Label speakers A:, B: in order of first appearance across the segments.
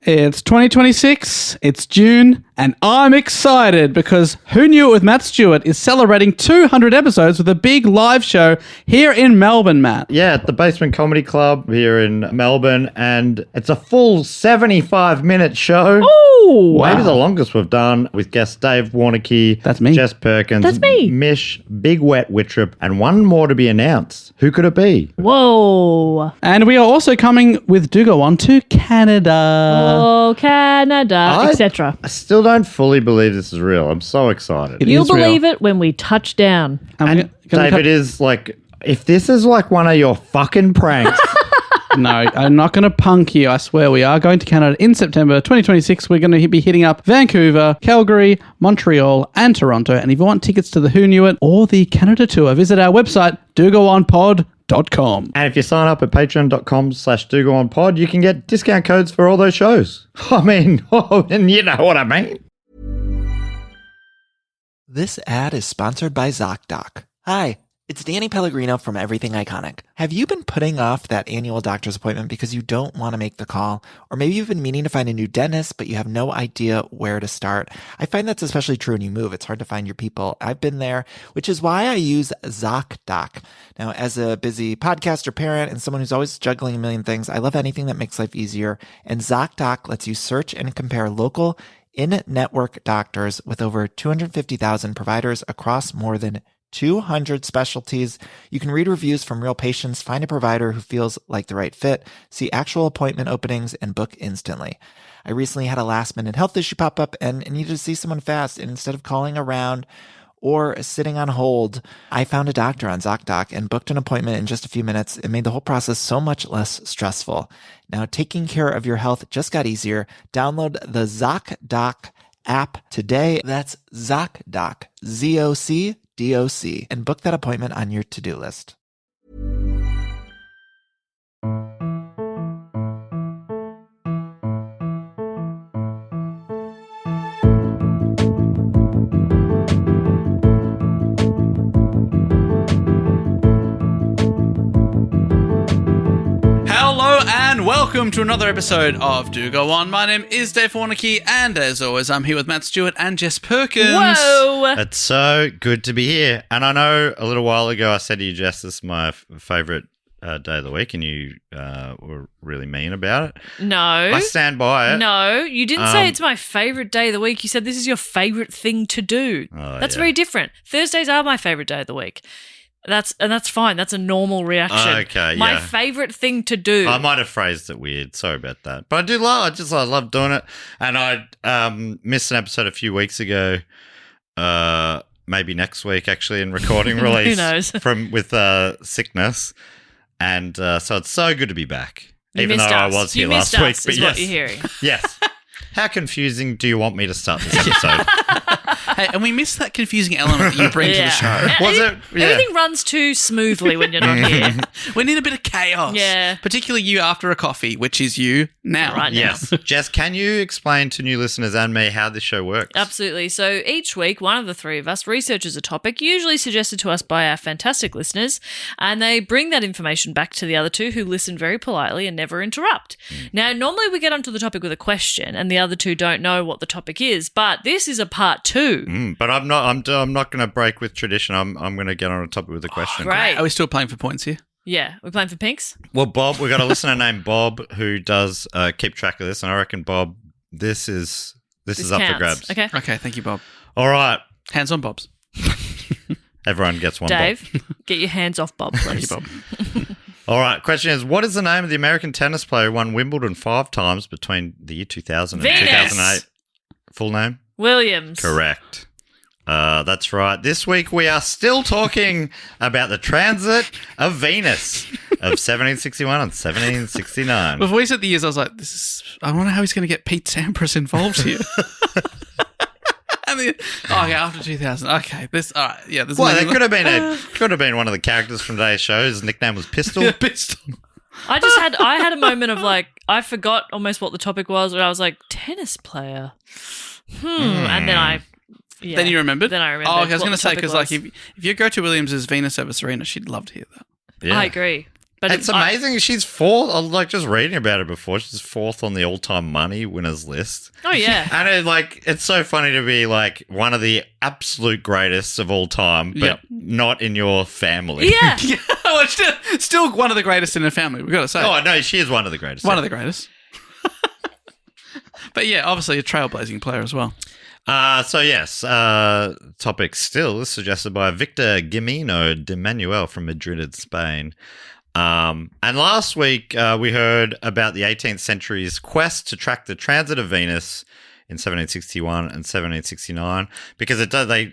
A: It's 2026, it's June, and I'm excited because Who Knew It with Matt Stewart is celebrating 200 episodes with a big live show here in Melbourne, Matt.
B: Yeah, at the Basement Comedy Club here in Melbourne, and it's a full 75-minute show.
A: Oh, wow.
B: Maybe the longest we've done, with guests Dave Warnocky,
A: That's me.
B: Jess Perkins,
C: That's me.
B: Mish, Big Wet Wittrup, and one more to be announced. Who could it be?
C: Whoa.
A: And we are also coming with Do Go On to Canada.
C: Oh, Canada, etc.
B: I still don't fully believe this is real. I'm so excited.
A: It
C: You'll
A: is real.
C: believe it when we touch down.
A: And
B: David is like, if this is like one of your fucking pranks.
A: No, I'm not going to punk you. I swear we are going to Canada in September 2026. We're going to be hitting up Vancouver, Calgary, Montreal, and Toronto. And if you want tickets to the Who Knew It or the Canada tour, visit our website, dogoonpod.com.
B: And if you sign up at patreon.com/dogoonpod, you can get discount codes for all those shows. I mean, and you know what I mean.
D: This ad is sponsored by ZocDoc. Hi, it's Danny Pellegrino from Everything Iconic. Have you been putting off that annual doctor's appointment because you don't want to make the call? Or maybe you've been meaning to find a new dentist, but you have no idea where to start. I find that's especially true when you move. It's hard to find your people. I've been there, which is why I use ZocDoc. Now, as a busy podcaster, parent, and someone who's always juggling a million things, I love anything that makes life easier. And ZocDoc lets you search and compare local in-network doctors with over 250,000 providers across more than 200 specialties. You can read reviews from real patients, find a provider who feels like the right fit, see actual appointment openings, and book instantly. I recently had a last-minute health issue pop up and needed to see someone fast. And instead of calling around or sitting on hold, I found a doctor on ZocDoc and booked an appointment in just a few minutes. It made the whole process so much less stressful. Now, taking care of your health just got easier. Download the ZocDoc app today. That's ZocDoc, ZocDoc, and book that appointment on your to-do list.
A: Hello and welcome to another episode of Do Go On. My name is Dave Warnocky, and as always, I'm here with Matt Stewart and Jess Perkins.
C: Whoa.
B: It's so good to be here. And I know a little while ago I said to you, Jess, this is my favourite day of the week, and you were really mean about it.
C: No.
B: I stand by it.
C: No, you didn't say it's my favourite day of the week. You said this is your favourite thing to do. That's very different. Thursdays are my favourite day of the week. That's fine. That's a normal reaction.
B: Okay,
C: My
B: yeah.
C: favourite thing to do.
B: I might have phrased it weird. Sorry about that. But I do love I love doing it. And I missed an episode a few weeks ago. Maybe next week, actually, in recording release.
C: Who knows?
B: With sickness. And so it's so good to be back.
C: You
B: even though
C: missed
B: I
C: us.
B: was
C: You
B: here last
C: missed
B: week.
C: us,
B: But
C: is
B: yes.
C: what you're hearing.
B: Yes. How confusing do you want me to start this episode?
A: Hey, and we missed that confusing element that you bring to the show.
B: Was it? Yeah.
C: Everything runs too smoothly when you're not here.
A: We need a bit of chaos.
C: Yeah.
A: Particularly you after a coffee, which is you now.
C: Right now.
B: Yes. Jess, can you explain to new listeners and me how this show works?
C: Absolutely. So each week, one of the three of us researches a topic, usually suggested to us by our fantastic listeners, and they bring that information back to the other two who listen very politely and never interrupt. Now, normally we get onto the topic with a question, and the other two don't know what the topic is, but this is a part two.
B: But I'm not going to break with tradition. I'm going to get on a topic with a question.
C: Great.
A: Are we still playing for points here?
C: Yeah. We're playing for pinks?
B: Well, Bob, we've got a listener named Bob who does keep track of this, and I reckon, Bob, this is up for
C: counts.
B: grabs.
C: Okay.
A: Okay, thank you, Bob.
B: All right.
A: Hands on Bob's.
B: Everyone gets one,
C: Dave,
B: Bob.
C: get your hands off Bob, please.
A: Thank you, Bob.
B: All right. Question is, what is the name of the American tennis player who won Wimbledon 5 times between the year 2000 and
C: Venus.
B: 2008? Full name?
C: Williams.
B: Correct. That's right. This week we are still talking about the transit of Venus of 1761 and 1769.
A: Before we said the years, I was like, I wonder how he's going to get Pete Sampras involved here. And then, okay, after 2000. Okay, all right, yeah.
B: Well, that could have been one of the characters from today's show. His nickname was Pistol.
A: Yeah, Pistol.
C: I had a moment of like, I forgot almost what the topic was, and I was like, tennis player. And then
A: Then you remembered?
C: Then I remembered.
A: Oh, okay, I was
C: what
A: going to
C: the
A: say,
C: topic
A: because
C: was.
A: like if you go to Williams' Venus over Serena, she'd love to hear that.
B: Yeah.
C: I agree. But
B: It's amazing. She's fourth. I was like just reading about it before. She's fourth on the all-time money winners list.
C: Oh, yeah.
B: And it's so funny to be like one of the absolute greatest of all time, but not in your family.
C: Yeah.
A: Well, it's still one of the greatest in her family, we've got to say.
B: Oh, no, she is one of the greatest.
A: One of the greatest. But yeah, obviously a trailblazing player as well.
B: Topic still is suggested by Victor Gimeno de Manuel from Madrid, Spain. And last week we heard about the 18th century's quest to track the transit of Venus in 1761 and 1769 because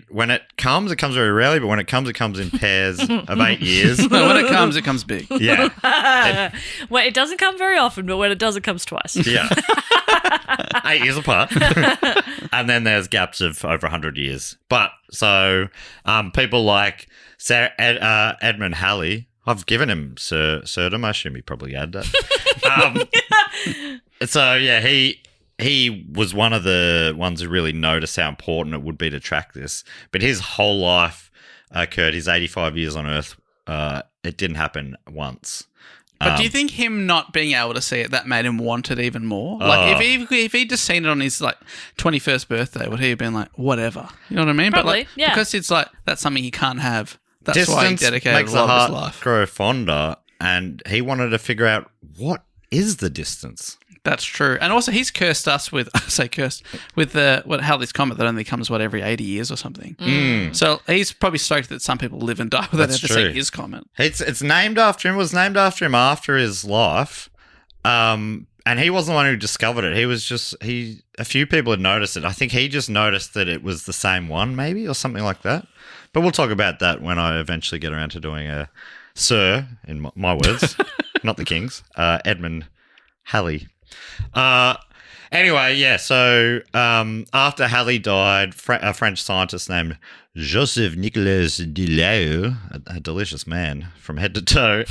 B: when it comes very rarely, but when it comes in pairs of 8 years.
A: When it comes big.
B: Yeah.
C: Well, it doesn't come very often, but when it does, it comes twice.
B: Yeah. 8 years apart. And then there's gaps of over 100 years. But so people like Edmund Halley, I've given him Sirdom. I assume he probably had that. So, yeah, he was one of the ones who really noticed how important it would be to track this. But his whole life occurred, his 85 years on Earth, it didn't happen once.
A: But do you think him not being able to see it, that made him want it even more? Like, if he'd just seen it on his, 21st birthday, would he have been like, whatever? You know what I mean?
C: Probably,
A: but,
C: yeah.
A: Because it's that's something he can't have. That's
B: Distance
A: why he dedicated
B: makes
A: a lot
B: the
A: of
B: heart
A: his life.
B: grow fonder, and he wanted to figure out what is the distance.
A: That's true. And also, he's cursed us with, Halley's Comet that only comes, every 80 years or something. So he's probably stoked that some people live and die without ever seeing his comet.
B: It's named after him. It was named after him after his life. And he wasn't the one who discovered it. He was just, a few people had noticed it. I think he just noticed that it was the same one maybe or something like that. But we'll talk about that when I eventually get around to doing a Sir, in my words, not the King's, Edmund Halley. Anyway, yeah, so after Halley died, a French scientist named Joseph Nicolas Delisle, a delicious man from head to toe,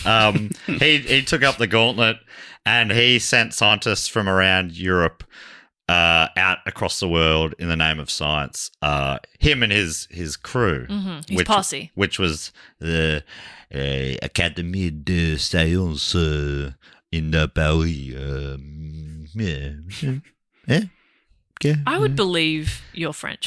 B: he took up the gauntlet and he sent scientists from around Europe out across the world in the name of science. Him and his crew.
C: His posse.
B: Which was the Académie de Sciences in Paris.
C: I would believe you're French.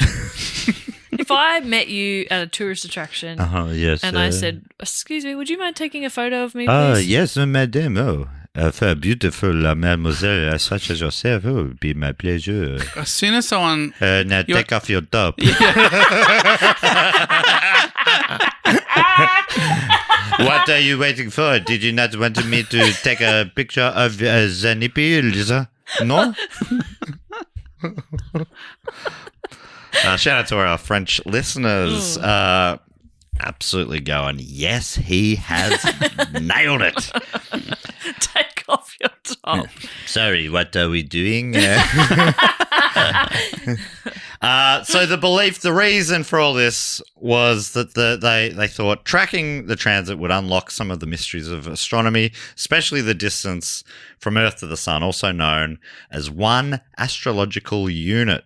C: If I met you at a tourist attraction
B: yes,
C: and I said, excuse me, would you mind taking a photo of me, please?
B: Yes, madame. Oh, for a beautiful mademoiselle such as yourself, it would be my pleasure.
A: As soon as someone...
B: now take off your top. What are you waiting for? Did you not want me to take a picture of the nipples? No? Shout out to our French listeners. Absolutely going, yes, he has nailed it.
C: Take off your top.
B: Sorry, what are we doing? So the reason for all this was that they thought tracking the transit would unlock some of the mysteries of astronomy, especially the distance from Earth to the Sun, also known as one astrological unit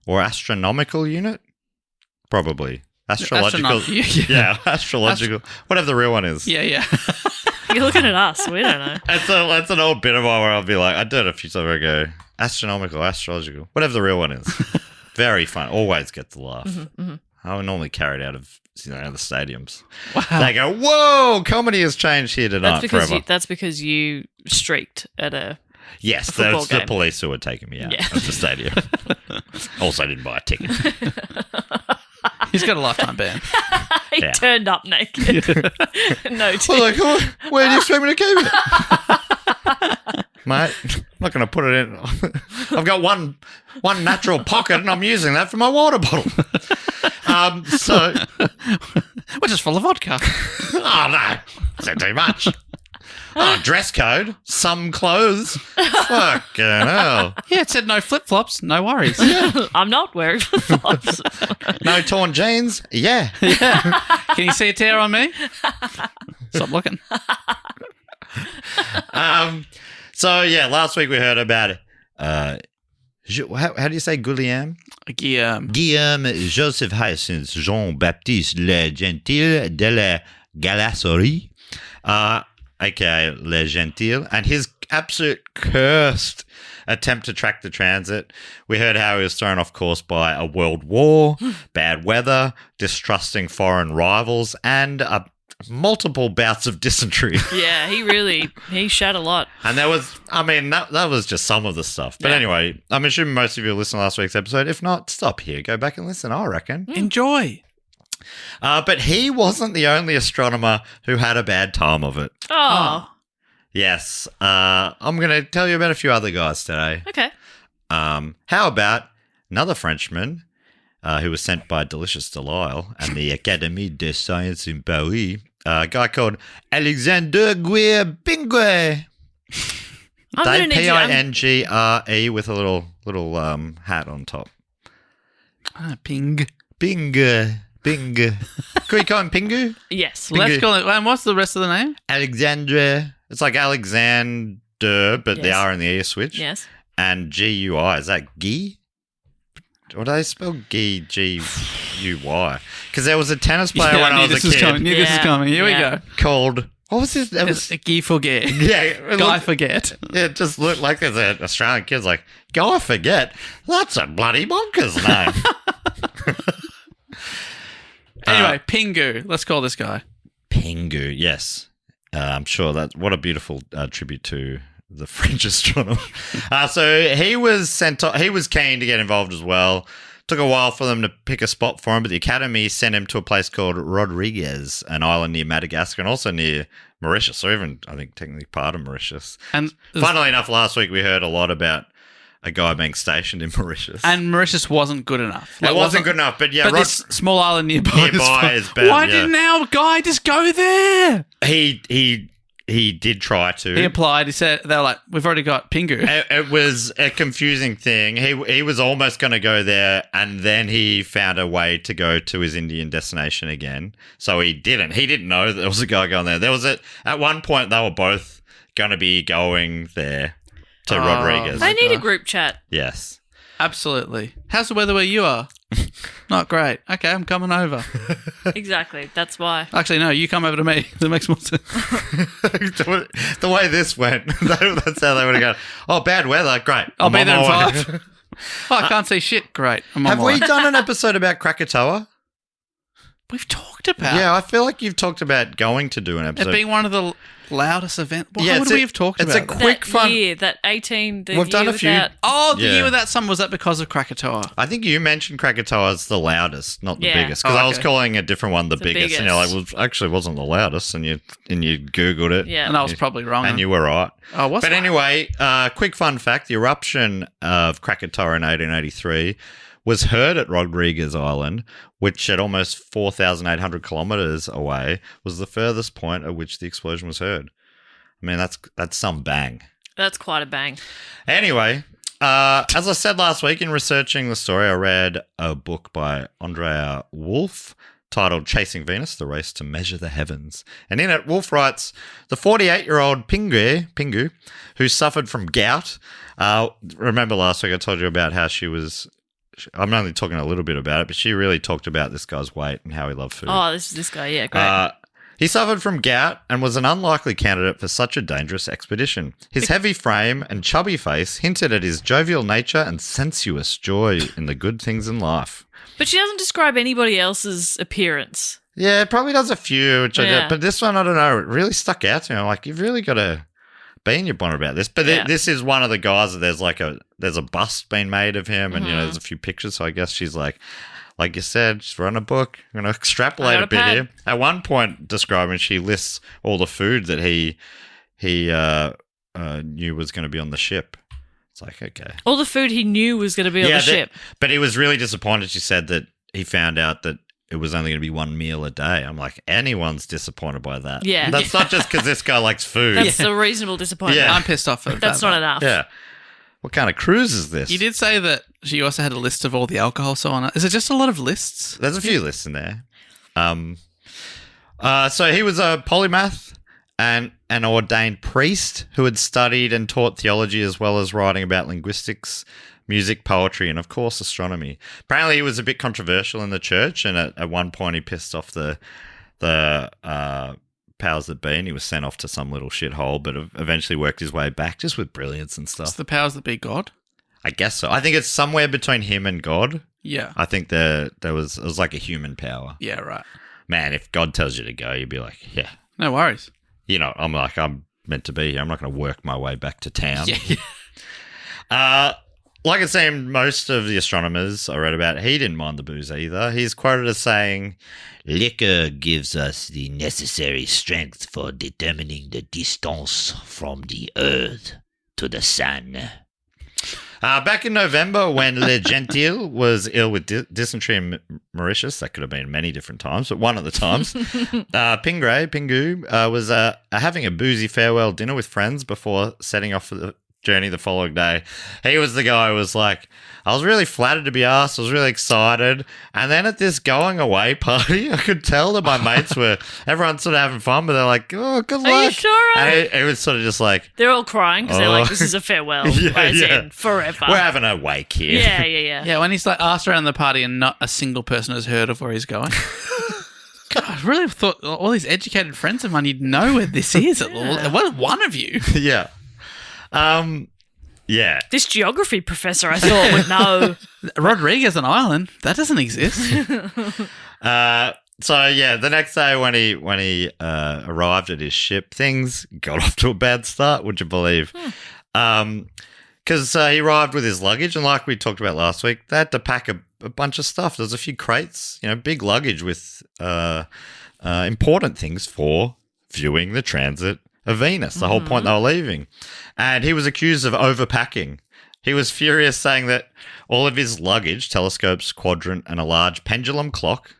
B: or astronomical unit, probably. Astrological. Yeah, astrological. Whatever the real one is.
A: Yeah.
C: You're looking at us. We don't know.
B: That's an old bit of mine where I'll be like, I did it a few times ago. Astronomical, astrological. Whatever the real one is. Very fun. Always gets a laugh. I normally carry it out of the stadiums.
A: Wow.
B: They go, whoa, comedy has changed here tonight forever.
C: That's because you streaked at a
B: Yes,
C: football
B: that's
C: game.
B: the police who were taking me out of the stadium. Also didn't buy a ticket.
A: He's got a lifetime ban.
C: He turned up naked. No ticket.
B: Well, like, where do you expect me to keep it? Mate, I'm not going to put it in. I've got one natural pocket and I'm using that for my water bottle.
A: We're just full of vodka.
B: Oh, no. That's too much. Dress code. Some clothes. Fucking hell.
A: Yeah, it said no flip-flops. No worries.
C: I'm not wearing flip-flops.
B: No torn jeans. Yeah.
A: Can you see a tear on me? Stop looking.
B: Last week we heard about how do you say Guillaume? Guillaume Joseph Hyacinth Jean-Baptiste Le Gentil de la Galasserie. aka Le Gentil, and his absolute cursed attempt to track the transit. We heard how he was thrown off course by a world war, bad weather, distrusting foreign rivals, and multiple bouts of dysentery.
C: Yeah, he shat a lot.
B: And that was just some of the stuff. But anyway, I'm assuming most of you listened to last week's episode. If not, stop here, go back and listen, I reckon.
A: Enjoy.
B: But he wasn't the only astronomer who had a bad time of it.
C: Oh.
B: Yes. I'm going to tell you about a few other guys today.
C: Okay.
B: How about another Frenchman who was sent by Delicious Delisle and the Académie des Sciences in Paris, a guy called Alexandre-Gui Pingré. Pingre with a little hat on top.
A: Ping.
B: Pingu. Can we call him Pingu?
C: Yes.
B: Pingu.
A: Let's call it. And what's the rest of the name?
B: Alexandre. It's like Alexander, but the
C: Yes.
B: R and the E are switched.
C: Yes.
B: And G-U-I. Is that Guy? What do they spell G-U-Y? Because there was a tennis player when I was a kid
A: This is coming. Here we go.
B: called... What was his...
A: It's Guy Forget.
B: Yeah.
A: Guy Forget.
B: Yeah, it just looked like there's an Australian kid's like, Guy Forget? That's a bloody bonker's name.
A: Anyway, Pingu. Let's call this guy.
B: Pingu, yes. I'm sure that... What a beautiful tribute to the French astronomer. So he was he was keen to get involved as well. Took a while for them to pick a spot for him, but the Academy sent him to a place called Rodriguez, an island near Madagascar and also near Mauritius, or even, I think, technically part of Mauritius.
A: And
B: Funnily enough, last week we heard a lot about a guy being stationed in Mauritius.
A: And Mauritius wasn't good enough.
B: It wasn't good enough, but yeah.
A: But this small island nearby
B: is better.
A: Why didn't our guy just go there?
B: He did try to.
A: He applied. He said, they were like, we've already got Pingu.
B: It was a confusing thing. He was almost going to go there, and then he found a way to go to his Indian destination again. So he didn't. He didn't know that there was a guy going there. At one point, they were both going to be going there to Rodriguez.
C: They need a group chat.
B: Yes.
A: Absolutely. How's the weather where you are? Not great. Okay, I'm coming over.
C: Exactly. That's why.
A: Actually, no, you come over to me. That makes more sense.
B: The way this went, that's how they would have gone, oh, bad weather, great.
A: I'll be
B: I'm
A: there in
B: on my way."
A: 5. Oh, I can't see shit. Great. I'm on
B: Have
A: my
B: we
A: way.
B: done an episode about Krakatoa?
A: We've talked about
B: Yeah, I feel like you've talked about going to do an
A: it
B: episode.
A: being one of the loudest events. Why
B: Yeah,
A: would
B: it's
A: we
B: a-
A: have talked
B: it's
A: about
B: a
A: that?
B: quick
C: That
B: fun-
C: year, that 18, the
B: We've done
C: year
B: a few-
C: without-
A: Oh, the
B: Yeah.
A: year without summer, was that because of Krakatoa?
B: I think you mentioned Krakatoa as the loudest, not the
C: Yeah.
B: biggest, because
A: Oh,
B: I was
A: okay.
B: calling a different one the biggest, and you're like,
C: biggest.
B: well, actually, it wasn't the loudest, and you Googled it,
C: Yeah.
A: And I was probably wrong.
B: and you were right.
A: Oh, was
B: But
A: I?
B: anyway, quick fun fact: the eruption of Krakatoa in 1883 was heard at Rodriguez Island, which at almost 4,800 kilometers away was the furthest point at which the explosion was heard. I mean, that's some bang.
C: That's quite a bang.
B: Anyway, as I said last week in researching the story, I read a book by Andrea Wulf titled Chasing Venus, The Race to Measure the Heavens. And in it, Wulf writes, the 48-year-old Pingu, who suffered from gout. Remember last week I told you about how I'm only talking a little bit about it, but she really talked about this guy's weight and how he loved food.
C: Oh, this is this guy. Yeah, great.
B: He suffered from gout and was an unlikely candidate for such a dangerous expedition. His heavy frame and chubby face hinted at his jovial nature and sensuous joy in the good things in life.
C: But she doesn't describe anybody else's appearance.
B: Yeah, it probably does a few, which I
C: Yeah.
B: did, but this one, I don't know, it really stuck out to me. I'm like, you've really got to be in your bonnet about this. But
C: Yeah.
B: this is one of the guys that there's a bust being made of him, and there's a few pictures. So I guess she's like you said, she's writing a book. I'm going to extrapolate
C: I got
B: a
C: a
B: bit
C: pad.
B: here. At one point, describing, she lists all the food that he knew was going to be on the ship. It's like, okay.
C: All the food he knew was going to be on the ship.
B: But he was really disappointed. She said that he found out that it was only going to be one meal a day. I'm like, anyone's disappointed by that.
C: Yeah.
B: That's not just because this guy likes food.
C: That's a reasonable disappointment.
B: Yeah.
A: I'm pissed off at
C: That's
A: that.
C: not enough.
B: Yeah. What kind of cruise is this?
A: You did say that she also had a list of all the alcohol so on it. Is it just a lot of lists?
B: There's a few lists in there. So he was a polymath and an ordained priest who had studied and taught theology as well as writing about linguistics, music, poetry, and of course astronomy. Apparently he was a bit controversial in the church, and at one point he pissed off the powers that be, and he was sent off to some little shithole, but eventually worked his way back just with brilliance and
A: It's
B: stuff.
A: the powers that be God.
B: I guess so. I think it's somewhere between him and God.
A: Yeah.
B: I think it was like a human power.
A: Yeah, right.
B: Man, if God tells you to go, you'd be like, yeah.
A: No worries.
B: You know, I'm meant to be here. I'm not going to work my way back to town.
A: Yeah.
B: Like I say, most of the astronomers I read about, he didn't mind the booze either. He's quoted as saying, "Liquor gives us the necessary strength for determining the distance from the Earth to the Sun." Back in November, when Le Gentil was ill with dysentery in Mauritius, that could have been many different times, but one of the times, Pingu, was having a boozy farewell dinner with friends before setting off for the journey the following day. He was the guy who was like, I was really flattered to be asked. I was really excited. And then at this going away party, I could tell that my mates were, everyone's sort of having fun, but they're like, oh, good luck.
C: Are you sure?
B: And it was sort of just like,
C: They're all crying because they're like, this is a farewell, as in forever.
B: we're having a wake here.
C: Yeah.
A: Yeah, when he's like asked around the party and not a single person has heard of where he's going. God, I really thought all these educated friends of mine, you'd know where this is. What one of you?
B: Yeah. Yeah.
C: This geography professor I thought would know.
A: Rodriguez on Island? That doesn't exist.
B: So yeah, the next day when he arrived at his ship, things got off to a bad start. Would you believe? Because he arrived with his luggage, and like we talked about last week, they had to pack a bunch of stuff. There's a few crates, big luggage with important things for viewing the transit of Venus. The whole point they were leaving, and he was accused of overpacking. He was furious, saying that all of his luggage, telescopes, quadrant, and a large pendulum clock,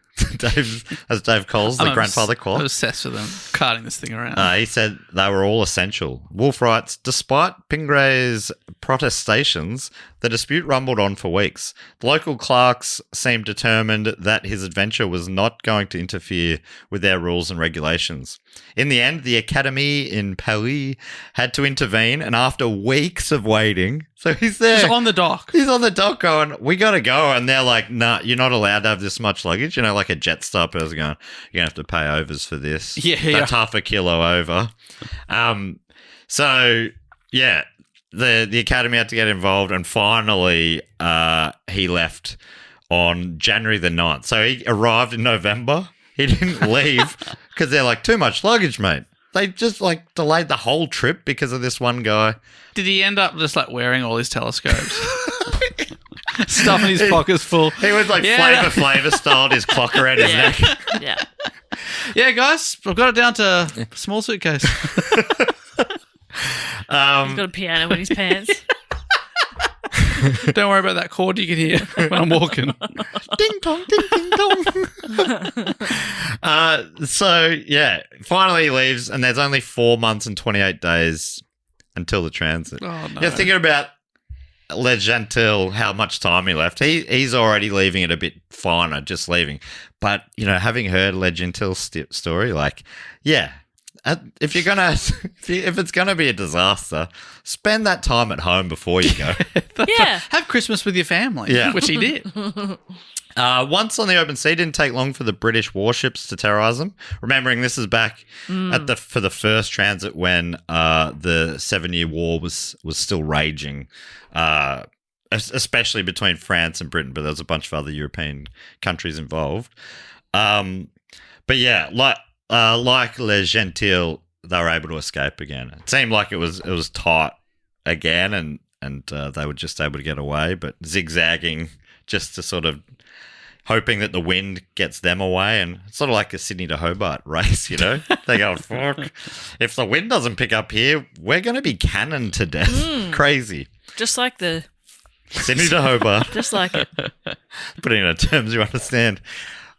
B: as Dave calls the grandfather clock.
A: I'm obsessed with them carting this thing around.
B: He said they were all essential. Wulf writes, despite Pingré's protestations, the dispute rumbled on for weeks. The local clerks seemed determined that his adventure was not going to interfere with their rules and regulations. In the end, the Academy in Paris had to intervene, and after weeks of waiting, so he's there.
A: He's on the dock.
B: He's on the dock going, we got to go. And they're like, nah, you're not allowed to have this much luggage. Like a Jetstar person going, you're going to have to pay overs for this.
A: Yeah.
B: That's half a kilo over. So, yeah, the Academy had to get involved. And finally, he left on January the 9th. So he arrived in November. He didn't leave because they're like, too much luggage, mate. They just delayed the whole trip because of this one guy.
A: Did he end up just wearing all his telescopes? Stuffing his pockets full.
B: He was Flavor styled his clock around his neck.
C: Yeah.
A: Yeah, guys, I've got it down to a small suitcase.
C: He's got a piano in his pants.
A: Don't worry about that chord you can hear when I'm walking.
B: Ding dong, ding ding dong. So yeah, finally he leaves, and there's only 4 months and 28 days until the transit.
A: Oh no!
B: Yeah, thinking about Le Gentil, how much time he left. He's already leaving it a bit finer, just leaving. But having heard Le Gentil's story, if you're gonna, if it's gonna be a disaster, spend that time at home before you go.
C: Yeah.
A: Have Christmas with your family.
B: Yeah.
A: Which he did.
B: Once on the open sea, it didn't take long for the British warships to terrorise them. Remembering this is back for the first transit when the 7-Year War was still raging, especially between France and Britain, but there was a bunch of other European countries involved. But yeah, like Le Gentil, they were able to escape again. It seemed like it was tight again, and they were just able to get away, but zigzagging just to sort of hoping that the wind gets them away. And it's sort of like a Sydney to Hobart race, They go, fuck, if the wind doesn't pick up here, we're going to be cannoned to death. Crazy.
C: Just like the
B: Sydney to Hobart.
C: Just like it.
B: Putting it in terms you understand.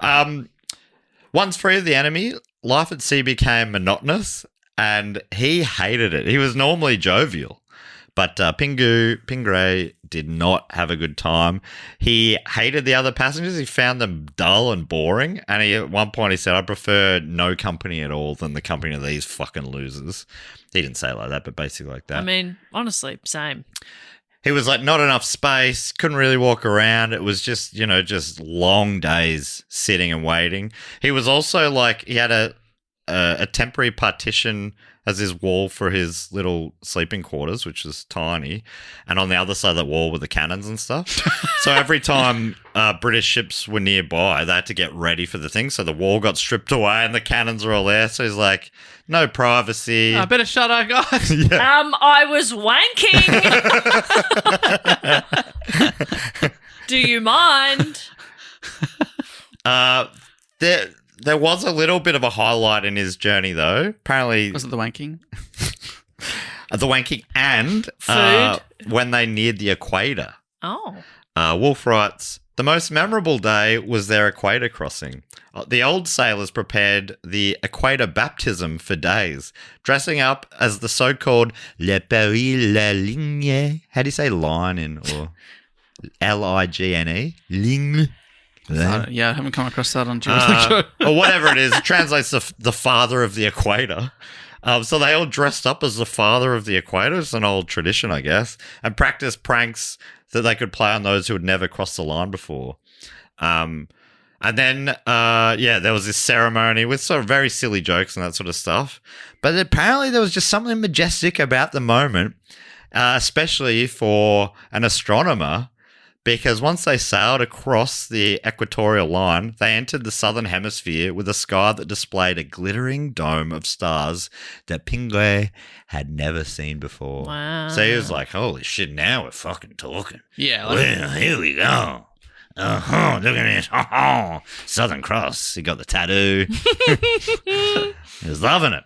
B: Once free of the enemy, life at sea became monotonous, and he hated it. He was normally jovial, but Pingré did not have a good time. He hated the other passengers. He found them dull and boring, and at one point he said, I prefer no company at all than the company of these fucking losers. He didn't say it like that, but basically like that.
C: I mean, honestly, same.
B: He was like, not enough space, couldn't really walk around. It was just, just long days sitting and waiting. He was also like, he had a temporary partition as his wall for his little sleeping quarters, which is tiny, and on the other side of that wall were the cannons and stuff. So every time British ships were nearby, they had to get ready for the thing. So the wall got stripped away and the cannons are all there. So he's like, no privacy.
A: I better shut up, guys.
C: I was wanking. Do you mind?
B: There was a little bit of a highlight in his journey, though. Apparently,
A: Was it the wanking?
B: the wanking and
C: Food.
B: when they neared the equator.
C: Oh.
B: Wulf writes, the most memorable day was their equator crossing. The old sailors prepared the equator baptism for days, dressing up as the so-called Le Paris la Ligne. How do you say line in or Ligne? Ligne.
A: I haven't come across that on geology.
B: Or whatever it is. It translates to the father of the equator. So they all dressed up as the father of the equator. It's an old tradition, I guess, and practiced pranks that they could play on those who had never crossed the line before. And then, there was this ceremony with sort of very silly jokes and that sort of stuff. But apparently there was just something majestic about the moment, especially for an astronomer, because once they sailed across the equatorial line, they entered the southern hemisphere with a sky that displayed a glittering dome of stars that Pingré had never seen before.
C: Wow.
B: So he was like, holy shit, now we're fucking talking.
A: Yeah.
B: Well, here we go. Look at this. Southern Cross. He got the tattoo. He was loving it.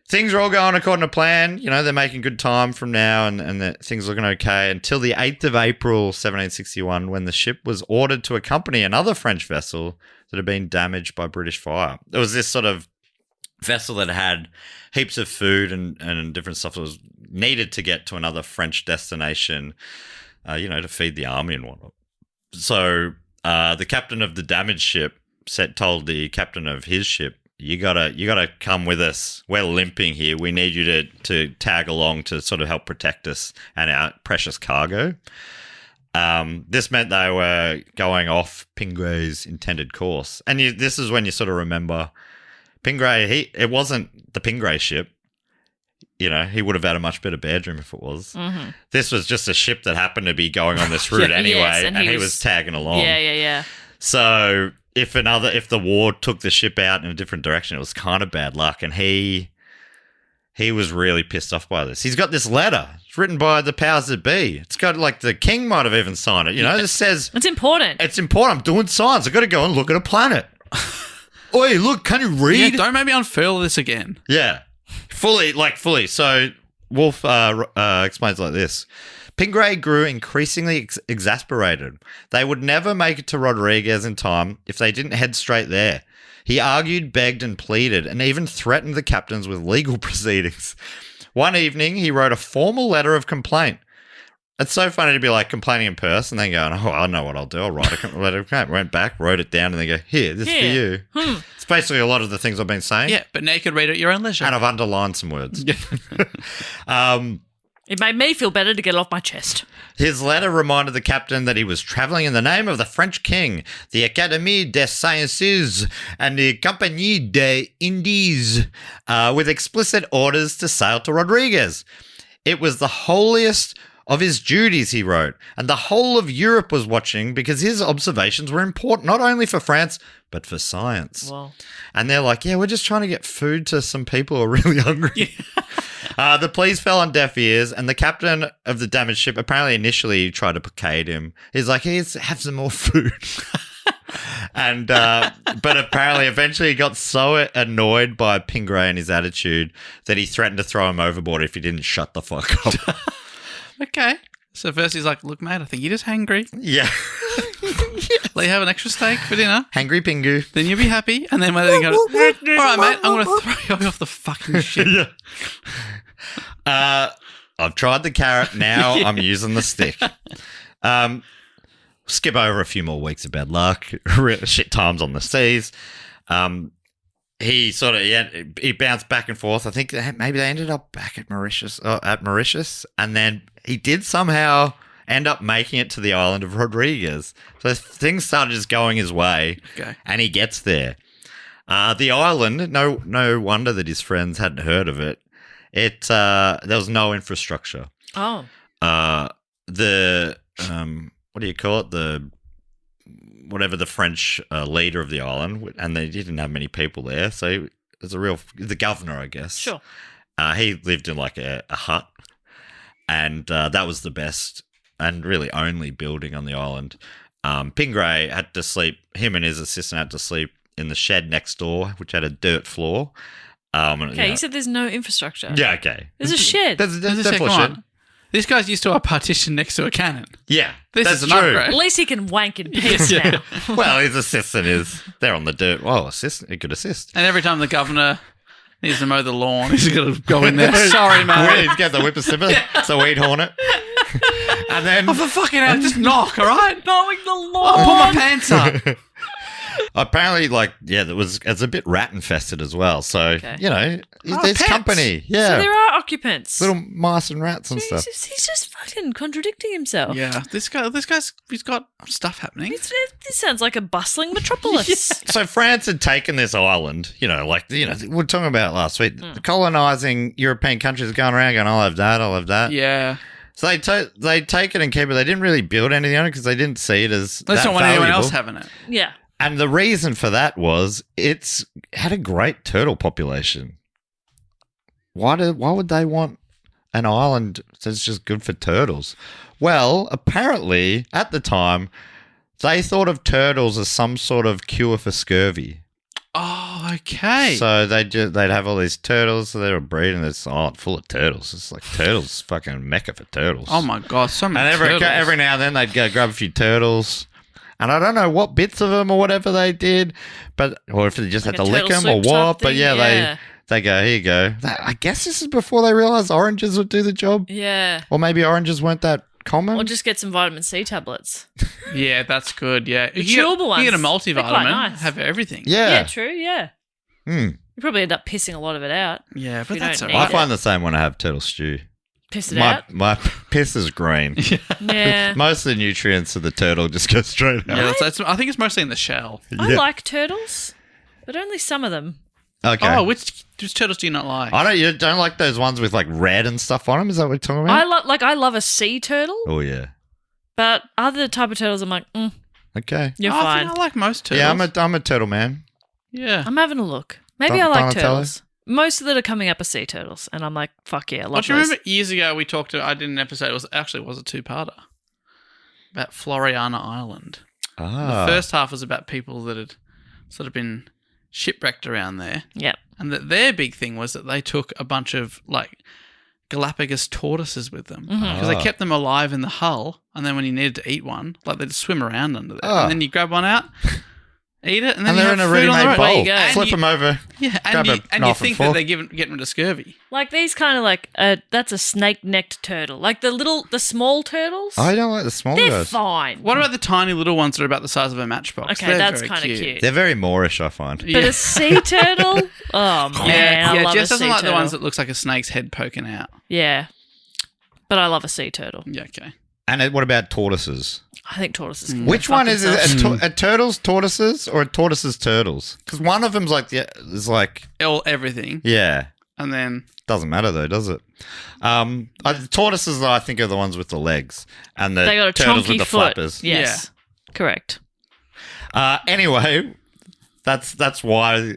B: Things are all going according to plan. You know, they're making good time from now and things looking okay until the 8th of April, 1761, when the ship was ordered to accompany another French vessel that had been damaged by British fire. There was this sort of vessel that had heaps of food and different stuff that was needed to get to another French destination, to feed the army and whatnot. So the captain of the damaged ship told the captain of his ship, You gotta come with us. We're limping here. We need you to tag along to sort of help protect us and our precious cargo. This meant they were going off Pingré's intended course, and this is when you sort of remember Pingré. It wasn't the Pingré ship. You know, he would have had a much better bedroom if it was. Mm-hmm. This was just a ship that happened to be going on this route anyway,
C: yes,
B: and he was tagging along.
C: Yeah.
B: So if the war took the ship out in a different direction, it was kind of bad luck, and he was really pissed off by this. He's got this letter. It's written by the powers that be. It's got the king might have even signed it. You know, this says
C: it's important.
B: It's important. I'm doing science. I've got to go and look at a planet. Oi, look, can you read?
A: Yeah, don't make me unfurl this again.
B: Yeah, fully. So Wulf explains like this. Pingré grew increasingly exasperated. They would never make it to Rodriguez in time if they didn't head straight there. He argued, begged, and pleaded, and even threatened the captains with legal proceedings. One evening, he wrote a formal letter of complaint. It's so funny to be like complaining in person, and then going, I know what I'll do. I'll write a letter of complaint. Went back, wrote it down, and they go, here, this is for you. It's basically a lot of the things I've been saying.
A: Yeah, but now you could read it at your own leisure.
B: And I've underlined some words.
C: It made me feel better to get it off my chest.
B: His letter reminded the captain that he was travelling in the name of the French king, the Académie des Sciences, and the Compagnie des Indes, with explicit orders to sail to Rodriguez. It was the holiest of his duties, he wrote, and the whole of Europe was watching because his observations were important not only for France, but for science.
C: Well.
B: And they're like, yeah, we're just trying to get food to some people who are really hungry. The pleas fell on deaf ears, and the captain of the damaged ship apparently initially tried to placate him. He's like, hey, have some more food. And but apparently eventually he got so annoyed by Pingré and his attitude that he threatened to throw him overboard if he didn't shut the fuck up.
A: Okay. So first he's like, look, mate, I think you're just hangry.
B: Yeah.
A: Let you have an extra steak for dinner.
B: Hangry Pingu.
A: Then you'll be happy. And then when they go, all right, mate, I'm going to throw you off the fucking ship.
B: Yeah. I've tried the carrot. Now I'm using the stick. Skip over a few more weeks of bad luck. Shit times on the seas. He sort of he bounced back and forth. I think maybe they ended up back at Mauritius, and then he did somehow end up making it to the island of Rodriguez. So things started just going his way, and he gets there. The island, no wonder that his friends hadn't heard of it. There was no infrastructure.
C: Oh.
B: The what do you call it? Whatever the French leader of the island, and they didn't have many people there, so there's the governor, I guess.
C: Sure.
B: He lived in like a hut, and that was the best and really only building on the island. Pingré had to sleep. Him and his assistant had to sleep in the shed next door, which had a dirt floor.
C: Okay, you said there's no infrastructure.
B: Yeah, okay.
C: There's a shed.
B: There's
A: There's a
B: definitely a
A: second
B: shed.
A: one. This guy's used to a partition next to a cannon.
B: Yeah,
A: This
B: that's
A: is an
B: true.
A: upgrade.
C: At least he can wank in peace
A: Yeah.
C: now.
B: Well, his assistant is there on the dirt. Well, he could assist.
A: And every time the governor needs to mow the lawn, he's got to go in there. Sorry, mate.
B: He's got the whippersnipper. It's a weed hornet. And then
A: Oh, for fucking hell, just knock, all right?
C: Mowing the
A: I'll
C: lawn.
A: pull my pants up.
B: apparently, it's a bit rat infested as well. So
C: Okay.
B: there's
A: pets.
B: company. Yeah,
C: So there are occupants.
B: little mice and rats and stuff.
C: He's just fucking contradicting himself.
A: Yeah, he's got stuff happening.
C: This sounds like a bustling metropolis.
B: So France had taken this island, we were talking about it last week, colonizing European countries, going around going, I'll have that.
A: Yeah.
B: So they take it and keep it. They didn't really build anything on it because they didn't see it as
A: Let's
B: that
A: not want anyone
B: valuable.
A: else having it.
C: Yeah.
B: And the reason for that was it's had a great turtle population. Why would they want an island that's just good for turtles? Well, apparently at the time they thought of turtles as some sort of cure for scurvy.
A: Oh, okay.
B: So they'd have all these turtles, so they were breeding this island full of turtles. It's like turtles, fucking mecca for turtles.
A: Oh my god, so many
B: And
A: turtles.
B: every now and then they'd go grab a few turtles. And I don't know what bits of them or whatever they did, or if they just
C: Like
B: had
C: a
B: to lick
C: turtle
B: them or
C: soup type
B: what. But
C: thing,
B: yeah,
C: yeah.
B: they go, here you go. I guess this is before they realised oranges would do the job.
C: Yeah.
B: Or maybe oranges weren't that common.
C: Or just get some vitamin C tablets.
A: Yeah, that's good. Yeah,
C: The chewable ones.
A: You get a
C: They're quite
A: multivitamin,
C: nice.
A: have everything.
C: Yeah,
B: yeah.
C: true. Yeah.
B: Hmm.
C: You probably end up pissing a lot of it out.
A: Yeah,
C: you
A: but that's
C: don't
A: all
C: need
B: I
A: right.
C: it.
B: find the same when I have turtle stew.
C: Piss it out.
B: My piss is green.
C: Yeah.
B: Most of the nutrients of the turtle just go straight out.
A: Yeah, I think it's mostly in the shell.
C: I like turtles, but only some of them.
B: Okay.
A: Oh, which turtles do you not like?
B: You don't like those ones with like red and stuff on them? Is that what you're talking about?
C: I love a sea turtle,
B: Oh yeah.
C: but other type of turtles, I'm like,
B: Okay.
C: you're
A: I
C: fine.
A: think I like most turtles.
B: Yeah, I'm a turtle man.
A: Yeah.
C: I'm having a look. Maybe I like
B: Donatello?
C: turtles. Most that are coming up are sea turtles, and I'm like, fuck yeah, I love
A: Do you
C: those.
A: remember years ago we talked I did an episode, it was a two-parter, about Floriana Island.
B: Ah.
A: The first half was about people that had sort of been shipwrecked around there.
C: Yep.
A: And that their big thing was that they took a bunch of like Galapagos tortoises with them because they kept them alive in the hull, and then when you needed to eat one, like they'd swim around under there,
B: Oh.
A: and then you grab one out, eat it, and then
B: And
A: you
B: they're
A: have
B: in a
A: food on the
B: ready-made
A: road.
C: There
B: bowl.
C: you go.
B: Flip
A: And
B: them over.
A: Yeah,
B: Grab
A: and you
B: a
A: think that
B: knife and fork.
A: they're getting rid of scurvy.
C: Like these kind of like, that's a snake-necked turtle. Like the small turtles.
B: I don't like the small
C: They're
B: guys.
C: fine.
A: What about the tiny little ones that are about the size of a matchbox?
C: Okay,
A: They're
C: that's
A: very
C: kind of cute.
B: They're very Moorish, I find.
A: Yeah.
C: But a sea turtle? Oh, man, I love
A: Jess
C: a sea
A: doesn't like
C: turtle.
A: the ones that looks like a snake's head poking out.
C: Yeah. But I love a sea turtle.
A: Yeah, okay.
B: And what about tortoises?
C: I think tortoises can
B: Which
C: go
B: one
C: fuck
B: is
C: themselves.
B: it? A turtles tortoises or a tortoises turtles? Because one of them's like
A: Everything.
B: yeah.
A: And then
B: Doesn't matter though, does it? The tortoises, I think, are the ones with the legs, and the
C: They got a
B: turtles
C: chunky
B: with the
C: foot.
B: flappers.
C: Yes. Correct.
B: Anyway, that's why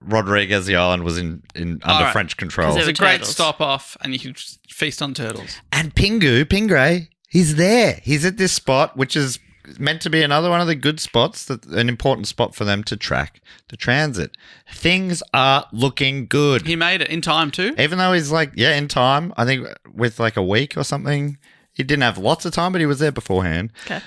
B: Rodriguez the island was in under
A: right.
B: French control.
C: 'Cause
A: it's
C: they
A: a
C: were
A: great
C: turtles.
A: stop off, and you can just feast on turtles.
B: And Pingré, he's there. He's at this spot, which is meant to be another one of the good spots, an important spot for them to track the transit. Things are looking good.
A: He made it in time too.
B: Even though he's in time, I think with like a week or something. He didn't have lots of time, but he was there beforehand.
C: Okay.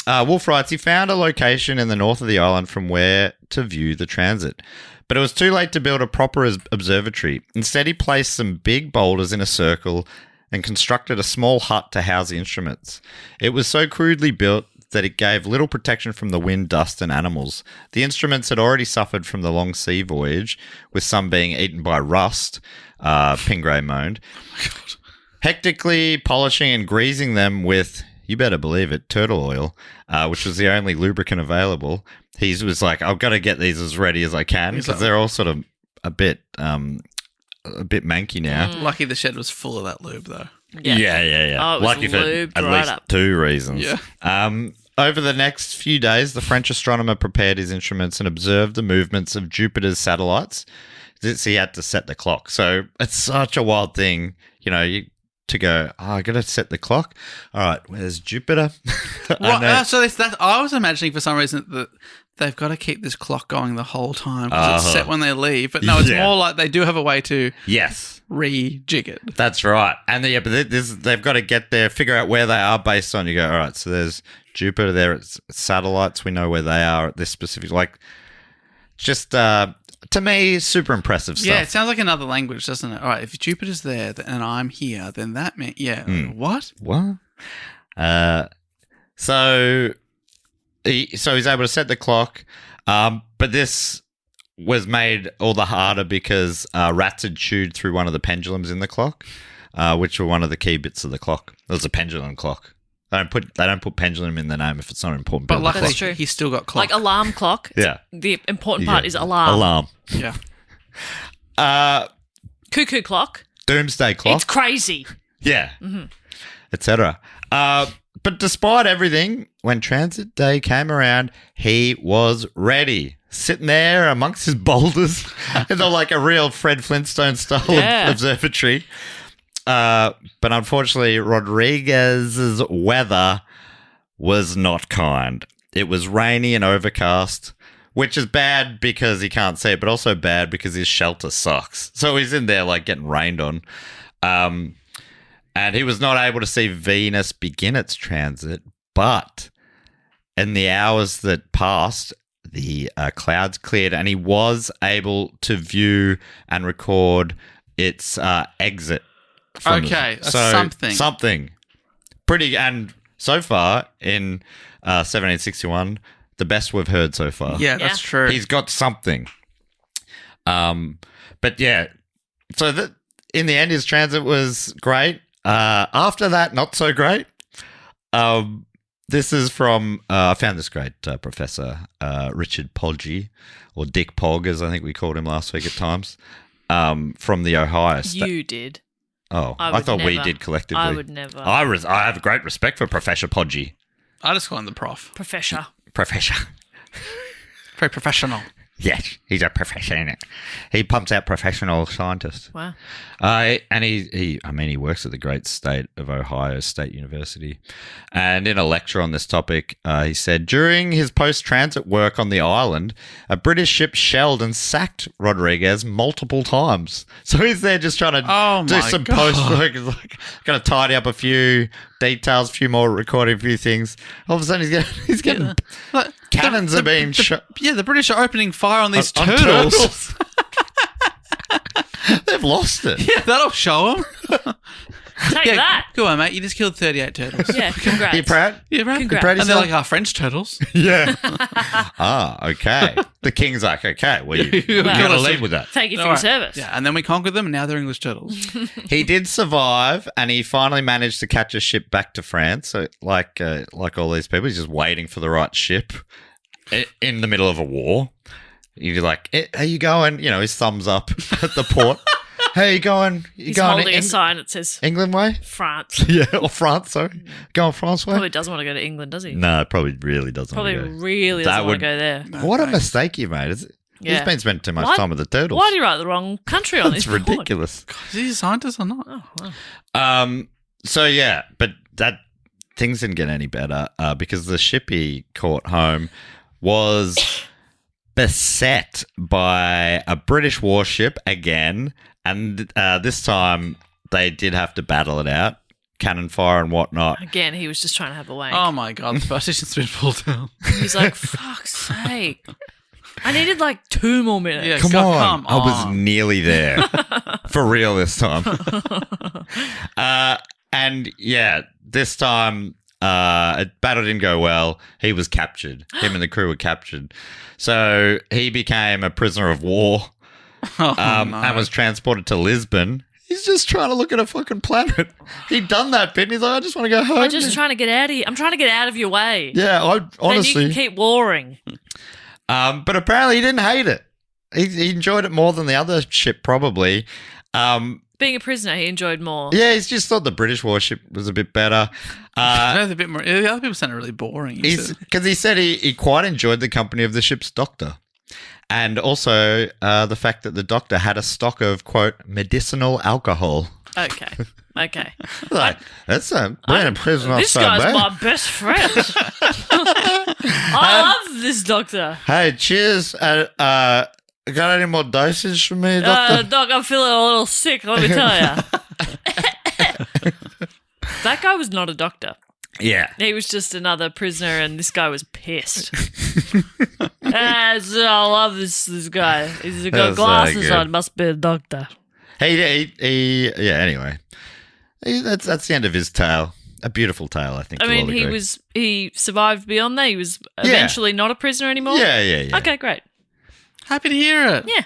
B: Wulf writes, he found a location in the north of the island from where to view the transit. But it was too late to build a proper observatory. Instead, he placed some big boulders in a circle and constructed a small hut to house the instruments. It was so crudely built that it gave little protection from the wind, dust, and animals. The instruments had already suffered from the long sea voyage, with some being eaten by rust, Pingré moaned. Hectically polishing and greasing them with, you better believe it, turtle oil, which was the only lubricant available. He was like, I've got to get these as ready as I can because they're all sort of a bit manky now.
A: Lucky the shed was full of that lube, though.
B: Yeah.
C: Oh, it was
B: Lucky for
C: lubed
B: at
C: right
B: least
C: up.
B: 2 reasons.
A: Yeah.
B: Over the next few days, the French astronomer prepared his instruments and observed the movements of Jupiter's satellites. He had to set the clock. So it's such a wild thing, to go, I got to set the clock. All right, where's Jupiter?
A: I was imagining for some reason that they've got to keep this clock going the whole time because it's set when they leave. But no, it's more like they do have a way to rejig it.
B: That's right. And they've got to get there, figure out where they are based on, you go, all right, so there's Jupiter there, it's satellites, we know where they are at this specific, just to me, super impressive stuff.
A: Yeah, it sounds like another language, doesn't it? All right, if Jupiter's there and I'm here, then that means, what?
B: What? So he's able to set the clock, but this was made all the harder because rats had chewed through one of the pendulums in the clock, which were one of the key bits of the clock. It was a pendulum clock. They don't put pendulum in the name if it's not an important.
A: But luckily,
C: that's true.
A: He's still got clock.
C: Like alarm clock.
B: Yeah.
C: The important part is alarm.
B: Alarm.
A: Yeah.
C: Cuckoo clock.
B: Doomsday clock.
C: It's crazy.
B: Yeah. Etc. But despite everything, when transit day came around, he was ready. Sitting there amongst his boulders in like a real Fred Flintstone style observatory. But unfortunately, Rodriguez's weather was not kind. It was rainy and overcast, which is bad because he can't see it, but also bad because his shelter sucks. So he's in there like getting rained on. And he was not able to see Venus begin its transit, but in the hours that passed, the clouds cleared and he was able to view and record its exit. Something. Pretty, and so far in 1761, the best we've heard so far.
A: Yeah, that's true.
B: He's got something. But yeah, so that in the end, his transit was great. After that, not so great. This is from, I found this great Professor Richard Poggi, or Dick Pog, as I think we called him last week at times, from the Ohio State.
C: You did.
B: Oh, I thought we did collectively.
C: I would never.
B: I have great respect for Professor Poggi.
A: I just call him the prof.
C: Professor.
A: Very professional.
B: Yes, he's a professional. He pumps out professional scientists.
C: Wow.
B: And he works at the great state of Ohio State University. And in a lecture on this topic, he said, during his post-transit work on the island, a British ship shelled and sacked Rodriguez multiple times. So he's there just trying to do some post-work. He's like, going to tidy up a few details, a few more recording, a few things. All of a sudden he's getting cannons are being shot.
A: Yeah, the British are opening fire on these turtles.
B: They've lost it.
A: Yeah, that'll show them.
C: Take that.
A: Go on, mate. You just killed 38 turtles.
C: Yeah, congrats.
B: Are you proud?
A: Yeah, right.
C: Congrats.
A: And they're like, French turtles.
B: Yeah. Okay. The king's like, okay, well, you got to leave with that.
C: Thank you for your service.
A: Yeah, and then we conquered them, and now they're English turtles.
B: He did survive, and he finally managed to catch a ship back to France. So, like all these people, he's just waiting for the right ship in the middle of a war. You're like, are you going? His thumbs up at the port. Hey, you going?
C: He's holding a sign that says
B: England way?
C: France.
B: Yeah, or France, sorry. Going France way?
C: Probably doesn't want to go to England, does he?
B: No, probably really doesn't want to go.
C: Really doesn't want to go there.
B: What a mistake you made. He's been spending too much time with the turtles.
C: Why do you write the wrong country on this?
B: It's ridiculous.
A: Is he a scientist or not?
C: Oh, wow.
B: So, yeah, but things didn't get any better because the ship he caught home was beset by a British warship again. And this time they did have to battle it out, cannon fire and whatnot.
C: Again, he was just trying to have a wank.
A: Oh my God, the partition's been pulled down.
C: He's like, fuck's sake. I needed like 2 more minutes.
A: Yeah,
B: come on. I was nearly there. For real this time. And yeah, this time battle didn't go well. He was captured. Him and the crew were captured. So he became a prisoner of war. And was transported to Lisbon. He's just trying to look at a fucking planet. He'd done that bit and he's like, I just want to go home.
C: I'm just trying to get out of here. I'm trying to get out of your way.
B: Yeah, I honestly.
C: Then you can keep warring.
B: But apparently he didn't hate it. He enjoyed it more than the other ship, probably.
C: Being a prisoner, he enjoyed more.
B: Yeah, he's just thought the British warship was a bit better.
A: A bit more. The other people sounded really boring.
B: Because he said he quite enjoyed the company of the ship's doctor. And also the fact that the doctor had a stock of, quote, medicinal alcohol.
C: Okay.
B: Like, that's being a prisoner.
C: This guy's my best friend. I love this doctor.
B: Hey, cheers. Got any more dosage for me, doctor?
C: Doc, I'm feeling a little sick, let me tell you. That guy was not a doctor.
B: Yeah.
C: He was just another prisoner, and this guy was pissed. I love this guy. He's got glasses on. Must be a doctor.
B: Anyway. That's the end of his tale. A beautiful tale, I think.
C: I mean, he survived beyond that. He was eventually not a prisoner anymore.
B: Yeah.
C: Okay, great.
A: Happy to hear it.
C: Yeah.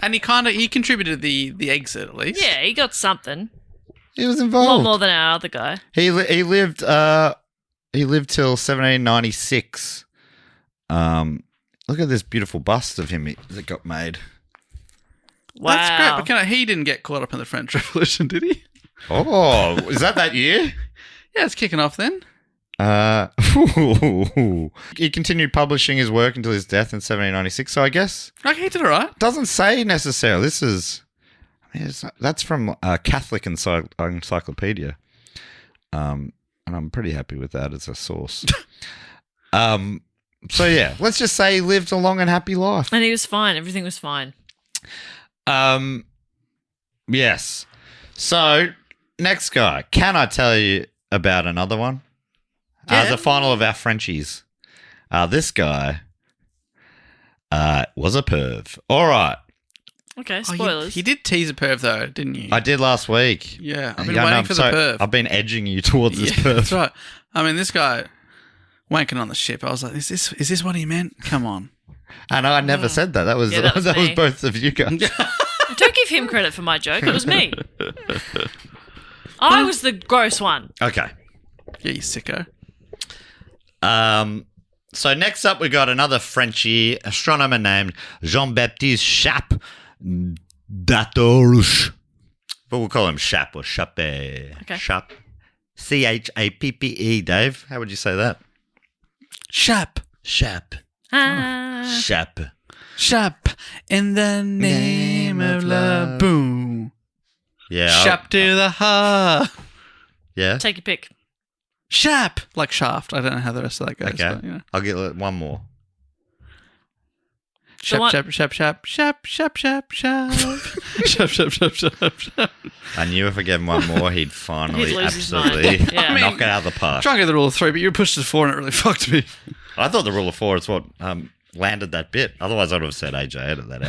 A: And he contributed the exit at least.
C: Yeah, he got something.
B: He was
C: A
B: involved.
C: lot more than our other guy.
B: He lived till 1796. Look at this beautiful bust of him that got made.
C: Wow.
A: That's great. But he didn't get caught up in the French Revolution, did he?
B: Oh, is that year?
A: Yeah, it's kicking off then.
B: He continued publishing his work until his death in 1796. So I guess
A: Okay, he did all right.
B: doesn't say necessarily. That's from Catholic Encyclopedia, and I'm pretty happy with that as a source. So yeah, let's just say he lived a long and happy life.
C: And he was fine. Everything was fine.
B: Yes. So next guy, can I tell you about another one?
A: Yeah.
B: The final of our Frenchies. This guy was a perv. All right.
C: Okay, spoilers.
A: He did tease a perv though, didn't you?
B: I did last week.
A: Yeah, I've been
B: Yeah,
A: waiting for the perv.
B: I've been edging you towards this
A: Yeah,
B: perv.
A: that's right. I mean, this guy wanking on the ship. I was like, is this what he meant? Come on.
B: And I never said that. That was
C: that was me.
B: both of you guys.
C: Don't give him credit for my joke. It was me. I was the gross one.
B: Okay.
A: Yeah, you sicko.
B: So next up, we got another Frenchie astronomer named Jean-Baptiste Chappe d'Atoruche. But we'll call him Chappe or Chappe.
C: Okay.
B: Chappe. Chappe, Dave. How would you say that?
A: Chappe.
B: Chappe. Chappe.
A: Chappe. In the name of love. Boom.
B: Yeah.
A: Chappe to the heart.
B: Yeah.
C: Take your pick.
A: Chappe. Like Shaft. I don't know how the rest of that goes.
B: Okay.
A: But, you know.
B: I'll get one more.
A: Chappe, Chappe, Chappe, Chappe, Chappe, Chappe, Chappe, Chappe. Chappe, Chappe, Chappe, Chappe, Chappe.
B: I knew if I gave him one more, he'd finally
C: He'd lose his
B: absolutely
C: mind. Yeah.
B: knock it out of the park.
A: Try and get the rule of 3, but you pushed it to 4 and it really fucked me.
B: I thought the rule of 4 is what landed that bit. Otherwise, I would have said AJ, edit that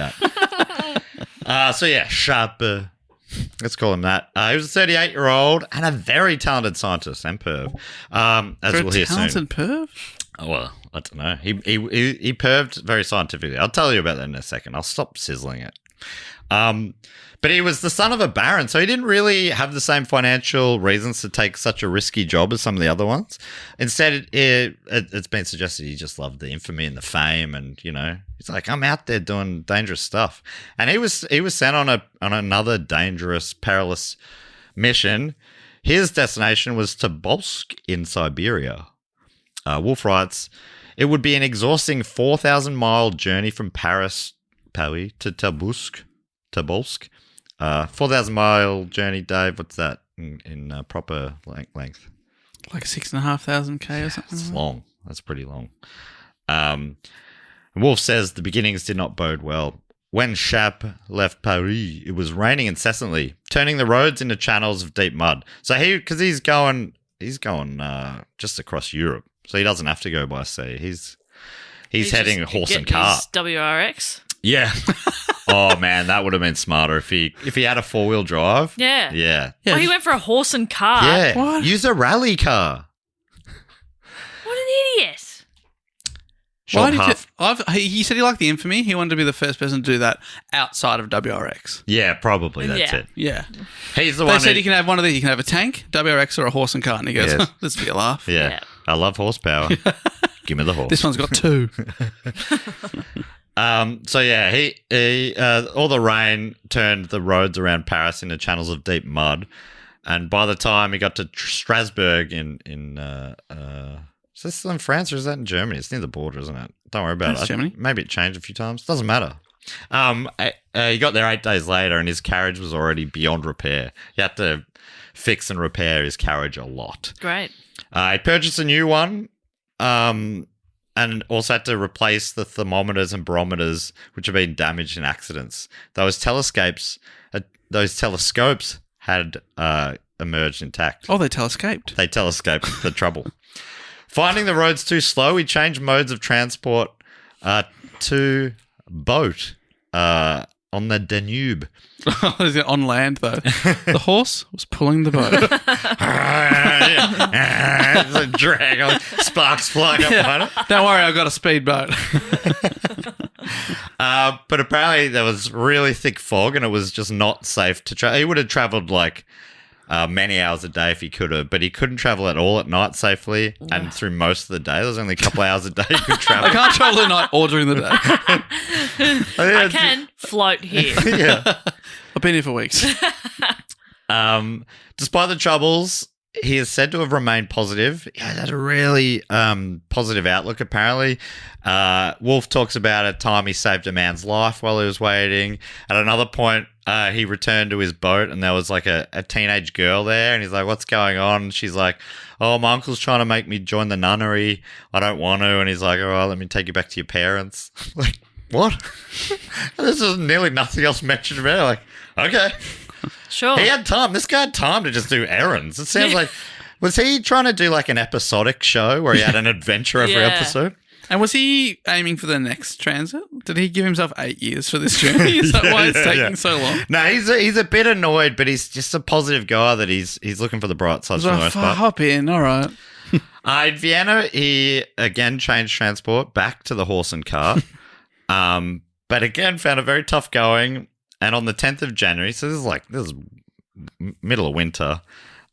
B: out. So yeah, Chappe. Let's call him that. He was a 38-year-old and a very talented scientist and perv. As we'll hear soon.
A: Talented perv?
B: Oh, well, I don't know. He perved very scientifically. I'll tell you about that in a second. I'll stop sizzling it. But he was the son of a baron, so he didn't really have the same financial reasons to take such a risky job as some of the other ones. Instead, it's been suggested he just loved the infamy and the fame, and he's like, I'm out there doing dangerous stuff. And he was sent on another dangerous, perilous mission. His destination was Tobolsk in Siberia. Wulf writes, it would be an exhausting 4,000-mile journey from Paris to Tobolsk. 4,000-mile journey, Dave. What's that in proper length?
A: Like 6,500 K or something.
B: It's long. That's pretty long. Wulf says the beginnings did not bode well. When Chappe left Paris, it was raining incessantly, turning the roads into channels of deep mud. So because he's going just across Europe, so he doesn't have to go by sea. He's heading a horse and cart.
C: WRX.
B: Yeah. Oh man, that would have been smarter if he had a 4-wheel drive.
C: Yeah.
B: Yeah.
C: Oh, he went for a horse and cart.
B: Yeah.
A: What?
B: Use a rally car.
C: What an idiot.
B: Short half
A: He said he liked the infamy. He wanted to be the first person to do that outside of WRX.
B: Yeah, probably that's
C: Yeah.
B: it.
A: Yeah.
B: He's the
A: They
B: one
A: said
B: who,
A: you can have one of these. You can have a tank, WRX, or a horse and cart. And he goes,
B: Yes.
A: this will be a laugh.
B: Yeah.
C: Yeah.
B: I love horsepower. Give me the horse.
A: This one's got 2.
B: So yeah, he all the rain turned the roads around Paris into channels of deep mud, and by the time he got to Strasbourg in is this in France or is that in Germany? It's near the border, isn't it? Don't worry about
A: That's
B: it.
A: Germany.
B: Maybe it changed a few times. Doesn't matter. He got there 8 days later, and his carriage was already beyond repair. He had to fix and repair his carriage a lot.
C: Great.
B: He purchased a new one, and also had to replace the thermometers and barometers which had been damaged in accidents. Those telescopes had emerged intact.
A: Oh, they telescoped.
B: They telescoped the trouble. Finding the roads too slow, he changed modes of transport to boat on the Danube.
A: Is it on land, though? The horse was pulling the boat.
B: It's a drag, sparks flying up behind it.
A: Don't worry, I've got a speedboat.
B: But apparently there was really thick fog and it was just not safe to travel. He would have travelled like many hours a day if he could have, but he couldn't travel at all at night safely and through most of the day. There was only a couple of hours a day he could travel.
A: I can't travel at night or during the day.
C: I can float here.
B: Yeah.
A: I've been here for weeks.
B: Despite the troubles, he is said to have remained positive. He had a really positive outlook, apparently. Wulf talks about a time he saved a man's life while he was waiting. At another point, he returned to his boat and there was like a teenage girl there and he's like, what's going on? And she's like, oh, my uncle's trying to make me join the nunnery. I don't want to. And he's like, all right, let me take you back to your parents. Like, what? There's just nearly nothing else mentioned about it. Like, okay.
C: Sure.
B: He had time. This guy had time to just do errands. It sounds like, was he trying to do like an episodic show where he had an adventure every
C: Yeah.
B: episode?
A: And was he aiming for the next transit? Did he give himself 8 years for this journey? Is that why it's taking so long?
B: No, he's a bit annoyed, but he's just a positive guy that he's looking for the bright side for the most part.
A: Hop in, all right.
B: In Vienna, he again changed transport back to the horse and cart, but again found it very tough going. And on the 10th of January, so this is middle of winter,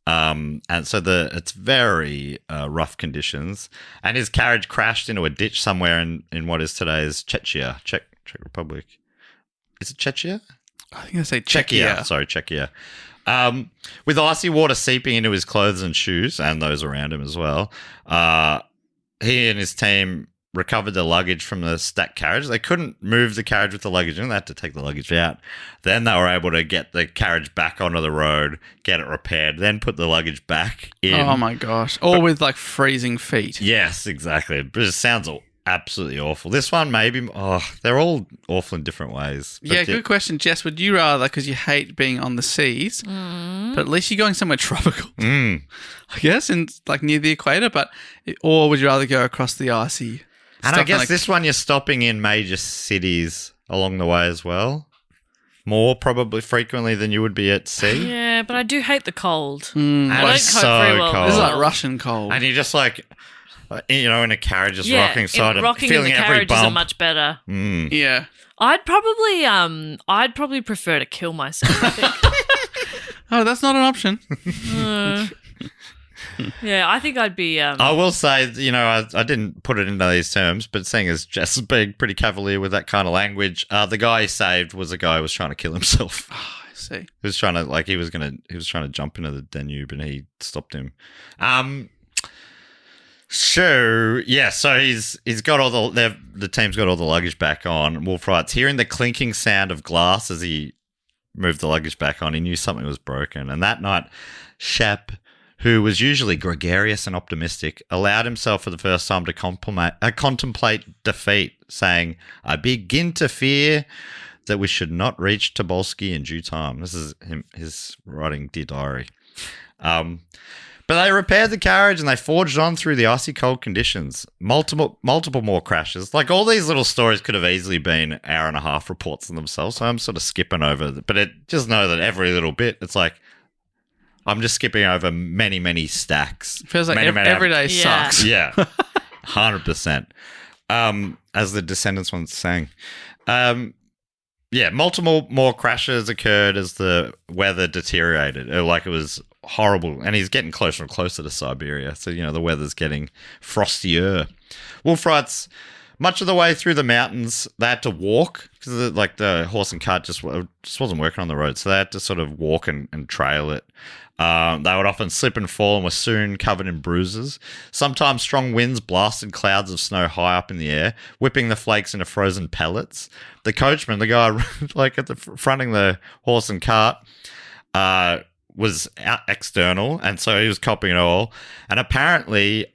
B: and so it's very rough conditions. And his carriage crashed into a ditch somewhere in what is today's Czechia, Czech Republic. Is it Czechia?
A: I think I say Czechia.
B: Sorry, Czechia. With icy water seeping into his clothes and shoes, and those around him as well. He and his team recovered the luggage from the stacked carriage. They couldn't move the carriage with the luggage in. They had to take the luggage out. Then they were able to get the carriage back onto the road, get it repaired, then put the luggage back in.
A: Oh, my gosh. All with, like, freezing feet.
B: Yes, exactly. But it sounds absolutely awful. This one, maybe, they're all awful in different ways. But
A: Yeah, good question, Jess. Would you rather, because you hate being on the seas, but at least you're going somewhere tropical, I guess, and like near the equator, or would you rather go across the icy?
B: And I
A: stuff
B: guess
A: like-
B: this one you're stopping in major cities along the way as well. More probably frequently than you would be at sea.
C: Yeah, but I do hate the cold.
B: And
C: I don't
B: it's
C: cope
B: so
C: very well.
B: cold.
A: This is like Russian cold.
B: And you're just like, in a carriage just rocking side of
C: rocking in
B: feeling
C: the
B: every
C: carriage isn't
B: bump.
C: much better.
A: Yeah.
C: I'd probably prefer to kill myself. I think.
A: Oh, that's not an option.
C: Yeah, I think I'd be.
B: I will say, I didn't put it into these terms, but seeing as Jess is being pretty cavalier with that kind of language, the guy he saved was a guy who was trying to kill himself.
A: I see.
B: He was trying to he was trying to jump into the Danube and he stopped him. So he's got all the team's got all the luggage back on. Wolf writes, hearing the clinking sound of glass as he moved the luggage back on, he knew something was broken. And that night, Chappe, who was usually gregarious and optimistic, allowed himself for the first time to contemplate defeat, saying, I begin to fear that we should not reach Tobolski in due time. This is his writing Dear Diary. But they repaired the carriage and they forged on through the icy cold conditions. Multiple more crashes. Like all these little stories could have easily been hour and a half reports in themselves. So I'm sort of skipping over, but just know that every little bit, it's like, I'm just skipping over many, many stacks.
A: Feels like
B: many
A: every day
C: Yeah.
A: sucks.
B: Yeah, 100%. as the Descendants once sang. Multiple more crashes occurred as the weather deteriorated. It was horrible. And he's getting closer and closer to Siberia. So, the weather's getting frostier. Wulf writes, much of the way through the mountains, they had to walk because the horse and cart just wasn't working on the road. So they had to sort of walk and trail it. They would often slip and fall and were soon covered in bruises. Sometimes strong winds blasted clouds of snow high up in the air, whipping the flakes into frozen pellets. The coachman, the guy at the fronting the horse and cart, was out external, and so he was copying it all. And apparently,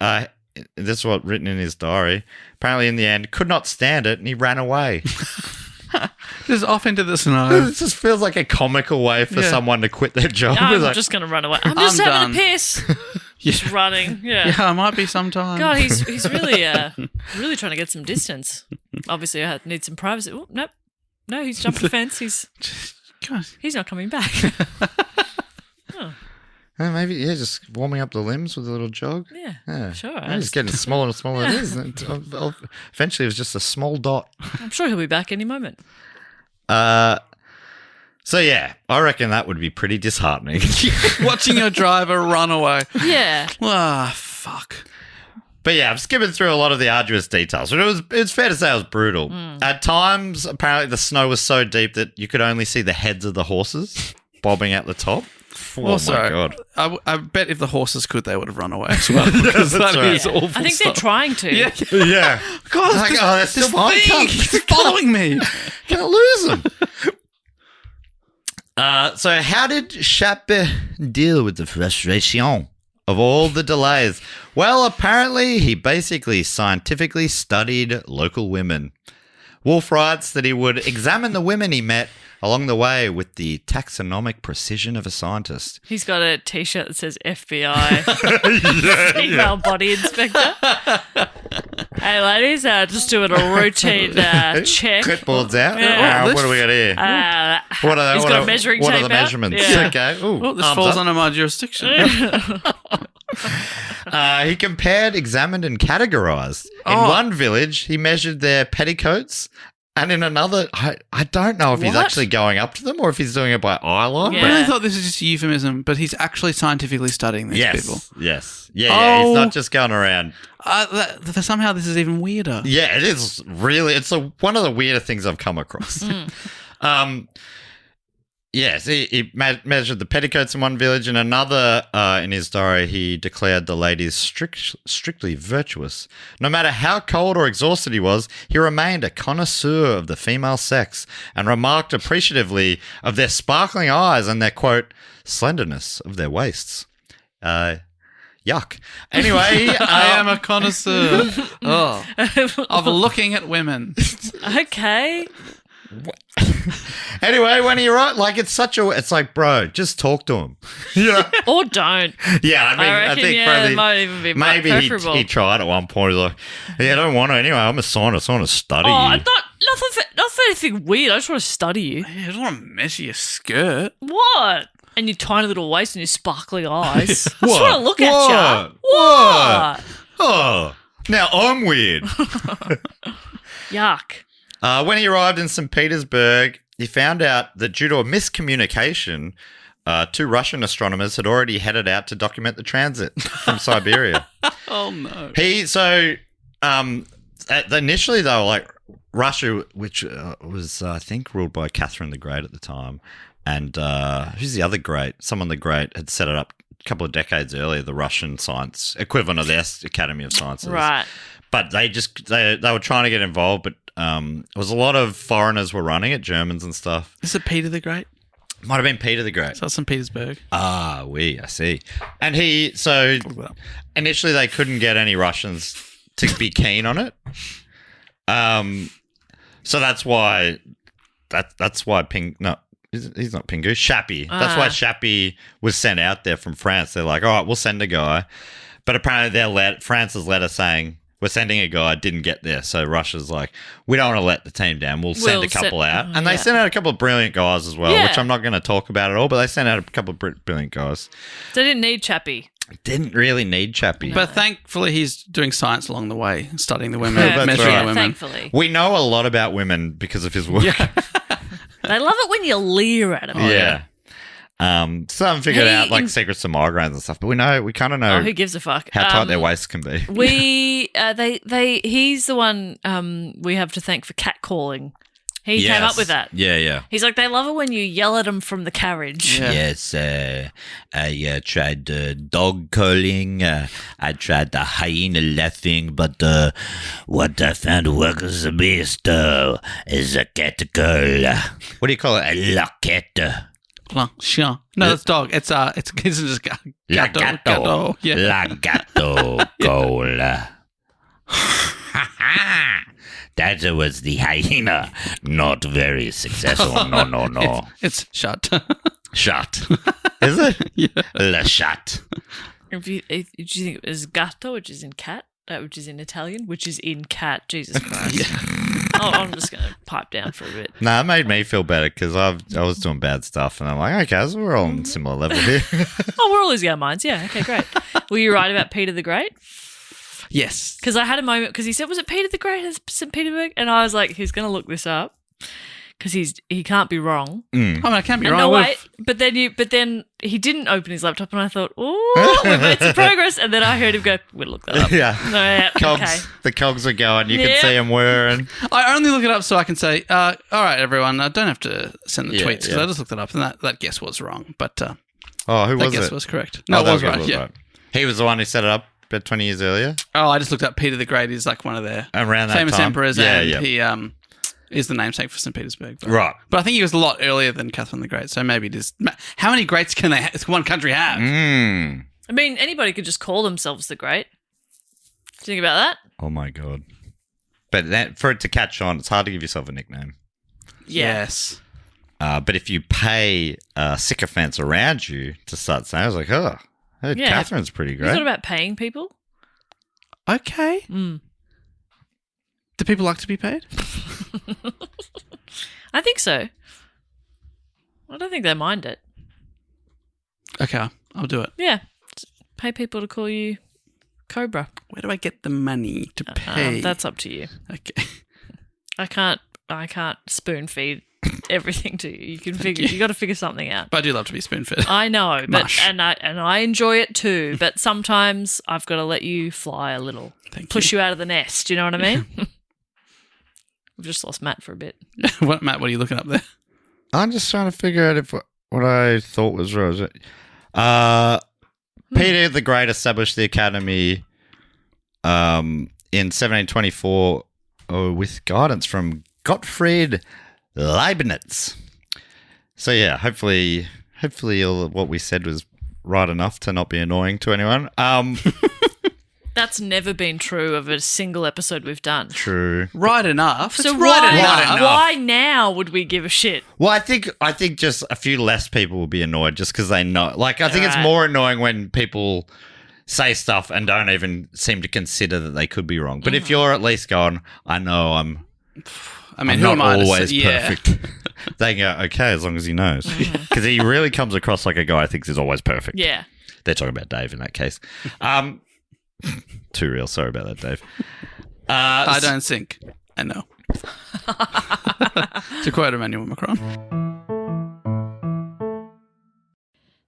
B: this is what written in his diary. Apparently, in the end, could not stand it, and he ran away.
A: Just off into the snow.
B: It just feels like a comical way for someone to quit their job.
C: I'm just going to run away. I'm just having
A: done.
C: a piss. Just running. Yeah.
A: Yeah, it might be sometime.
C: God, he's really really trying to get some distance. Obviously, I need some privacy. Oh, nope. No, he's jumped the fence. He's not coming back.
B: Maybe, just warming up the limbs with a little jog.
C: Yeah, sure.
B: It's getting smaller and smaller. It is. Eventually, it was just a small dot.
C: I'm sure he'll be back any moment.
B: So, I reckon that would be pretty disheartening.
A: Watching your driver run away.
C: Yeah.
A: Ah, fuck.
B: But I'm skimming through a lot of the arduous details. But it's fair to say it was brutal. At times, apparently, the snow was so deep that you could only see the heads of the horses bobbing out the top.
A: Also,
B: my God.
A: I bet if the horses could, they would have run away as well. Because that is awful
C: I think they're trying to.
A: Yeah.
B: Yeah.
A: God,
B: that's still behind.
A: He's following me.
B: Can't lose them. So how did Chappe deal with the frustration of all the delays? Well, apparently he basically scientifically studied local women. Wulf writes that he would examine the women he met along the way with the taxonomic precision of a scientist.
C: He's got a T-shirt that says FBI female body inspector. Hey, ladies, just doing a routine check.
B: Clipboards out.
C: Yeah.
B: What do we got here? What are
C: he's got a measuring
B: what
C: tape
B: are the
C: out.
B: measurements?
C: Yeah.
B: Okay. Ooh,
A: This
B: arms
A: falls
B: up.
A: under my jurisdiction.
B: He compared, examined, and categorized. In one village, he measured their petticoats. And in another, I don't know if he's
A: What?
B: actually going up to them or if he's doing it by eye line.
C: Yeah.
A: I really thought this was just a euphemism, but he's actually scientifically studying these people.
B: Yes. Yeah, he's
A: Oh.
B: not just going around.
A: Somehow this is even weirder.
B: Yeah, it is really. It's one of the weirder things I've come across. Yes, he measured the petticoats in one village. In another, in his diary, he declared the ladies strictly virtuous. No matter how cold or exhausted he was, he remained a connoisseur of the female sex and remarked appreciatively of their sparkling eyes and their, quote, slenderness of their waists. Yuck. Anyway,
A: I am a connoisseur of looking at women.
C: Okay.
B: Anyway, when he wrote, it's like, bro, just talk to him. Yeah.
C: Or don't.
B: Yeah, I mean, I
C: reckon,
B: think
C: it
B: probably
C: might even be
B: maybe
C: preferable.
B: he tried at one point. He's like, yeah, I don't want to. Anyway, I'm a scientist. I want to study
C: Oh,
B: you.
C: not for anything weird. I just want to study you.
A: Yeah, I don't want to measure your skirt.
C: What? And your tiny little waist and your sparkling eyes. I just
B: What?
C: want to look at you.
B: What? Oh, now I'm weird.
C: Yuck.
B: When he arrived in St. Petersburg, he found out that due to a miscommunication, two Russian astronomers had already headed out to document the transit from Siberia.
A: Oh, no.
B: Initially, they were like Russia, which was, I think, ruled by Catherine the Great at the time. And who's the other great? Someone the Great had set it up a couple of decades earlier, the Russian science equivalent of the Academy of Sciences.
C: Right.
B: But they were trying to get involved, but it was a lot of foreigners were running it, Germans and stuff.
A: Is it Peter the Great?
B: Might have been Peter the Great.
A: So that's St. Petersburg.
B: I see. And initially they couldn't get any Russians to be keen on it. So that's why he's not Pingré, Chappe. That's why Chappe was sent out there from France. They're like, all right, we'll send a guy. But apparently France's letter saying, we're sending a guy, didn't get there. So Russia's like, we don't want to let the team down. We'll send a couple out. And they sent out a couple of brilliant guys as well, which I'm not going to talk about at all, but they sent out a couple of brilliant guys.
C: They didn't need Chappe.
B: Didn't really need Chappe.
A: But thankfully, he's doing science along the way, studying the women,
B: Yeah,
A: measuring
B: right.
A: the women.
C: Thankfully.
B: We know a lot about women because of his work.
A: Yeah.
C: They love it when you leer at them.
B: Yeah. Some figured out like secrets to migraines and stuff, but we kind of know
C: who gives a fuck?
B: how tight their waists can be.
C: He's the one we have to thank for catcalling. He came up with that.
B: Yeah.
C: He's like, they love it when you yell at them from the carriage.
A: Yeah.
B: Yes, I tried dog calling. I tried the hyena laughing, but what I found works the best is a cat call. What do you call it? A loquette.
A: Sure. No, that's dog. It's just gatto. Yeah.
B: La gatto call. That was the hyena. Not very successful. No.
A: It's shut.
B: Shut. Is it?
A: Yeah.
B: La shut.
C: If you think it was gatto, which is in cat, which is in Italian, which is in cat. Jesus Christ. I'm just going to pipe down for a bit.
B: No, it made me feel better because I was doing bad stuff and I'm like, okay, so we're all on a similar level here.
C: Oh, we're all losing our minds. Yeah, okay, great. Were you right about Peter the Great?
A: Yes.
C: Because I had a moment, because he said, was it Peter the Great at St. Petersburg? And I was like, he's going to look this up because he can't be wrong.
A: I mean, I can't be
C: And
A: wrong.
C: no, wait, but then he didn't open his laptop and I thought, oh, we've made some progress. And then I heard him go, we'll look that up.
B: Yeah.
C: No, yeah,
B: Cogs,
C: okay.
B: the cogs are going. You can
C: Yeah.
B: see them whirring.
A: I only look it up so I can say, all right, everyone, I don't have to send the tweets because
B: yeah.
A: I just looked it up and that guess was wrong. But
B: Oh, who
A: that
B: was
A: guess
B: it?
A: was correct. No, it
B: that
A: was right.
B: guess
A: Yeah.
B: He was the one who set it up about 20 years earlier.
A: Oh, I just looked up Peter the Great is like one of their
B: Around that
A: famous
B: time.
A: emperors,
B: Yeah,
A: and
B: yeah.
A: he is the namesake for St. Petersburg. But,
B: Right.
A: But I think he was a lot earlier than Catherine the Great, so maybe it is. How many greats can one country have?
B: Mm.
C: I mean, anybody could just call themselves the Great. Think about that.
B: Oh, my God. But for it to catch on, it's hard to give yourself a nickname.
A: Yes.
B: But if you pay sycophants around you to start saying, I was like, oh, hey,
C: Yeah.
B: Catherine's pretty
C: You
B: great.
C: thought about paying people?
A: Okay.
C: Mm.
A: Do people like to be paid?
C: I think so. I don't think they mind it.
A: Okay, I'll do it.
C: Yeah. Pay people to call you Cobra.
A: Where do I get the money to pay?
C: That's up to you.
A: Okay.
C: I can't spoon feed everything to you. You got to figure something out.
A: But I do love to be spoon-fed.
C: I know, but
A: Mush.
C: and I enjoy it too. But sometimes I've got to let you fly a little, push you out of the nest. You know what I mean? We've just lost Matt for a bit.
A: Matt, what are you looking up there?
B: I'm just trying to figure out if what I thought was wrong. Peter the Great established the academy in 1724 with guidance from Gottfried Leibniz. So yeah, hopefully all what we said was right enough to not be annoying to anyone.
C: That's never been true of a single episode we've done.
B: True.
A: Right enough.
C: So
A: It's right enough.
C: why now would we give a shit?
B: Well, I think just a few less people will be annoyed just because they know. Like, I think it's
C: Right.
B: more annoying when people say stuff and don't even seem to consider that they could be wrong. But if you're at least going, I know I mean,
A: I'm
B: who
A: not
B: am I always
A: to say, yeah.
B: perfect. They go, okay, as long as he knows. Because he really comes across like a guy who thinks he's always perfect.
C: Yeah.
B: They're talking about Dave in that case. Too real. Sorry about that, Dave.
A: I don't think. I know. To quote Emmanuel Macron.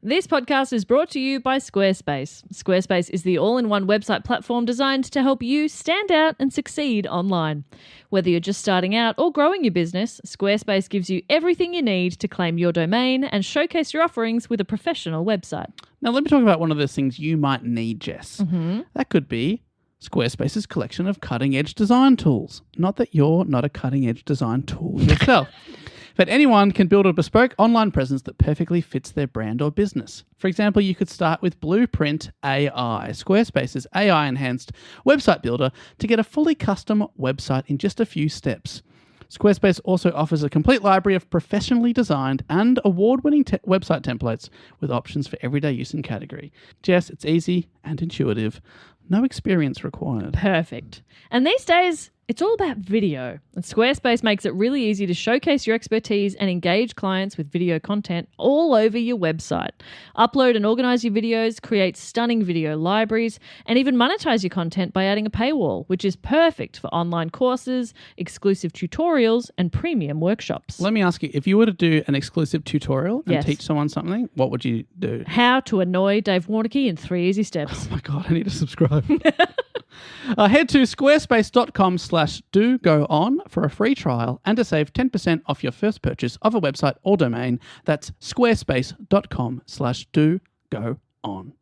E: This podcast is brought to you by Squarespace. Squarespace is the all-in-one website platform designed to help you stand out and succeed online. Whether you're just starting out or growing your business, Squarespace gives you everything you need to claim your domain and showcase your offerings with a professional website.
A: Now, let me talk about one of those things you might need, Jess. That could be Squarespace's collection of cutting-edge design tools. Not that you're not a cutting-edge design tool yourself. But anyone can build a bespoke online presence that perfectly fits their brand or business. For example, you could start with Blueprint AI, Squarespace's AI-enhanced website builder, to get a fully custom website in just a few steps. Squarespace also offers a complete library of professionally designed and award-winning website templates with options for everyday use and category. Jess, it's easy and intuitive. No experience required.
E: Perfect. And these days, it's all about video. And Squarespace makes it really easy to showcase your expertise and engage clients with video content all over your website. Upload and organize your videos, create stunning video libraries, and even monetize your content by adding a paywall, which is perfect for online courses, exclusive tutorials, and premium workshops.
A: Let me ask you, if you were to do an exclusive tutorial and
E: Yes.
A: teach someone something, what would you do?
E: How to annoy Dave Warnicky in 3 easy steps.
A: Oh my God, I need to subscribe. Head to squarespace.com/do-go-on for a free trial and to save 10% off your first purchase of a website or domain. That's squarespace.com/do-go-on.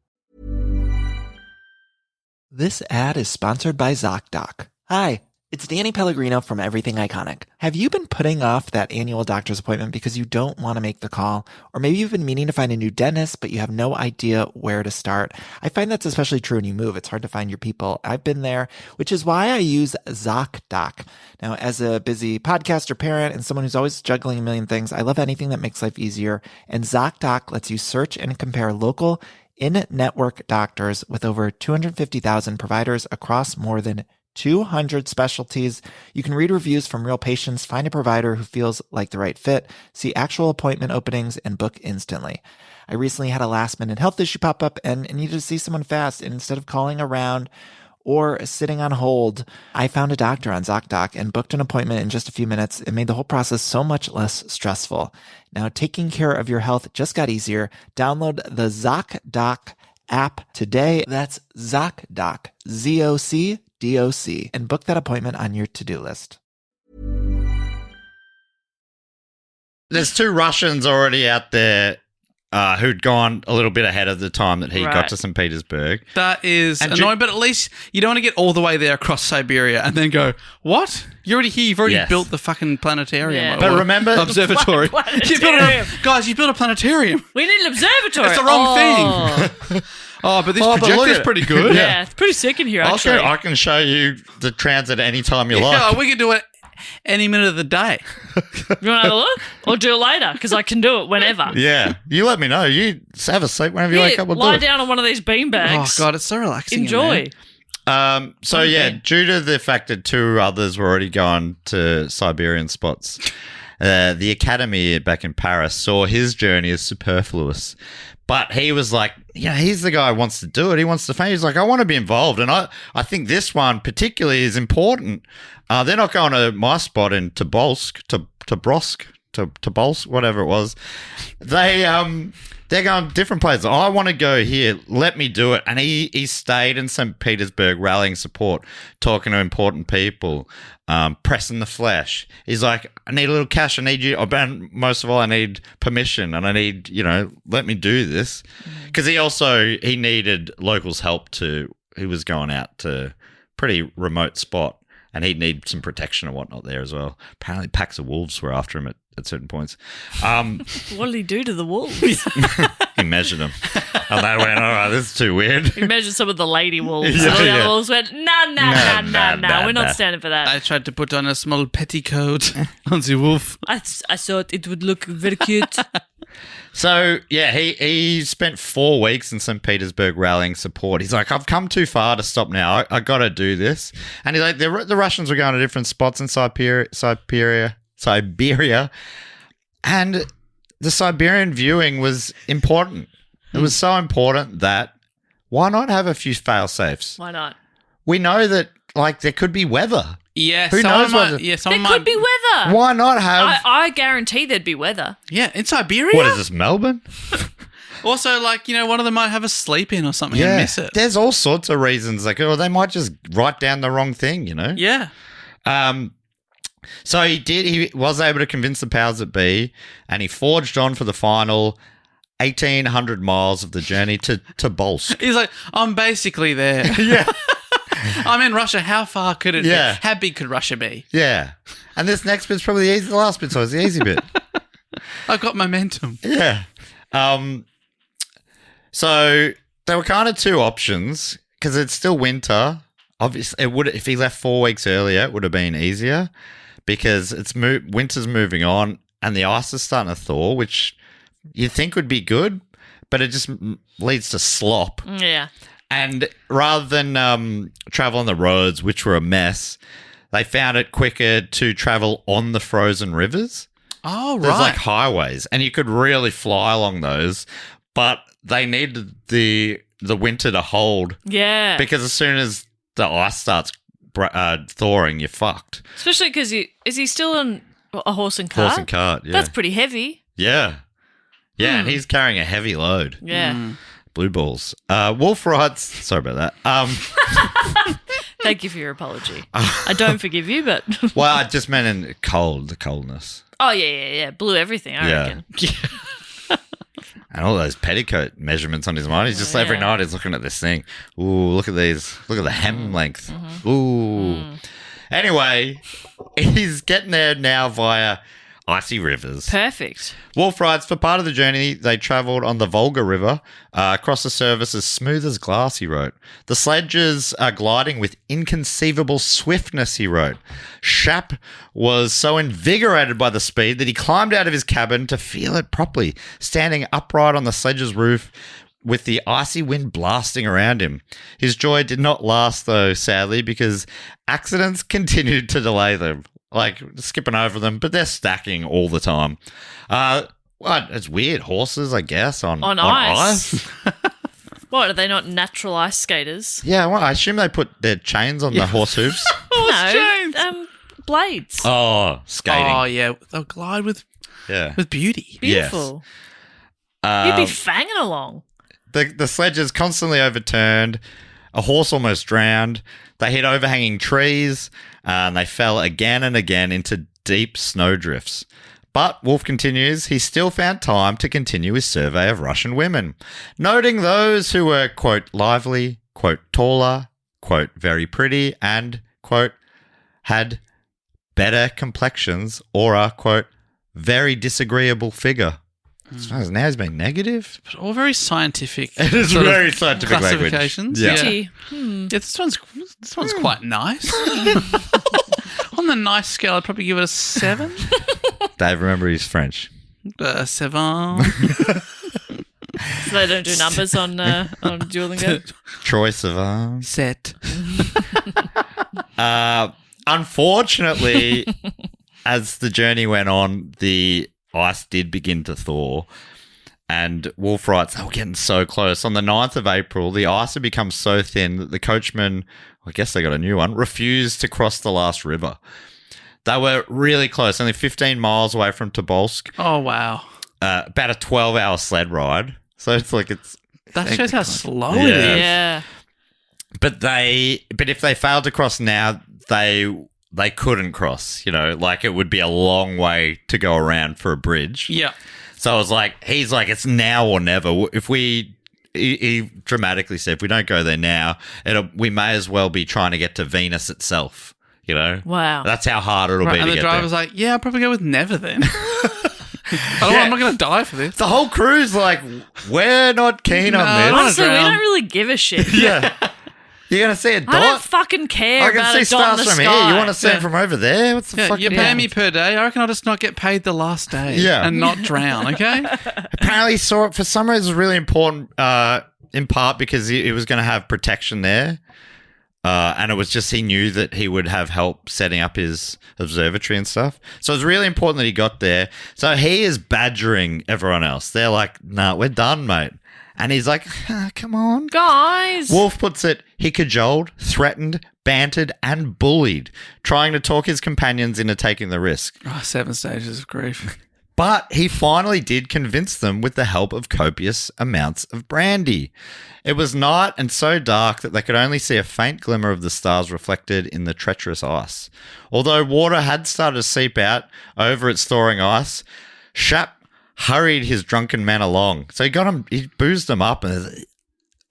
D: This ad is sponsored by ZocDoc. Hi, it's Danny Pellegrino from Everything Iconic. Have you been putting off that annual doctor's appointment because you don't want to make the call? Or maybe you've been meaning to find a new dentist, but you have no idea where to start. I find that's especially true when you move. It's hard to find your people. I've been there, which is why I use ZocDoc. Now, as a busy podcaster, parent, and someone who's always juggling a million things, I love anything that makes life easier. And ZocDoc lets you search and compare local in-network doctors with over 250,000 providers across more than 200 specialties. You can read reviews from real patients, find a provider who feels like the right fit, see actual appointment openings, and book instantly. I recently had a last-minute health issue pop up and needed to see someone fast. And instead of calling around or sitting on hold, I found a doctor on ZocDoc and booked an appointment in just a few minutes. It made the whole process so much less stressful. Now, taking care of your health just got easier. Download the ZocDoc app today. That's ZocDoc, ZocDoc, and book that appointment on your to-do list.
B: There's 2 Russians already out there who'd gone a little bit ahead of the time that he
C: Right.
B: got to St. Petersburg.
A: That is
B: And
A: annoying, but at least you don't want to get all the way there across Siberia and then go, what? You're already here. You've already
B: Yes.
A: built the fucking planetarium.
C: Yeah.
A: or
B: But remember-
A: observatory.
C: Planetarium.
A: Guys, you built a planetarium.
C: We need an observatory.
A: It's the wrong
C: thing.
A: Oh, but this
B: Oh, but look
A: projector's
B: at it.
A: pretty good.
C: Yeah, it's pretty sick in here, actually.
B: I can show you the transit anytime you
A: Yeah,
B: like.
A: we could do it any minute of the day.
C: You want to have a look? Or do it later? Because I can do it whenever.
B: Yeah, you let me know. You have a sleep whenever you wake up. We'll
C: lie
B: do it.
C: down on one of these beanbags.
A: Oh, God, it's so relaxing. in
C: Enjoy.
A: there.
B: So yeah, due to the fact that 2 others were already gone to Siberian spots, the Academy back in Paris saw his journey as superfluous. But he was like, he's the guy who wants to do it. He wants to finish. He's like, I want to be involved. And I think this one particularly is important. They're not going to my spot in Tobolsk, Tobolsk, whatever it was. They're going different places. I want to go here. Let me do it. And he stayed in St. Petersburg rallying support, talking to important people, pressing the flesh. He's like, I need a little cash. I need you. But most of all, I need permission. And I need, let me do this. Because he needed locals' help too. He was going out to pretty remote spot. And he'd need some protection and whatnot there as well. Apparently packs of wolves were after him at certain points.
C: What did he do to the wolves?
B: He measured them. And they went, all right, this is too weird.
C: He measured some of the lady wolves.
B: Yeah,
C: All the
B: yeah.
C: other wolves went, nah. We're not standing for that.
A: I tried to put on a small petticoat on the wolf.
C: I thought it would look very cute.
B: So, yeah, he spent 4 weeks in St. Petersburg rallying support. He's like, I've come too far to stop now. I got to do this. And he's like, the Russians were going to different spots in Siberia. And the Siberian viewing was important. It was so important that why not have a few fail-safes?
C: Why not?
B: We know that, there could be weather.
A: Yeah,
B: Who
A: someone
B: knows
A: might,
B: what-
A: yeah,
C: There
A: someone
C: could
A: might
C: be weather.
B: Why not have...
C: I guarantee there'd be weather.
A: Yeah, in Siberia.
B: What is this, Melbourne?
A: Also, one of them might have a sleep in or something and miss it.
B: There's all sorts of reasons. They might just write down the wrong thing,
A: Yeah.
B: So he was able to convince the powers that be, and he forged on for the final 1,800 miles of the journey to Tobolsk.
A: He's like, I'm basically there.
B: Yeah.
A: I'm in Russia. How far could it
B: Yeah.
A: be? How big could Russia be?
B: Yeah. And this next bit's probably the easy. The last bit's always the easy bit.
A: I've got momentum.
B: Yeah. So there were kind of 2 options because it's still winter. Obviously, it would if he left 4 weeks earlier, it would have been easier because winter's moving on and the ice is starting to thaw, which you think would be good, but it just leads to slop.
C: Yeah.
B: And rather than travel on the roads, which were a mess, they found it quicker to travel on the frozen rivers.
A: Oh,
B: There's
A: right.
B: like highways, and you could really fly along those, but they needed the winter to hold
C: Yeah.
B: because as soon as the ice starts thawing, you're fucked.
C: Especially because is he still on a horse and cart?
B: Horse and cart, yeah.
C: That's pretty heavy.
B: Yeah. Yeah, and he's carrying a heavy load.
C: Yeah.
B: Blue balls. Wulf writes... Sorry about that.
C: Thank you for your apology. I don't forgive you, but...
B: Well, I just meant in the coldness.
C: Oh, yeah. Blew everything, I reckon.
B: And all those petticoat measurements on his mind. He's just every night he's looking at this thing. Ooh, look at these. Look at the hem length. Ooh. Anyway, he's getting there now via icy rivers.
C: Perfect.
B: Wulf writes, for part of the journey, they travelled on the Volga River, across a surface as smooth as glass, he wrote. The sledges are gliding with inconceivable swiftness, he wrote. Chappe was so invigorated by the speed that he climbed out of his cabin to feel it properly, standing upright on the sledge's roof with the icy wind blasting around him. His joy did not last, though, sadly, because accidents continued to delay them. Like, skipping over them, but they're stacking all the time. It's weird. Horses, I guess, on ice.
C: What, are they not natural ice skaters?
B: Yeah, well, I assume they put their chains on the horse hooves.
C: No, blades.
B: Oh, skating.
A: Oh, yeah. They'll glide with beauty.
C: Beautiful.
B: Yes.
C: You'd be fanging along.
B: The sledges constantly overturned. A horse almost drowned. They hit overhanging trees, and they fell again and again into deep snowdrifts. But, Wulf continues, he still found time to continue his survey of Russian women, noting those who were, quote, lively, quote, taller, quote, very pretty, and, quote, had better complexions or a, quote, very disagreeable figure. So now he's being negative.
A: But all very scientific.
B: It is
A: sort of
B: very scientific language.
A: classifications.
B: Yeah.
C: Gee.
A: Yeah, this one's quite nice. On the nice scale, I'd probably give it a 7.
B: Dave, remember he's French.
A: 7.
C: So they don't do numbers on Duolingo?
B: Troy Sivan.
A: Set.
B: Unfortunately, as the journey went on, the ice did begin to thaw, and Wulf writes, we're getting so close. On the 9th of April, the ice had become so thin that the coachman, I guess they got a new one, refused to cross the last river. They were really close, only 15 miles away from Tobolsk.
A: Oh, wow.
B: About a 12-hour sled ride. So it's like
A: That shows how slow it is.
C: Yeah.
B: But if they failed to cross now, they couldn't cross, like it would be a long way to go around for a bridge.
A: Yeah.
B: So I was like, he's like, it's now or never. He dramatically said, if we don't go there now, we may as well be trying to get to Venus itself,
C: Wow.
B: That's how hard it'll be to
A: And the
B: get
A: driver's
B: there.
A: like, yeah, I'll probably go with never then. I'm not going to die for this.
B: The whole crew's like, we're not keen on this.
C: Honestly, we
A: drown.
C: don't really give a shit.
B: Yeah. You're going to see a dot?
C: I don't fucking care
B: I can
C: about
B: see
C: a dot in
B: stars
C: the
B: from
C: sky.
B: here. You want to see them from over there? What's the
A: Yeah,
B: fuck?
A: you're paying me per day. I reckon I'll just not get paid the last day.
B: Yeah.
A: And not drown, okay?
B: Apparently he saw it for some reason. It was really important, in part because he was going to have protection there. And it was just he knew that he would have help setting up his observatory and stuff. So it was really important that he got there. So he is badgering everyone else. They're like, nah, we're done, mate. And he's like, come on.
C: Guys.
B: Wulf puts it, he cajoled, threatened, bantered, and bullied, trying to talk his companions into taking the risk.
A: 7 stages of grief.
B: But he finally did convince them with the help of copious amounts of brandy. It was night and so dark that they could only see a faint glimmer of the stars reflected in the treacherous ice. Although water had started to seep out over its thawing ice, Chappe hurried his drunken men along. So he boozed them up and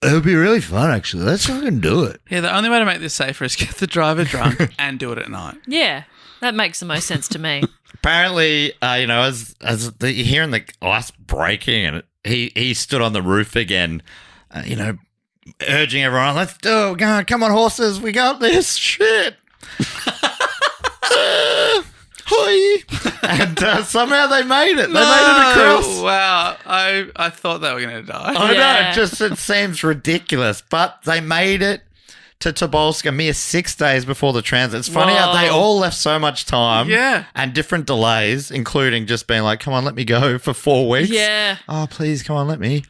B: it'll be really fun, actually. Let's fucking do it.
A: Yeah, the only way to make this safer is get the driver drunk and do it at night.
C: Yeah, that makes the most sense to me.
B: Apparently, as you're hearing the ice breaking, and he stood on the roof again, urging everyone, let's do it. Come on, horses, we got this shit. Hoi. And somehow they made it. They made it across.
A: Wow. I thought they were going to die.
B: I
C: Yeah.
B: know, it seems ridiculous, but they made it to Tobolsk a mere 6 days before the transit. It's funny how they
C: Whoa.
B: all left so much time
A: Yeah.
B: and different delays, including just being like, come on, let me go for 4 weeks.
C: Yeah.
B: Oh, please, come on, let me.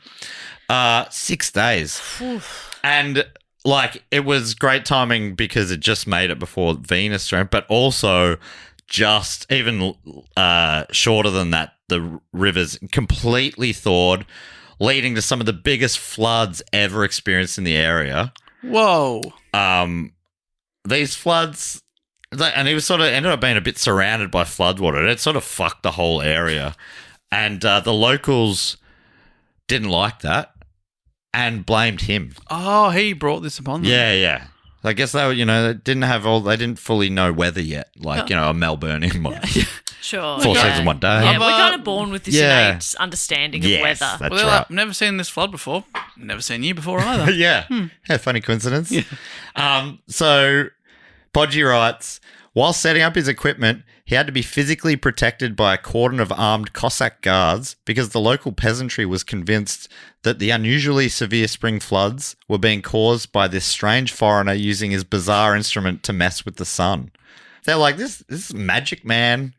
B: 6 days. And, like, it was great timing because it just made it before Venus, but also just even shorter than that, the rivers completely thawed, leading to some of the biggest floods ever experienced in the area.
A: Whoa.
B: These floods, and he was sort of ended up being a bit surrounded by floodwater. It sort of fucked the whole area. And the locals didn't like that and blamed him.
A: Oh, he brought this upon them.
B: Yeah. I guess they were, they didn't fully know weather yet, like, a Melbourne in
C: Sure.
B: 4 seasons, 1 day.
C: Yeah, we're kind of born with this
B: Yeah.
C: innate understanding
B: Yes,
C: of weather.
B: that's
A: Well, they're
B: right.
A: like, I've never seen this flood before. Never seen you before either.
B: Yeah. Funny coincidence. So Podgy writes, while setting up his equipment, he had to be physically protected by a cordon of armed Cossack guards because the local peasantry was convinced that the unusually severe spring floods were being caused by this strange foreigner using his bizarre instrument to mess with the sun. They're like, this magic man,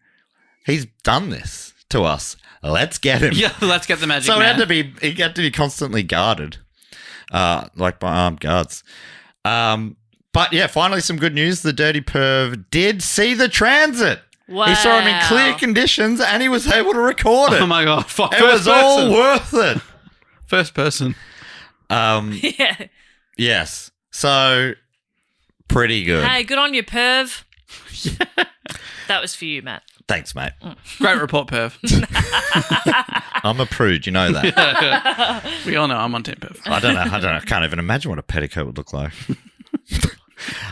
B: he's done this to us. Let's get him.
A: Yeah, let's get the magic
B: So
A: man.
B: he had to be constantly guarded, like by armed guards. But yeah, finally some good news. The dirty perv did see the transit.
C: Wow.
B: He saw him in clear conditions and he was able to record it.
A: Oh my God.
B: It was all worth it.
A: First person.
C: Yeah.
B: Yes. So pretty good.
C: Hey, good on you, perv. That was for you, Matt.
B: Thanks, mate.
A: Great report, Perv.
B: I'm a prude, you know that.
A: We all know I'm on Team Perv.
B: I don't know. I can't even imagine what a petticoat would look like.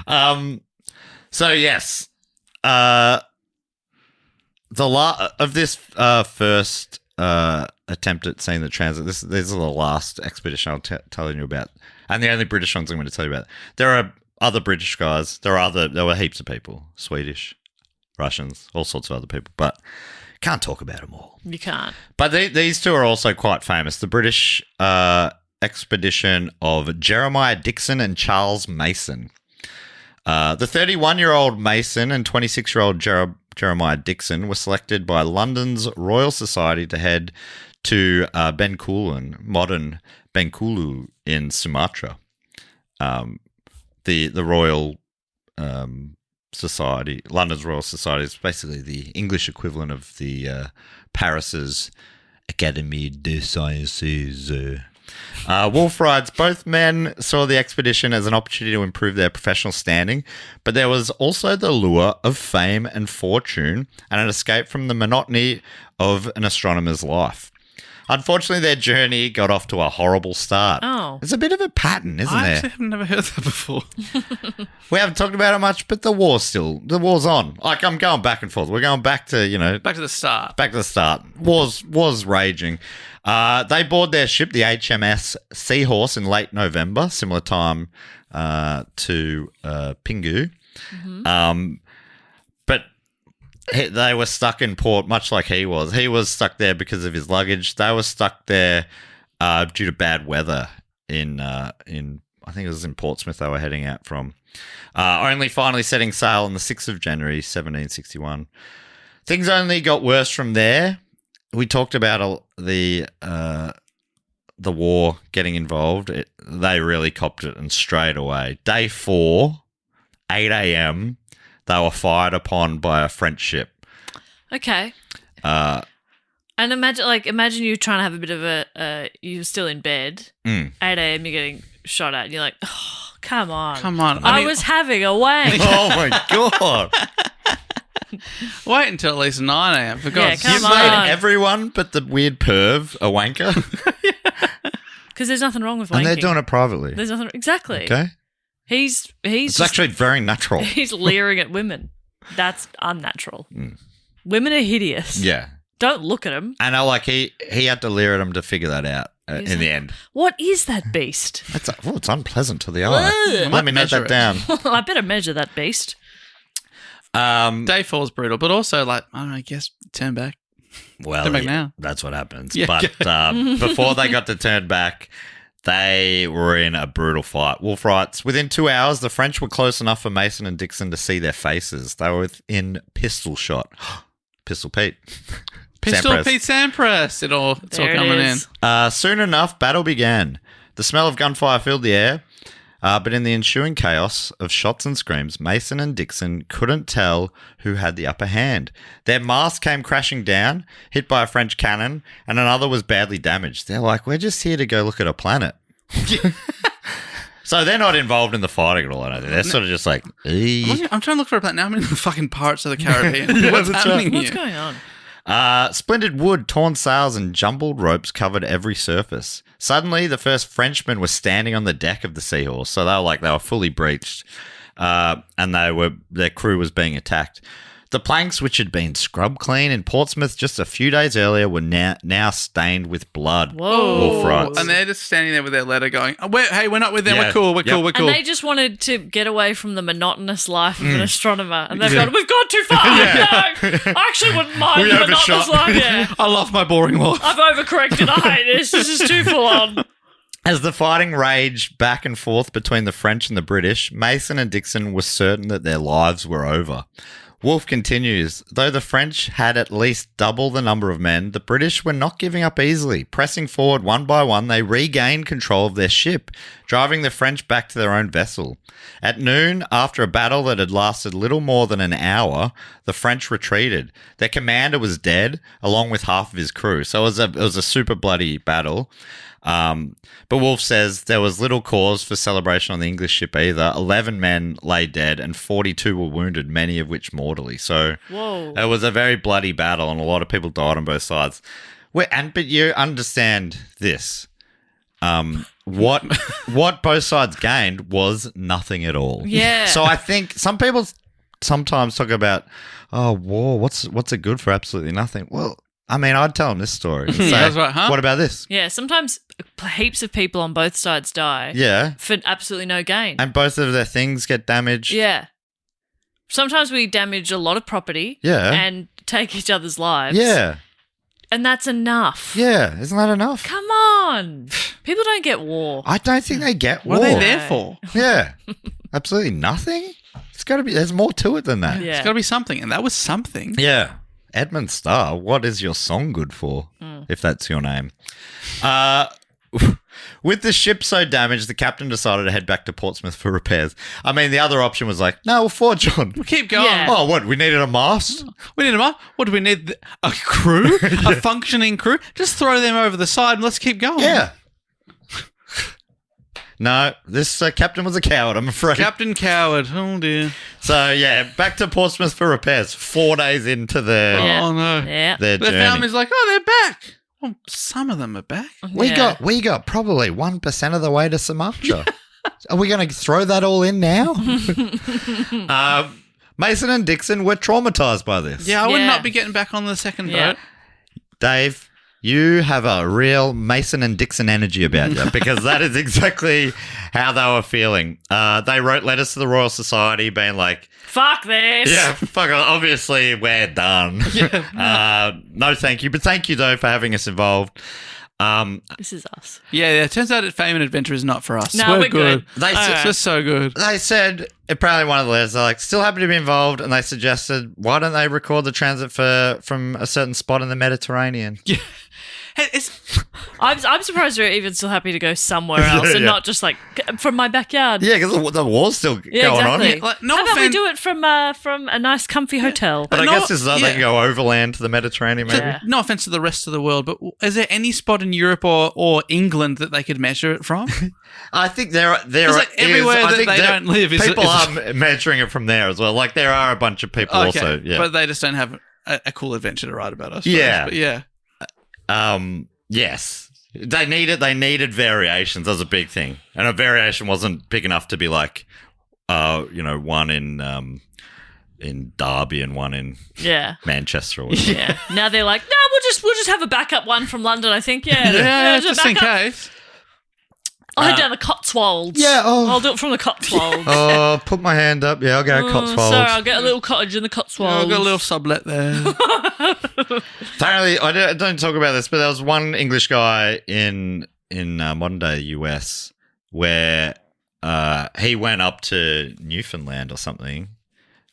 B: So yes, the of this first attempt at seeing the transit. These are the last expedition I'll telling you about, and the only British ones I'm going to tell you about. There are other British guys. There were heaps of people, Swedish, Russians, all sorts of other people, but can't talk about them all.
C: You can't.
B: But these two are also quite famous. The British expedition of Jeremiah Dixon and Charles Mason. The 31-year-old Mason and 26-year-old Jeremiah Dixon were selected by London's Royal Society to head to Bencoolen, modern Bengkulu in Sumatra. The Royal Society, London's Royal Society, is basically the English equivalent of the Paris's Académie des Sciences. Wulf writes, both men saw the expedition as an opportunity to improve their professional standing, but there was also the lure of fame and fortune and an escape from the monotony of an astronomer's life. Unfortunately, their journey got off to a horrible start.
C: Oh.
B: It's a bit of a pattern, isn't
A: I
B: there?
A: actually have never heard that before.
B: We haven't talked about it much, but the war's on. Like, I'm going back and forth. We're going back to,
A: Back to the start.
B: back to the start. Was raging. They board their ship, the HMS Seahorse, in late November, similar time to Pingu. But they were stuck in port, much like he was. He was stuck there because of his luggage. They were stuck there due to bad weather in I think it was in Portsmouth they were heading out from. Only finally setting sail on the 6th of January, 1761. Things only got worse from there. We talked about the war getting involved. They really copped it, and straight away. Day 4, 8 a.m., they were fired upon by a French ship.
C: Okay. And imagine you trying to have a bit of you're still in bed, 8 a.m., you're getting shot at, and you're like, oh, come on.
A: Come on.
C: I was having a wank.
B: Oh, my God.
A: Wait until at least 9 a.m. For God's
C: come
B: You've
A: sake.
C: on.
B: made everyone but the weird perv a wanker,
C: Because there's nothing wrong with wanking.
B: and they're doing it privately.
C: There's nothing. Exactly.
B: Okay?
C: He's
B: It's
C: just,
B: actually very natural.
C: he's leering at women. That's unnatural. Women are hideous.
B: Yeah.
C: Don't look at him.
B: And he had to leer at him to figure that out in the end.
C: What is that beast?
B: It's unpleasant to the eye.
C: Ugh.
B: Let me note
A: measure
B: that down.
C: I better measure that beast.
A: Day 4's brutal, but also like, I don't know, I guess turn back.
B: Well,
A: Turn back now.
B: that's what happens.
A: Yeah.
B: But before they got to turn back, they were in a brutal fight. Wulf writes, within 2 hours, the French were close enough for Mason and Dixon to see their faces. They were within pistol shot. Pistol Pete.
A: Pistol
B: Sampras.
A: Pete Sampras. It's all
C: There it
A: coming in.
C: is.
B: Soon enough, battle began. The smell of gunfire filled the air, but in the ensuing chaos of shots and screams, Mason and Dixon couldn't tell who had the upper hand. Their mast came crashing down, hit by a French cannon, and another was badly damaged. They're like, we're just here to go look at a planet. So they're not involved in the fighting at all, I don't think. They're sort of just like,
A: I'm trying to look for a planet. Now I'm in the fucking Pirates of the Caribbean. What's
B: that's
A: happening
C: What's
A: here?
C: going on?
B: Splintered wood, torn sails, and jumbled ropes covered every surface. Suddenly, the first Frenchmen were standing on the deck of the Seahorse, so they were fully breached, and their crew was being attacked. The planks, which had been scrubbed clean in Portsmouth just a few days earlier, were now stained with blood.
C: Whoa.
B: Wolf writes.
A: And they're just standing there with their letter going, hey, we're not with them.
B: Yeah.
A: We're cool. We're
B: Yep.
A: cool. We're cool.
C: And they just wanted to get away from the monotonous life of an astronomer. And they've gone, we've gone too far. No, I actually wouldn't mind
B: We
C: the monotonous
B: overshot.
C: life. Yeah.
A: I love my boring life.
C: I've overcorrected. I hate this. This is too full on.
B: As the fighting raged back and forth between the French and the British, Mason and Dixon were certain that their lives were over. Wulf continues, though the French had at least double the number of men, the British were not giving up easily. Pressing forward one by one, they regained control of their ship, driving the French back to their own vessel. At noon, after a battle that had lasted little more than an hour, the French retreated. Their commander was dead, along with half of his crew, so it was a super bloody battle. But Wulf says there was little cause for celebration on the English ship either. 11 men lay dead and 42 were wounded, many of which mortally. So
C: Whoa.
B: it was a very bloody battle and a lot of people died on both sides. But you understand this. What both sides gained was nothing at all.
C: Yeah.
B: So I think some people sometimes talk about, war, what's it good for? Absolutely nothing. Well, I mean, I'd tell them this story. And say,
A: That's right, huh?
B: What about this?
C: Yeah, sometimes heaps of people on both sides die
B: Yeah.
C: for absolutely no gain.
B: And both of their things get damaged.
C: Yeah. Sometimes we damage a lot of property
B: Yeah.
C: and take each other's lives.
B: Yeah.
C: And that's enough.
B: Yeah. Isn't that enough?
C: Come on. People don't get war.
B: I don't think they get
A: What
B: war.
A: are they there for?
B: Yeah. Absolutely nothing. It's got to be, there's more to it than that.
C: Yeah.
A: It's got to be something. And that was something.
B: Yeah. Edmund Starr, what is your song good for, if that's your name? With the ship so damaged, the captain decided to head back to Portsmouth for repairs. I mean, the other option was like, no, we'll forge on.
A: Keep going.
C: Yeah.
B: Oh, what? We needed a mast?
A: We need a what? What do we need? A crew? A functioning crew? Just throw them over the side and let's keep going.
B: Yeah. No, this captain was a coward, I'm afraid.
A: Captain Coward. Oh, dear.
B: So, yeah, back to Portsmouth for repairs. 4 days into their
C: Yeah.
A: Oh, no.
C: Yeah.
B: journey.
A: The family's like, oh, they're back. Well, some of them are back.
B: We
C: Yeah.
B: got probably 1% of the way to Sumatra. Are we going to throw that all in now? Mason and Dixon were traumatized by this.
A: Yeah, I would
C: Yeah.
A: not be getting back on the second
C: Yeah.
A: boat.
B: Dave, you have a real Mason and Dixon energy about you because that is exactly how they were feeling. They wrote letters to the Royal Society being like,
C: Fuck this.
B: yeah, fuck, obviously we're done. No, thank you. But thank you, though, for having us involved.
C: This is us.
A: Yeah, it turns out that Fame and Adventure is not for us.
C: No, we're good.
B: They
C: All
B: said-
C: right.
A: It's so good.
B: They said, apparently one of the letters, they're like, still happy to be involved, and they suggested, why don't they record the transit from a certain spot in the Mediterranean?
A: Yeah. Hey,
C: I'm surprised they're even still happy to go somewhere else and
B: Yeah.
C: not just like from my backyard.
B: Yeah, because the war's still
C: Yeah,
B: going on.
C: exactly.
A: Like, no
C: How about we
A: offense-
C: do it from a nice comfy hotel?
B: But I
A: No,
B: guess it's not they
A: yeah.
B: can go overland to the Mediterranean, maybe.
C: Yeah.
A: No offense to the rest of the world, but is there any spot in Europe or England that they could measure it from?
B: I think there
A: It's like everywhere
B: I
A: that
B: think
A: they
B: there-
A: don't live is-
B: people
A: is-
B: are measuring it from there as well. Like there are a bunch of people also. Yeah.
A: But they just don't have a cool adventure to write about us.
B: Yeah.
A: But yeah.
B: Yes. They needed variations. That was a big thing. And a variation wasn't big enough to be like one in Derby and one in
C: Yeah.
B: Manchester or whatever.
C: Yeah. Now they're like, no, we'll just have a backup one from London, I think. Yeah.
A: Yeah,
C: there's a
A: just in
C: backup.
A: case.
C: I'll head down the Cotswolds.
B: Yeah,
C: I'll do it from the Cotswolds.
B: Oh, put my hand up. Yeah, I'll go Cotswolds.
C: Sorry, I'll get a little cottage in the Cotswolds.
A: I've got a little sublet there.
B: Apparently, I don't talk about this, but there was one English guy in modern day US where he went up to Newfoundland or something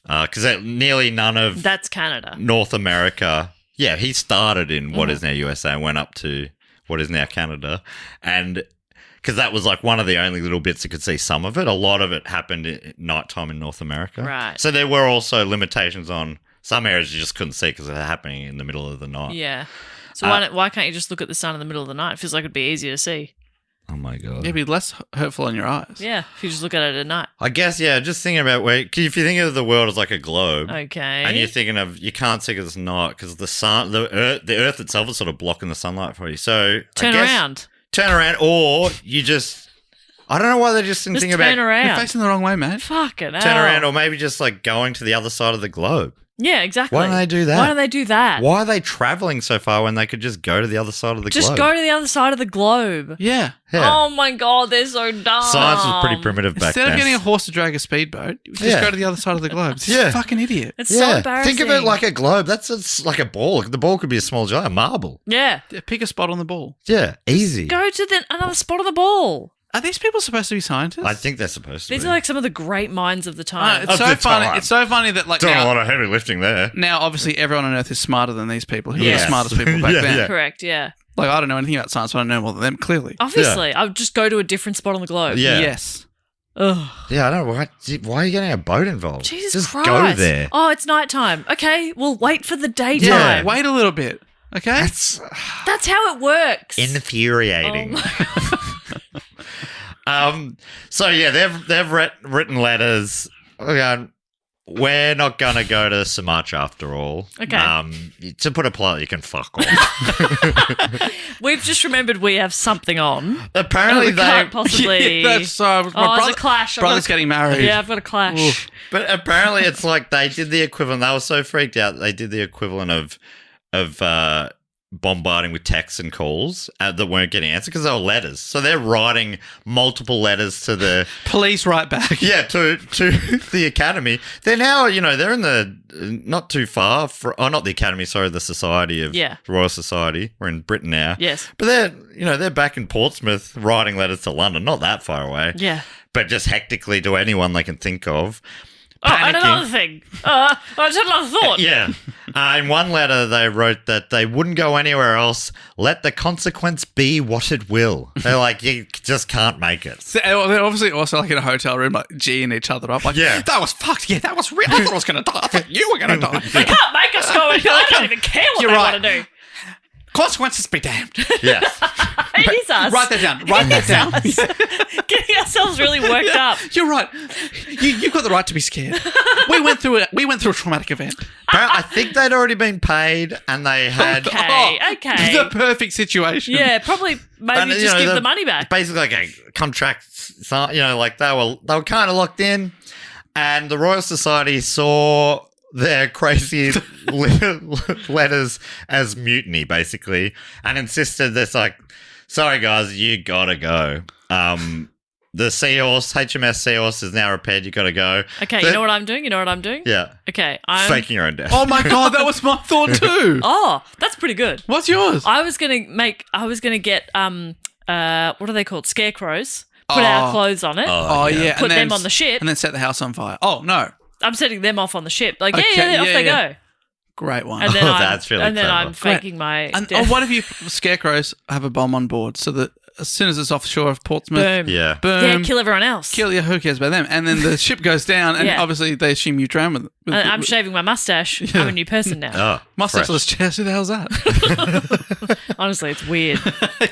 B: because nearly none of
C: That's Canada.
B: North America. Yeah, he started in what is now USA and went up to what is now Canada, and because that was like one of the only little bits that could see some of it. A lot of it happened at nighttime in North America.
C: Right.
B: So there were also limitations on some areas you just couldn't see because they're happening in the middle of the night.
C: Yeah. So why can't you just look at the sun in the middle of the night? It feels like it'd be easier to see.
B: Oh my God.
A: It'd be less hurtful on your eyes.
C: Yeah, if you just look at it at night.
B: I guess, yeah, just thinking about if you think of the world as like a globe.
C: Okay.
B: And you're thinking of, you can't see because it's not, because the sun, the earth itself is sort of blocking the sunlight for you. So
C: Turn around.
B: Turn around, or you just, I don't know why they just didn't
C: Just
B: think
C: turn
B: about
C: around.
A: You're facing the wrong way, mate.
C: Fucking hell.
B: turn around, or maybe just like going to the other side of the globe.
C: Yeah, exactly.
B: Why don't they do that?
C: Why don't they do that?
B: Why are they traveling so far when they could just go to the other side of the globe?
C: Just go to the other side of the globe.
A: Yeah.
B: Yeah.
C: Oh my God, they're so dumb.
B: Science was pretty primitive back
A: Instead
B: then.
A: of getting a horse to drag a speedboat, you just
B: Yeah.
A: go to the other side of the globe. This
B: Yeah.
A: fucking idiot.
C: It's so embarrassing.
B: Think of it like a globe. It's like a ball. The ball could be a small giant marble.
C: Yeah.
A: Yeah, pick a spot on the ball.
B: Yeah, easy.
C: Go to another spot of the ball.
A: Are these people supposed to be scientists?
B: I think they're supposed to
C: These
B: be.
C: are like some of the great minds of the time.
A: It's
B: Of
A: so
B: the
A: funny.
B: time.
A: It's so funny that like
B: Done a
A: now,
B: lot of heavy lifting there.
A: now, obviously, everyone on Earth is smarter than these people. Who were
C: Yes.
A: the smartest people back
B: Yeah,
A: then?
B: yeah.
C: Correct, yeah.
A: Like, I don't know anything about science, but I know more than them, clearly.
C: Obviously, I would just go to a different spot on the globe.
B: Yeah.
A: Yes.
C: Ugh.
B: Yeah, I don't know. Why are you getting a boat involved?
C: Jesus
B: Just
C: Christ.
B: go there.
C: Oh, it's nighttime. Okay, we'll wait for the daytime.
B: Yeah.
A: Wait a little bit, okay?
B: That's
C: That's how it works.
B: infuriating. So yeah, they've written letters. We're not gonna go to so much after all.
C: Okay.
B: To put it politely, you can fuck off.
C: We've just remembered we have something on.
B: Apparently
C: We
B: they.
C: can't possibly.
A: That's
C: Oh, there's a clash.
A: brother's getting married.
C: Yeah, I've got a clash.
B: But apparently it's like they did the equivalent. They were so freaked out. They did the equivalent of bombarding with texts and calls that weren't getting answered because they were letters. So they're writing multiple letters to the
A: Police write back.
B: yeah to the academy. They're now they're in the not too far not the academy. Sorry, the Society of Royal Society. We're in Britain now.
C: Yes.
B: But they're back in Portsmouth writing letters to London. Not that far away.
C: Yeah.
B: But just hectically to anyone they can think of.
C: Oh, and
B: Panicking.
C: another thing. I just had another thought.
B: Yeah. In one letter, they wrote that they wouldn't go anywhere else. Let the consequence be what it will. They're like, you just can't make it.
A: So, they're obviously also like in a hotel room, like G'ing each other up. Like,
B: Yeah.
A: that was fucked. Yeah, that was real. I thought I was going to die. I thought you were going to die.
C: They can't make us go anywhere. They can't even care what
A: You're
C: they
A: right.
C: want to do.
A: Consequences be damned.
B: Yeah.
C: It is us.
A: Write that down. Write that down.
C: Getting ourselves really worked up.
A: You're right. You've got the right to be scared. We went through a traumatic event.
B: I think they'd already been paid and they had.
C: Okay.
A: The perfect situation.
C: Yeah, probably maybe
B: and,
C: just give the money back.
B: Basically, like a contract, like they were kind of locked in, and the Royal Society saw their crazy letters as mutiny, basically, and insisted that's like, sorry guys, you gotta go. The Seahorse, HMS Seahorse is now repaired. You gotta go.
C: Okay, you know what I'm doing?
B: Yeah,
C: Okay, I'm
B: faking your own death.
A: Oh my God, that was my thought too.
C: Oh, that's pretty good.
A: What's yours?
C: I was gonna get what are they called? Scarecrows. Put our clothes on it.
A: Oh yeah,
C: Put them on the ship.
A: and then set the house on fire. Oh no,
C: I'm setting them off on the ship. Like,
A: Okay,
C: off they
A: yeah.
C: go.
A: great one.
C: And then
B: that's really clever.
C: I'm faking my
A: And
C: death.
A: what if you scarecrows have a bomb on board so that as soon as it's offshore of Portsmouth,
C: Boom.
B: Yeah.
A: boom,
C: Yeah, kill everyone else.
A: kill you. Who cares about them? And then the ship goes down, and
C: Yeah.
A: obviously they assume you drown with
C: I'm shaving my mustache. I'm a new person now.
B: Oh,
A: mustacheless chest. Who the hell's that?
C: Honestly, it's weird.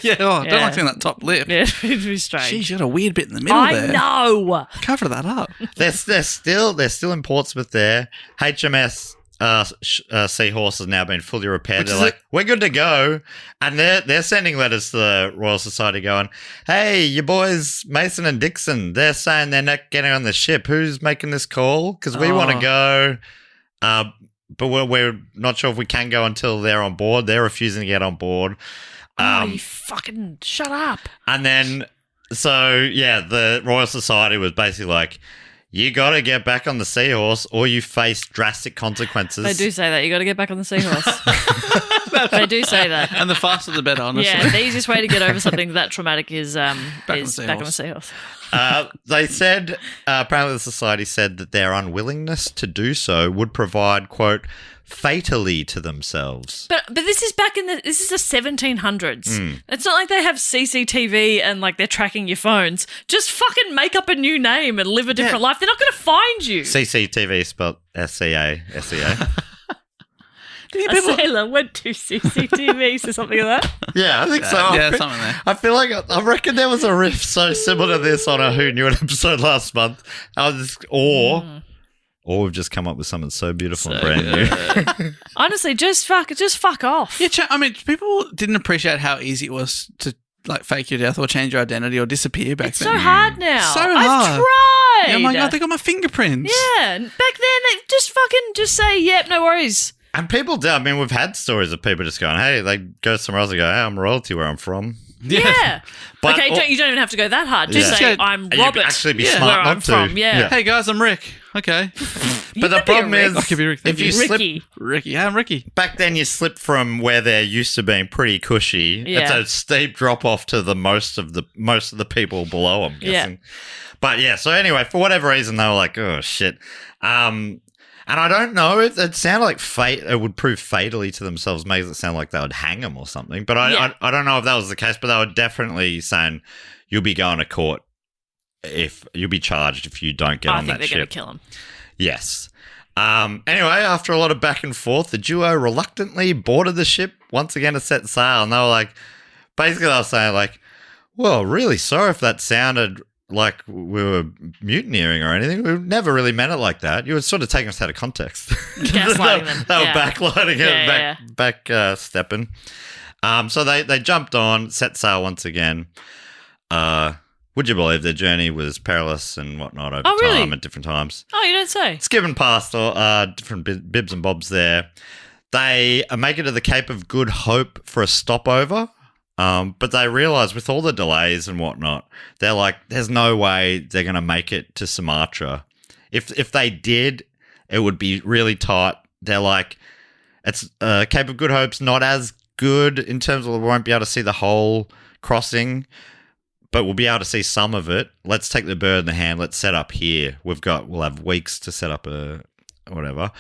A: Yeah, don't
C: Yeah.
A: like seeing that top lip.
C: Yeah, it'd be strange.
A: She's got a weird bit in the middle
C: I
A: there.
C: know.
A: Cover that up.
B: They're still in Portsmouth there. HMS Seahorse has now been fully repaired. They're like, we're good to go. And they're sending letters to the Royal Society going, hey, your boys Mason and Dixon, they're saying they're not getting on the ship. Who's making this call? Because we want to go, but we're not sure if we can go until they're on board. They're refusing to get on board.
C: Oh, you fucking shut up.
B: And then So, yeah, the Royal Society was basically like, you got to get back on the seahorse or you face drastic consequences.
C: They do say that. You got to get back on the seahorse. They do say that.
A: And the faster the better, honestly.
C: Yeah, the easiest way to get over something that traumatic is
A: on the
C: back on the seahorse.
B: They said, apparently the society said that their unwillingness to do so would provide, quote, fatally to themselves.
C: But this is this is the 1700s. It's not like they have CCTV and like they're tracking your phones. Just fucking make up a new name and live a different life. They're not going to find you.
B: CCTV spelled S-C-A.
C: A sailor went to CCTV, so something like that.
B: Yeah, I think so.
A: Yeah, something there.
B: I feel like I reckon there was a riff so similar to this on a Who Knew It episode last month. Or we've just come up with something so beautiful and brand new.
C: Honestly, just fuck off.
A: Yeah, I mean, people didn't appreciate how easy it was to like fake your death or change your identity or disappear back
C: It's
A: then.
C: so hard now.
A: So
C: I've
A: hard.
C: tried.
A: Yeah, oh my God, they got my fingerprints.
C: Yeah, back then they just say, yep, no worries.
B: And people do. I mean, we've had stories of people just going, hey, they go somewhere else and go, hey, I'm royalty where I'm from.
C: Yeah.
B: But-
C: okay, you don't even have to go that hard. Just
B: Yeah.
C: say,
A: Yeah.
C: I'm
B: And
C: Robert.
B: you'd actually be
C: where
B: smart
C: I'm
B: not to.
C: from. Yeah.
A: Hey guys, I'm Rick. Okay.
B: But the
C: could be a
B: problem
C: Rick.
B: is,
A: I could be Rick, thank
B: if you
A: you.
B: slip
C: Ricky.
A: Ricky. Yeah, I'm Ricky.
B: back then, you slip from where they're used to being pretty cushy.
C: Yeah.
B: It's a steep drop off to the most of the people below. I'm guessing. But yeah. So anyway, for whatever reason, they were like, oh shit. And I don't know if it sounded like fate. It would prove fatally to themselves. Makes it sound like they would hang them or something. But I don't know if that was the case. But they were definitely saying you'll be going to court if you'll be charged if you don't get
C: I
B: on
C: think
B: that
C: they're going
B: ship.
C: to kill him.
B: Yes. Anyway, after a lot of back and forth, the duo reluctantly boarded the ship once again to set sail. And they were like, basically, they were saying like, well, really sorry if that sounded like we were mutineering or anything. We never really meant it like that. You were sort of taking us out of context.
C: Gaslighting them.
B: They were
C: Yeah.
B: backlighting
C: Yeah,
B: it, back stepping. So they jumped on, set sail once again. Would you believe their journey was perilous and whatnot over
C: really?
B: time at different times?
C: Oh, you don't say.
B: Skipping past different bibs and bobs there. They make it to the Cape of Good Hope for a stopover. But they realise with all the delays and whatnot, they're like, there's no way they're going to make it to Sumatra. If they did, it would be really tight. They're like, it's Cape of Good Hope's not as good in terms of we won't be able to see the whole crossing, but we'll be able to see some of it. Let's take the bird in the hand. Let's set up here. We'll have weeks to set up whatever.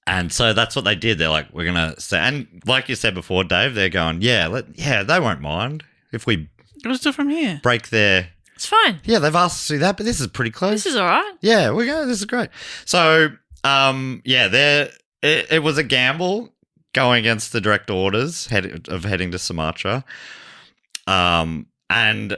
B: And so that's what they did. They're like, we're going to say, and like you said before, Dave, they're going, they won't mind if we
A: Let's do it from here.
B: break their,
C: It's fine.
B: yeah, they've asked us to do that, but this is pretty close.
C: This is all right.
B: Yeah, we're going, this is great. So, it was a gamble going against the direct orders of heading to Sumatra. And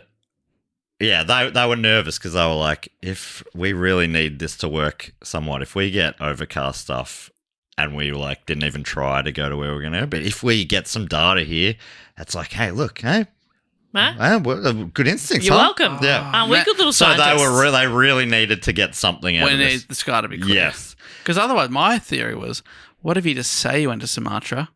B: yeah, they were nervous because they were like, if we really need this to work somewhat, if we get overcast stuff and we like didn't even try to go to where we're going to, but if we get some data here, that's like, hey, look, hey,
C: Huh?
B: good instincts.
C: You're
B: huh?
C: welcome.
B: Yeah.
C: Aren't we good little
B: So
C: scientists?
B: they really needed to get something out
A: We
B: of
A: need
B: this.
A: the sky to be clear.
B: Yes.
A: Because otherwise, my theory was, what if you just say you went to Sumatra?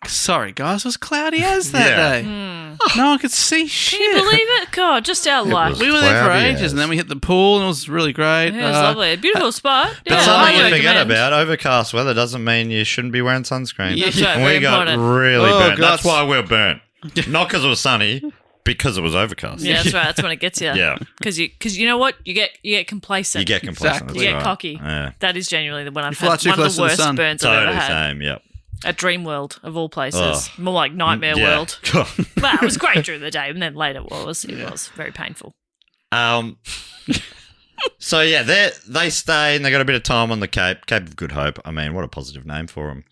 A: Sorry, guys, it was cloudy as that
B: Yeah.
A: day. No one could see shit.
C: Can you believe it? God, just our luck.
B: was
A: We were there for
B: cloudy
A: ages,
B: as.
A: and then we hit the pool, and it was really great.
C: Yeah, it was lovely. Beautiful spot.
B: But
C: Yeah,
B: something
C: I
B: you forget
C: recommend.
B: about, overcast weather doesn't mean you shouldn't be wearing sunscreen.
A: Yeah.
C: That's right,
B: And
C: very
B: we got
C: important.
B: really
A: Oh,
B: burnt.
A: God.
B: That's why we're burnt. Not because it was sunny, because it was overcast.
C: Yeah, that's right. That's when it gets you.
B: Yeah.
C: Because you know what? You get complacent.
B: You get complacent.
A: Exactly.
C: You
B: that's
C: get
B: right.
C: cocky.
B: Yeah.
C: That is genuinely the one I've
A: fly
C: had.
A: too
C: One
A: close
C: of
A: to
C: the
A: the
C: worst
A: sun.
C: burns I've ever
B: Totally
C: had.
B: same, yep.
C: At Dreamworld, of all places.
B: Oh.
C: More like Nightmare
B: Yeah.
C: World. Well, it was great during the day, and then later it was very painful.
B: So yeah, they stay and they got a bit of time on the Cape of Good Hope. I mean, what a positive name for them.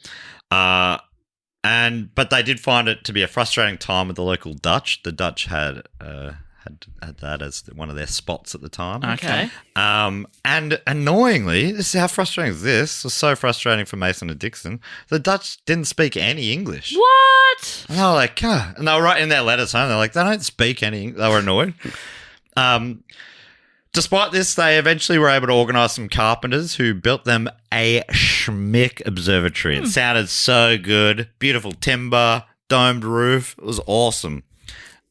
B: But they did find it to be a frustrating time with the local Dutch. The Dutch had that as one of their spots at the time.
C: Okay.
B: And annoyingly, this is how frustrating is this. It was so frustrating for Mason and Dixon. The Dutch didn't speak any English.
C: What?
B: And they were like, and they were writing their letters home. They're like, they don't speak any. They were annoyed. Despite this, they eventually were able to organise some carpenters who built them a schmick observatory. It sounded so good. Beautiful timber, domed roof. It was awesome.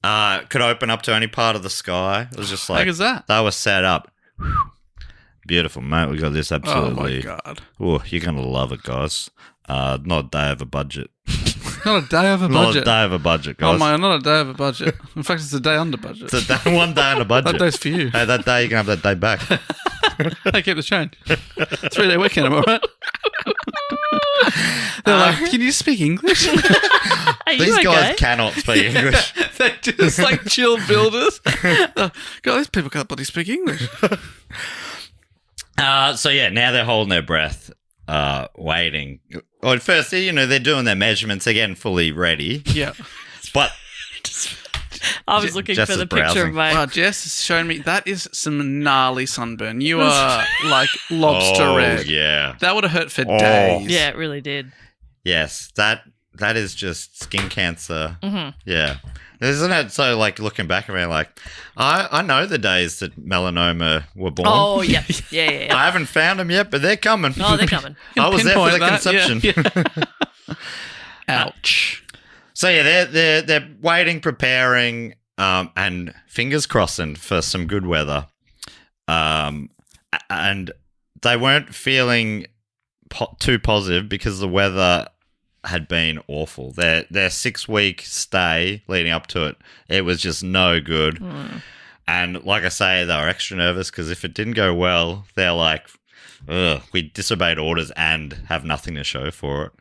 B: Could open up to any part of the sky. It was just like
A: is that?
B: They were set up. Beautiful, mate. We got this absolutely.
A: Oh, my God.
B: Oh, you're going to love it, guys. Not a day over budget.
A: Not a day over
B: Not
A: budget.
B: a day over budget, guys.
A: Oh, my, not a day over budget. In fact, it's a day under budget.
B: It's a day, 1 day on a budget.
A: That day's for you.
B: Hey, that day, you can have that day back.
A: They keep the change. 3-day weekend, am I right? They're like, can you speak English?
C: Are you
B: These
C: okay?
B: guys cannot speak English.
A: They're just like chill builders. God, these people can't bloody speak English.
B: So, yeah, now they're holding their breath, waiting. Well, at first, they're doing their measurements. They're getting fully ready.
A: Yeah.
B: But
C: I was looking
B: Jess
C: for
B: is
C: the picture
B: browsing.
C: of my.
A: Wow, Jess has shown me that is some gnarly sunburn. You are like lobster red.
B: yeah.
A: That would have hurt for days.
C: Yeah, it really did.
B: Yes, that is just skin cancer.
C: Mm-hmm.
B: Yeah. Isn't it so, like, looking back at me, like, I know the days that melanoma were born.
C: Oh, yeah. Yeah.
B: I haven't found them yet, but they're coming.
C: Oh, they're coming.
B: I was there for the
A: Pinpoint that,
B: conception.
A: yeah. Ouch.
B: So, yeah, they're waiting, preparing, and fingers crossing for some good weather. And they weren't feeling too positive because the weather had been awful. Their 6-week stay leading up to it, it was just no good. And like I say, they were extra nervous because if it didn't go well, they're like, ugh, we disobeyed orders and have nothing to show for it.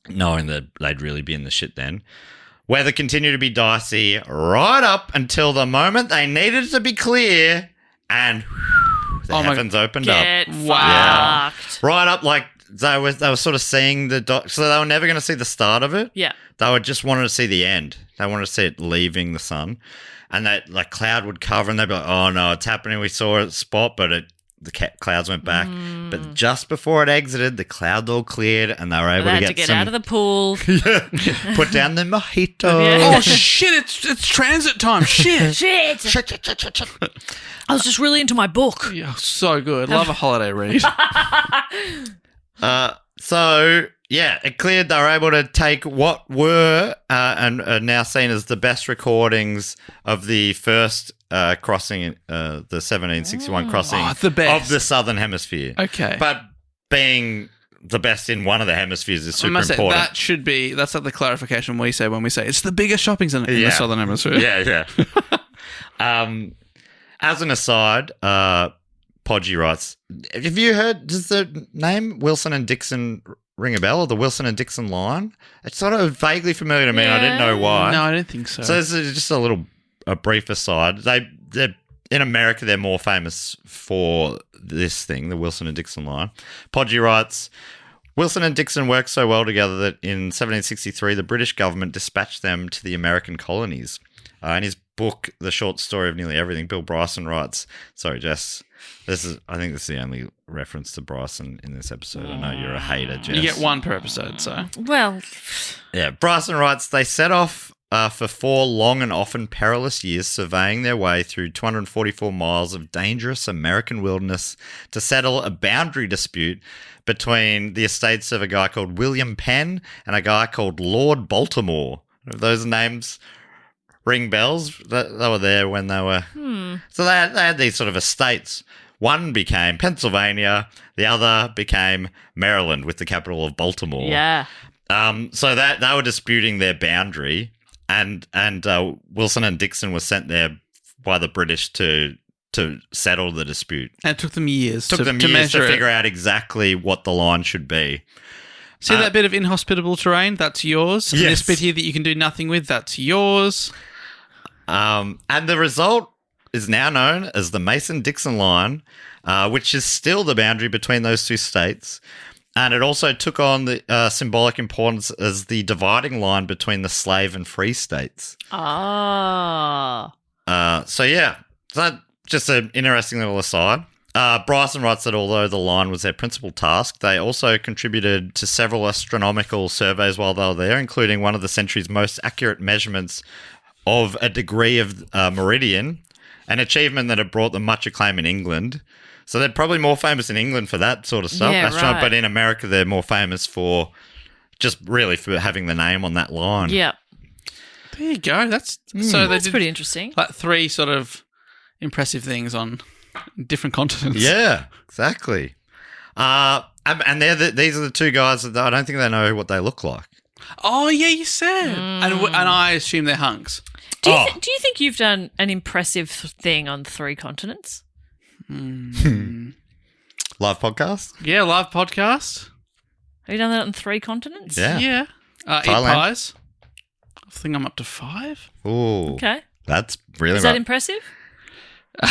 B: Knowing that they'd really be in the shit then. Weather continued to be dicey right up until the moment they needed it to be clear, and the heavens opened up.
C: Get
A: Wow.
C: fucked.
B: Right up, like they were sort of seeing so they were never going to see the start of it.
C: Yeah.
B: They were just wanted to see the end. They wanted to see it leaving the sun, and that like cloud would cover, and they'd be like, "Oh no, it's happening." We saw a spot, but the clouds went back. But just before it exited, the clouds all cleared, and they were able
C: They
B: to
C: had to get
B: some,
C: out of the pool.
B: put down the mojito.
C: Yeah.
A: Oh, shit, it's transit time. Shit.
C: Shit. I was just really into my book.
A: Yeah, so good. Love a holiday read.
B: So, yeah, it cleared. They were able to take what were and are now seen as the best recordings of the first crossing, the 1761 crossing
A: the best.
B: of the Southern Hemisphere.
A: Okay.
B: But being the best in one of the hemispheres is
A: I
B: super
A: must say,
B: important.
A: that's like the clarification we say when we say it's the biggest shopping centre in the Southern Hemisphere.
B: Yeah. As an aside, Podgy writes, have you heard, does the name Wilson and Dixon ring a bell, or the Wilson and Dixon line? It's sort of vaguely familiar to me, and I didn't know why.
A: No, I don't think so.
B: So this is just a brief aside. They're in America, they're more famous for this thing, the Wilson and Dixon line. Podgy writes, Wilson and Dixon worked so well together that in 1763, the British government dispatched them to the American colonies. In his book, The Short Story of Nearly Everything, Bill Bryson writes, sorry, Jess, I think this is the only reference to Bryson in this episode. I know you're a hater, Jess.
A: You get one per episode, so.
C: Well,
B: Yeah, Bryson writes, they set off for 4 long and often perilous years, surveying their way through 244 miles of dangerous American wilderness to settle a boundary dispute between the estates of a guy called William Penn and a guy called Lord Baltimore. If those names ring bells, they were there when they were... So they had these sort of estates. One became Pennsylvania, the other became Maryland with the capital of Baltimore.
C: yeah.
B: So that they were disputing their boundary, and Wilson and Dixon were sent there by the British to settle the dispute.
A: And it took them years
B: Took them years
A: measure
B: to
A: it.
B: figure out exactly what the line should be.
A: See that bit of inhospitable terrain? That's yours. And
B: Yes.
A: this bit here that you can do nothing with, that's yours.
B: And the result is now known as the Mason-Dixon line, which is still the boundary between those two states. And it also took on the symbolic importance as the dividing line between the slave and free states.
C: Ah.
B: So that just an interesting little aside. Bryson writes that although the line was their principal task, they also contributed to several astronomical surveys while they were there, including one of the century's most accurate measurements of a degree of meridian, an achievement that had brought them much acclaim in England. So they're probably more famous in England for that sort of stuff.
C: Yeah, right.
B: But in America, they're more famous for just really for having the name on that line.
C: Yeah.
A: There you go. That's so they
C: That's
A: did
C: pretty interesting.
A: like 3 sort of impressive things on different continents.
B: Yeah, exactly. And these are the 2 guys that I don't think they know what they look like.
A: Oh yeah, you said, and I assume they're hunks.
C: Do you think you've done an impressive thing on 3 continents?
B: Live podcast?
A: Yeah, live podcast.
C: Have you done that on 3 continents?
B: Yeah.
A: Yeah. Eat
B: Thailand.
A: pies. I think I'm up to 5.
B: Ooh.
C: Okay.
B: That's really
C: Is that impressive?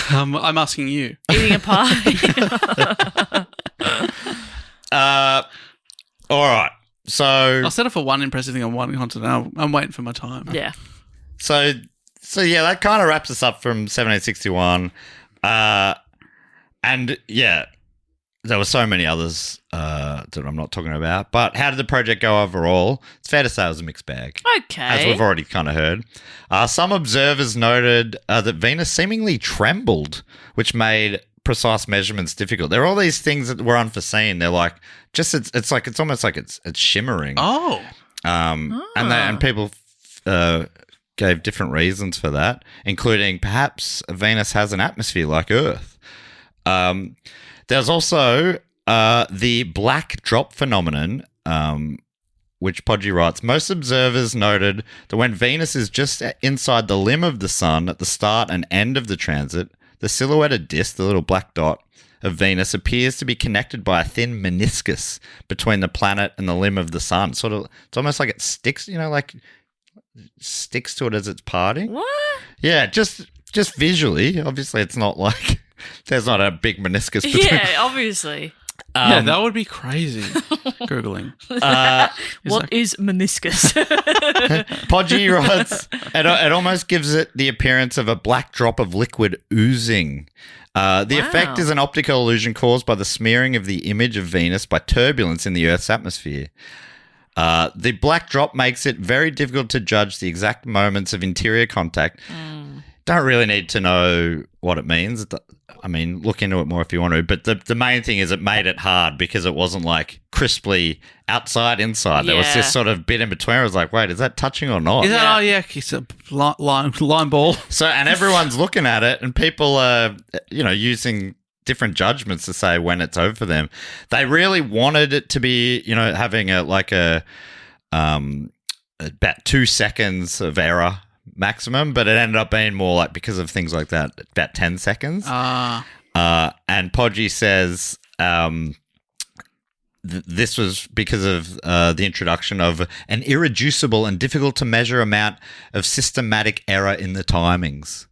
A: I'm asking you.
C: Eating a pie.
B: All right. So
A: I'll settle for one impressive thing on one continent. I'm waiting for my time.
C: Yeah.
B: So yeah, that kind of wraps us up from 1761. And yeah, there were so many others that I'm not talking about. But how did the project go overall? It's fair to say it was a mixed bag.
C: Okay.
B: As we've already kind of heard. Some observers noted that Venus seemingly trembled, which made precise measurements difficult. There are all these things that were unforeseen. They're like, it's almost like it's shimmering.
A: Oh.
B: And people gave different reasons for that, including perhaps Venus has an atmosphere like Earth. There's also the black drop phenomenon, which Podgy writes, most observers noted that when Venus is just inside the limb of the sun at the start and end of the transit, the silhouetted disk, the little black dot of Venus, appears to be connected by a thin meniscus between the planet and the limb of the sun. It's almost like it sticks, like sticks to it as it's parting.
C: What?
B: Yeah, just visually. Obviously, it's not like there's not a big meniscus between.
C: Yeah, obviously.
A: Yeah, that would be crazy. Googling.
C: What is meniscus?
B: Podgy writes, it almost gives it the appearance of a black drop of liquid oozing. The effect is an optical illusion caused by the smearing of the image of Venus by turbulence in the Earth's atmosphere. The black drop makes it very difficult to judge the exact moments of interior contact. Don't really need to know what it means. I mean, look into it more if you want to. But the main thing is it made it hard because it wasn't like crisply outside, inside. There was this sort of bit in between. I was like, wait, is that touching or not?
A: Is that, it's a line ball.
B: So, and everyone's looking at it and people are, using different judgments to say when it's over for them. They really wanted it to be, having about 2 seconds of error maximum, but it ended up being more like, because of things like that, about 10 seconds. And Podgy says this was because of the introduction of an irreducible and difficult to measure amount of systematic error in the timings.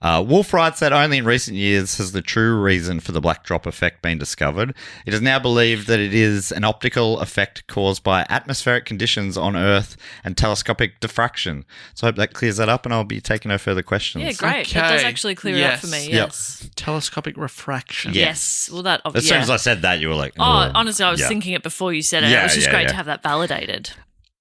B: Wulf writes that only in recent years has the true reason for the black drop effect been discovered. It is now believed that it is an optical effect caused by atmospheric conditions on Earth and telescopic diffraction. So I hope that clears that up, and I'll be taking no further questions.
C: Yeah, great.
A: Okay.
C: That does actually clear it up for me, yes.
A: Telescopic refraction.
C: Yes. Well, that
B: As soon as I said that, you were like,
C: Oh, honestly, I was thinking it before you said it.
B: Yeah,
C: It was just great
B: yeah.
C: to have that validated.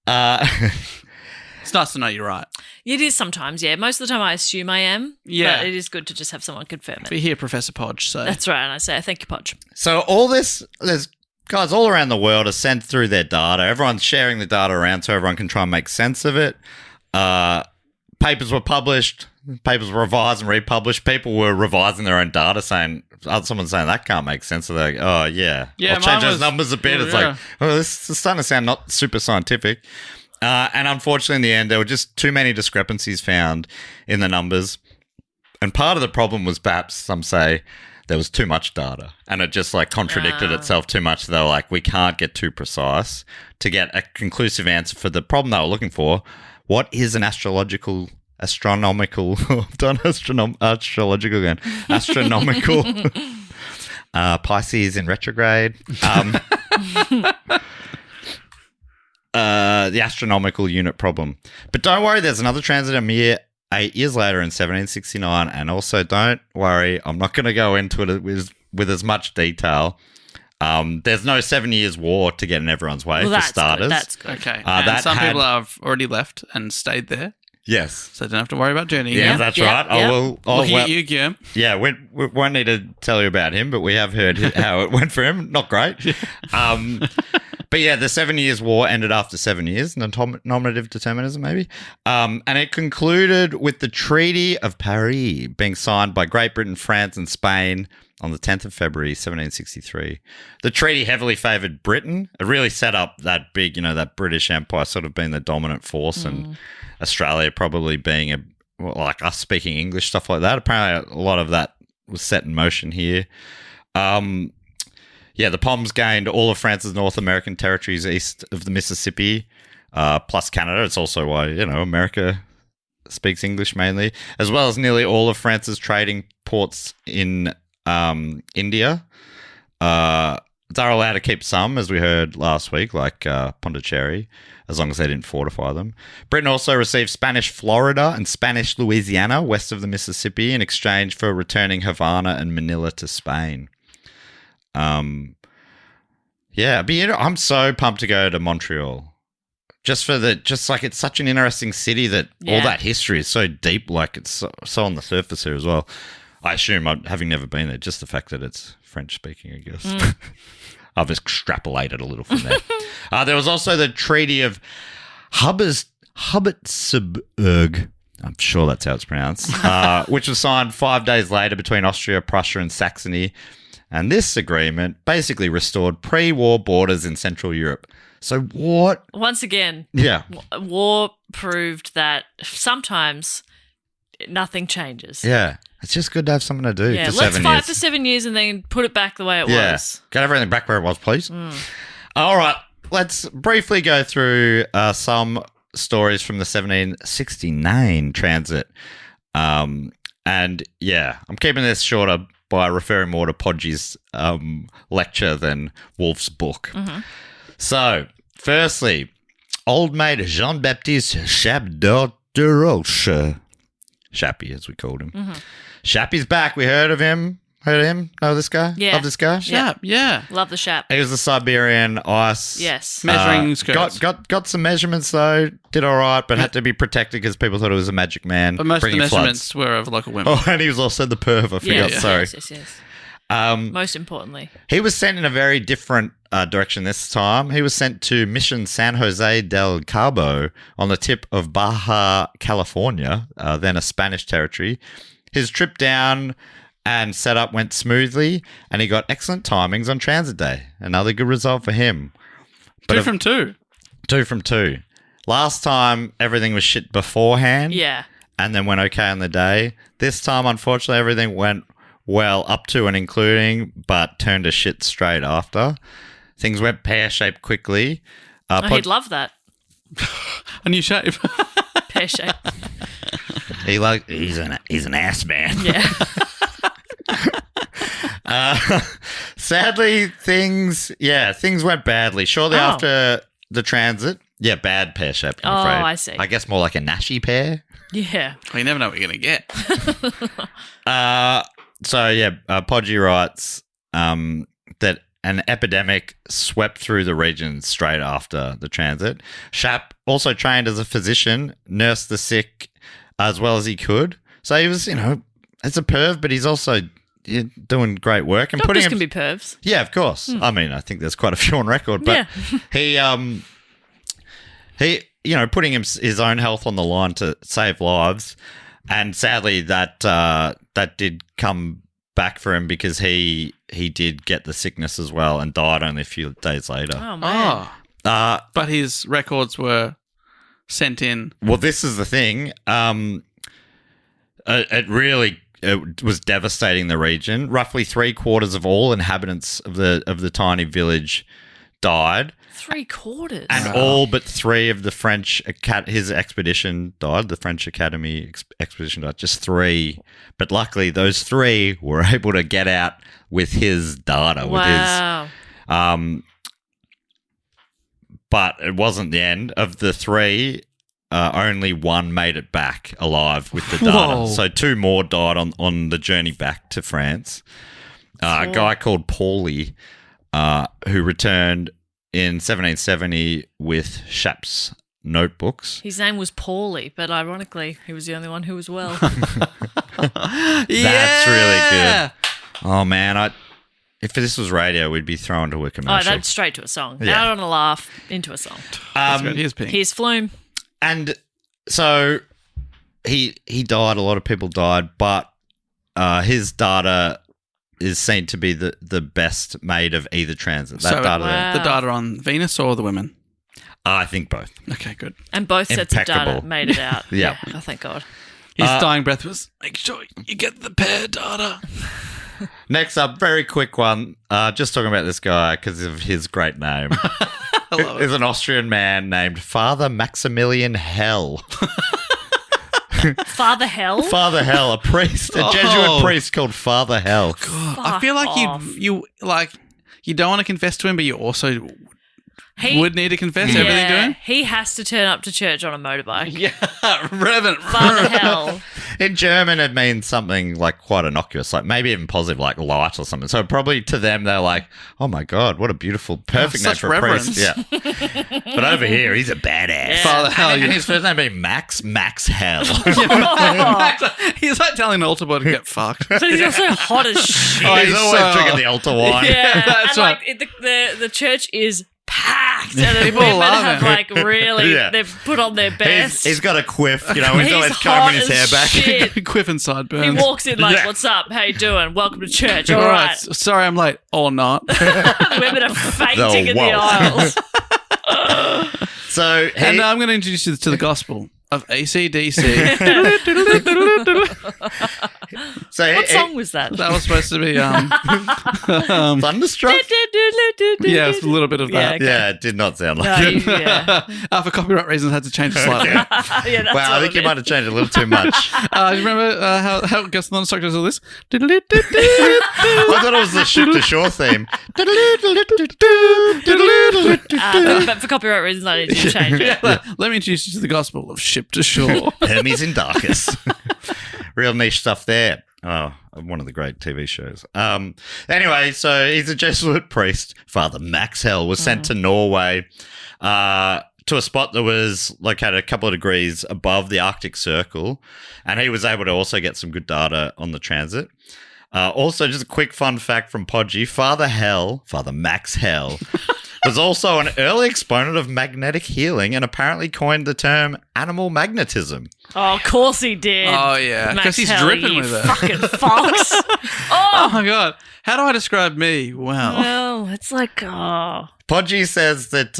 A: It's nice to know you're right.
C: It is sometimes, yeah. Most of the time I assume I am.
A: Yeah.
C: But it is good to just have someone confirm it.
A: We're here, Professor Podge. So
C: That's right. And I say, thank you, Podge.
B: So all this, there's guys all around the world are sent through their data. Everyone's sharing the data around so everyone can try and make sense of it. Papers were published, papers were revised and republished. People were revising their own data, saying, someone's saying that can't make sense. So they're like, oh, yeah. I'll change those numbers a bit. It's like, this is starting to sound not super scientific. And unfortunately, in the end, there were just too many discrepancies found in the numbers. And part of the problem was perhaps some say there was too much data and it just like contradicted itself too much. They were like, we can't get too precise to get a conclusive answer for the problem they were looking for. What is an astronomical I've done astrological again. Astronomical Pisces in retrograde. The astronomical unit problem. But don't worry, there's another transit a mere 8 years later in 1769. And also don't worry, I'm not going to go into it with as much detail. There's no 7 years war to get in everyone's way, for starters.
C: That's good.
A: okay. And some people have already left and stayed there,
B: Yes.
A: so don't have to worry about journeying.
B: Yeah,
A: now.
B: that's
C: Yeah,
B: right.
C: yeah.
A: Looking at you, Guillaume.
B: Yeah, we won't need to tell you about him, but we have heard how it went for him. Not great. But yeah, the 7 Years' War ended after 7 years, nominative determinism maybe. And it concluded with the Treaty of Paris being signed by Great Britain, France and Spain on the 10th of February, 1763. The treaty heavily favoured Britain. It really set up that big, that British Empire sort of being the dominant force and Australia probably being like us speaking English, stuff like that. Apparently a lot of that was set in motion here. The Poms gained all of France's North American territories east of the Mississippi, plus Canada. It's also why, America speaks English mainly, as well as nearly all of France's trading ports in India. They're allowed to keep some, as we heard last week, like Pondicherry, as long as they didn't fortify them. Britain also received Spanish Florida and Spanish Louisiana west of the Mississippi in exchange for returning Havana and Manila to Spain. I'm so pumped to go to Montreal. Just it's such an interesting city that all that history is so deep, like it's so on the surface here as well. I assume, having never been there, just the fact that it's French speaking, I guess. I've extrapolated a little from there. There was also the Treaty of Hubbertsburg. I'm sure that's how it's pronounced, which was signed 5 days later between Austria, Prussia and Saxony. And this agreement basically restored pre-war borders in Central Europe. So what?
C: Once again, war proved that sometimes nothing changes.
B: Yeah. It's just good to have something to do for 7 years.
C: Let's fight for 7 years and then put it back the way it was.
B: Get everything back where it was, please. All right. Let's briefly go through some stories from the 1769 transit. I'm keeping this shorter by referring more to Podgy's lecture than Wulf's book. So, firstly, old mate Jean-Baptiste Chappe de Roche. Chappe, as we called him. Chappe's back. We heard of him. Know this guy?
C: Yeah.
B: Love this guy?
A: Chappe, yeah.
C: Love the Chappe.
B: He was the Siberian ice.
C: Yes.
A: Measuring skirts.
B: Got some measurements, though. Did all right, but had to be protected because people thought it was a magic man.
A: But most of the
B: bringing
A: measurements
B: floods.
A: were of local women.
B: Oh, and he was also the perv. I forgot. Sorry.
C: Yes.
B: Um,
C: Most importantly.
B: He was sent in a very different direction this time. He was sent to Mission San Jose del Cabo on the tip of Baja California, then a Spanish territory. His trip down and setup went smoothly, and he got excellent timings on transit day. Another good result for him.
A: Two from two.
B: 2 from 2. Last time, everything was shit beforehand.
C: Yeah.
B: And then went okay on the day. This time, unfortunately, everything went well up to and including, but turned to shit straight after. Things went pear-shaped quickly.
C: He'd love that.
A: A new shape.
C: Pear shape.
B: He's an ass man.
C: Yeah.
B: Sadly, things went badly. Shortly after the transit, bad pear-shaped, I'm afraid.
C: I see.
B: I guess more like a Nashi pear.
C: Yeah.
A: Well, you never know what you're going to get.
B: Podgy writes that an epidemic swept through the region straight after the transit. Chappe, also trained as a physician, nursed the sick as well as he could. So he was, as a perv, but he's also doing great work. And
C: Doctors can be pervs.
B: Yeah, of course. I mean, I think there's quite a few on record, but he putting his own health on the line to save lives. And sadly, that did come back for him because he did get the sickness as well and died only a few days later.
C: Oh, man.
A: But his records were sent in.
B: Well, this is the thing. It was devastating the region. Roughly 3/4 of all inhabitants of the tiny village died.
C: 3/4.
B: And all but 3 of the French his expedition died. The French Academy expedition died. Just 3. But luckily, those 3 were able to get out with his data.
C: Wow.
B: But it wasn't the end. Of the 3, only 1 made it back alive with the data.
A: Whoa.
B: So 2 more died on the journey back to France. A guy called Paulie, who returned in 1770 with Chappe's notebooks.
C: His name was Paulie, but ironically, he was the only one who was well.
B: That's really good. Oh, man. if this was radio, we'd be thrown to a
C: Oh,
B: commercial.
C: that's straight to a song.
B: Yeah.
C: Out on a laugh, into a song.
A: That's good. Here's Pink.
C: Here's Flume.
B: And so he died. A lot of people died, but his data is seen to be the best made of either transit. That
A: So,
B: data there.
C: Wow.
A: The data on Venus or the women?
B: I think both.
A: Okay, good.
C: And both sets of data
B: Impeccable.
C: made it out.
B: Yeah.
C: Oh, thank God.
A: His dying breath was, make sure you get the pair data.
B: Next up, very quick one. Just talking about this guy because of his great name.
A: I love it.
B: Is an Austrian man named Father Maximilian Hell.
C: Father Hell?
B: Father Hell, a priest, a Jesuit priest called Father Hell.
A: I feel like
C: off.
A: you don't want to confess to him, but you also
C: He
A: would need to confess everything to him.
C: He has to turn up to church on a motorbike.
A: Yeah, Reverend.
C: Father Hell.
B: In German, it means something like quite innocuous, like maybe even positive, like light or something. So probably to them, they're like, "Oh my God, what a beautiful, perfect name
A: such
B: for a priest."
A: reverence.
B: Yeah. But over here, he's a badass.
C: Yeah.
A: Father Hell.
B: And
A: Yeah.
B: his first name being Max Hell.
A: He's like telling an altar boy to get fucked.
C: But he's also hot as shit.
B: Oh, he's
A: He's
B: always
A: so-
B: drinking the altar wine.
C: Yeah,
A: That's
C: and like the church is packed, and the
A: People
C: women
A: love
C: have
A: him.
C: like really
B: Yeah.
C: they've put on their best.
B: He's got a quiff, he's
C: He's
B: always
C: hot
B: combing his hair
C: as
B: back.
C: shit.
A: Quiff and
C: He
A: sideburns.
C: walks in like,
B: Yeah.
C: "What's up? How you doing? Welcome to church."
A: All
C: All
A: right.
C: right,
A: Sorry, I'm late. Or not.
C: women are fainting in the
B: whoa.
C: aisles.
B: So
A: And I'm going to introduce you to the gospel of AC/DC.
C: What song was that?
A: That was supposed to be,
B: Thunderstruck?
A: yeah, it's a little bit of that.
C: okay.
B: Yeah, it did not sound
C: No,
B: like it.
C: yeah.
A: For copyright reasons, I had to change it slightly.
C: Yeah, that's
B: Wow, I
C: what
B: think
C: it
B: you might have changed it a little too much.
A: You remember how it gets the Thunderstruck does all this?
B: I thought it was the ship to shore theme.
C: but for copyright reasons, I need to change it.
A: Let me introduce you to the gospel of ship to shore.
B: Hermes and Darkus. Real niche stuff there. Oh, one of the great TV shows. Anyway, so he's a Jesuit priest. Father Max Hell was sent to Norway to a spot that was located a couple of degrees above the Arctic Circle, and he was able to also get some good data on the transit. Also, just a quick fun fact from Podgy, Father Max Hell, was also an early exponent of magnetic healing and apparently coined the term animal magnetism.
C: Oh, of course he did.
A: Oh, yeah,
C: Max
A: because he's
C: Hell,
A: dripping
C: you
A: with it.
C: fucking fox.
A: Oh, my God. How do I describe me? Wow.
C: Well, it's like, oh.
B: Podgy says that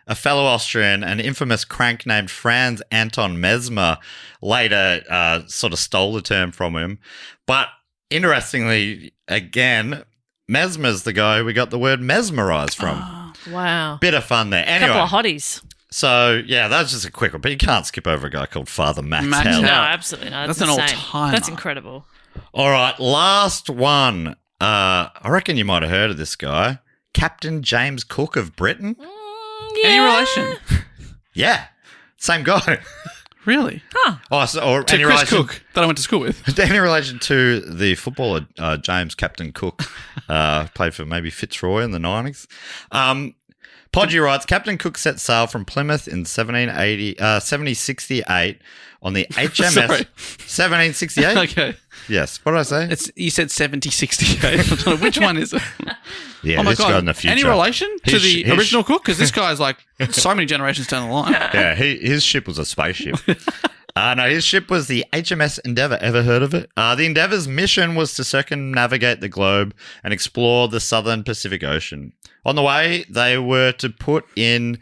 B: a fellow Austrian, an infamous crank named Franz Anton Mesmer, later sort of stole the term from him. But interestingly, again, Mesmer's the guy we got the word mesmerised from.
C: Wow.
B: Bit of fun there. Anyway,
C: Couple of hotties.
B: so yeah, that's just a quick one. But you can't skip over a guy called Father Max
A: Max
B: Hell.
C: No,
A: Hell.
C: absolutely not.
A: That's
C: That's
A: an
C: insane.
A: all-timer.
C: That's incredible.
B: All right, last one. I reckon you might have heard of this guy. Captain James Cook of Britain.
A: Any relation?
B: Yeah, same guy.
A: Really?
B: Oh, so, or
A: To
B: any
A: Chris
B: relation,
A: Cook that I went to school with.
B: any relation to the footballer James Captain Cook, played for maybe Fitzroy in the 90s. Podgy writes, Captain Cook set sail from Plymouth in 1768 on the HMS.
A: Sorry.
B: 1768?
A: Okay.
B: Yes. What did I say?
A: You said 70-68. I don't know which one is it?
B: Yeah,
A: Oh my
B: this
A: God.
B: guy in the future.
A: Any relation to
B: His
A: the
B: sh- his
A: original Cook? Because this guy's like so many generations down the line.
B: Yeah, his ship was a spaceship. No, his ship was the HMS Endeavour. Ever heard of it? The Endeavour's mission was to circumnavigate the globe and explore the southern Pacific Ocean. On the way, they were to put in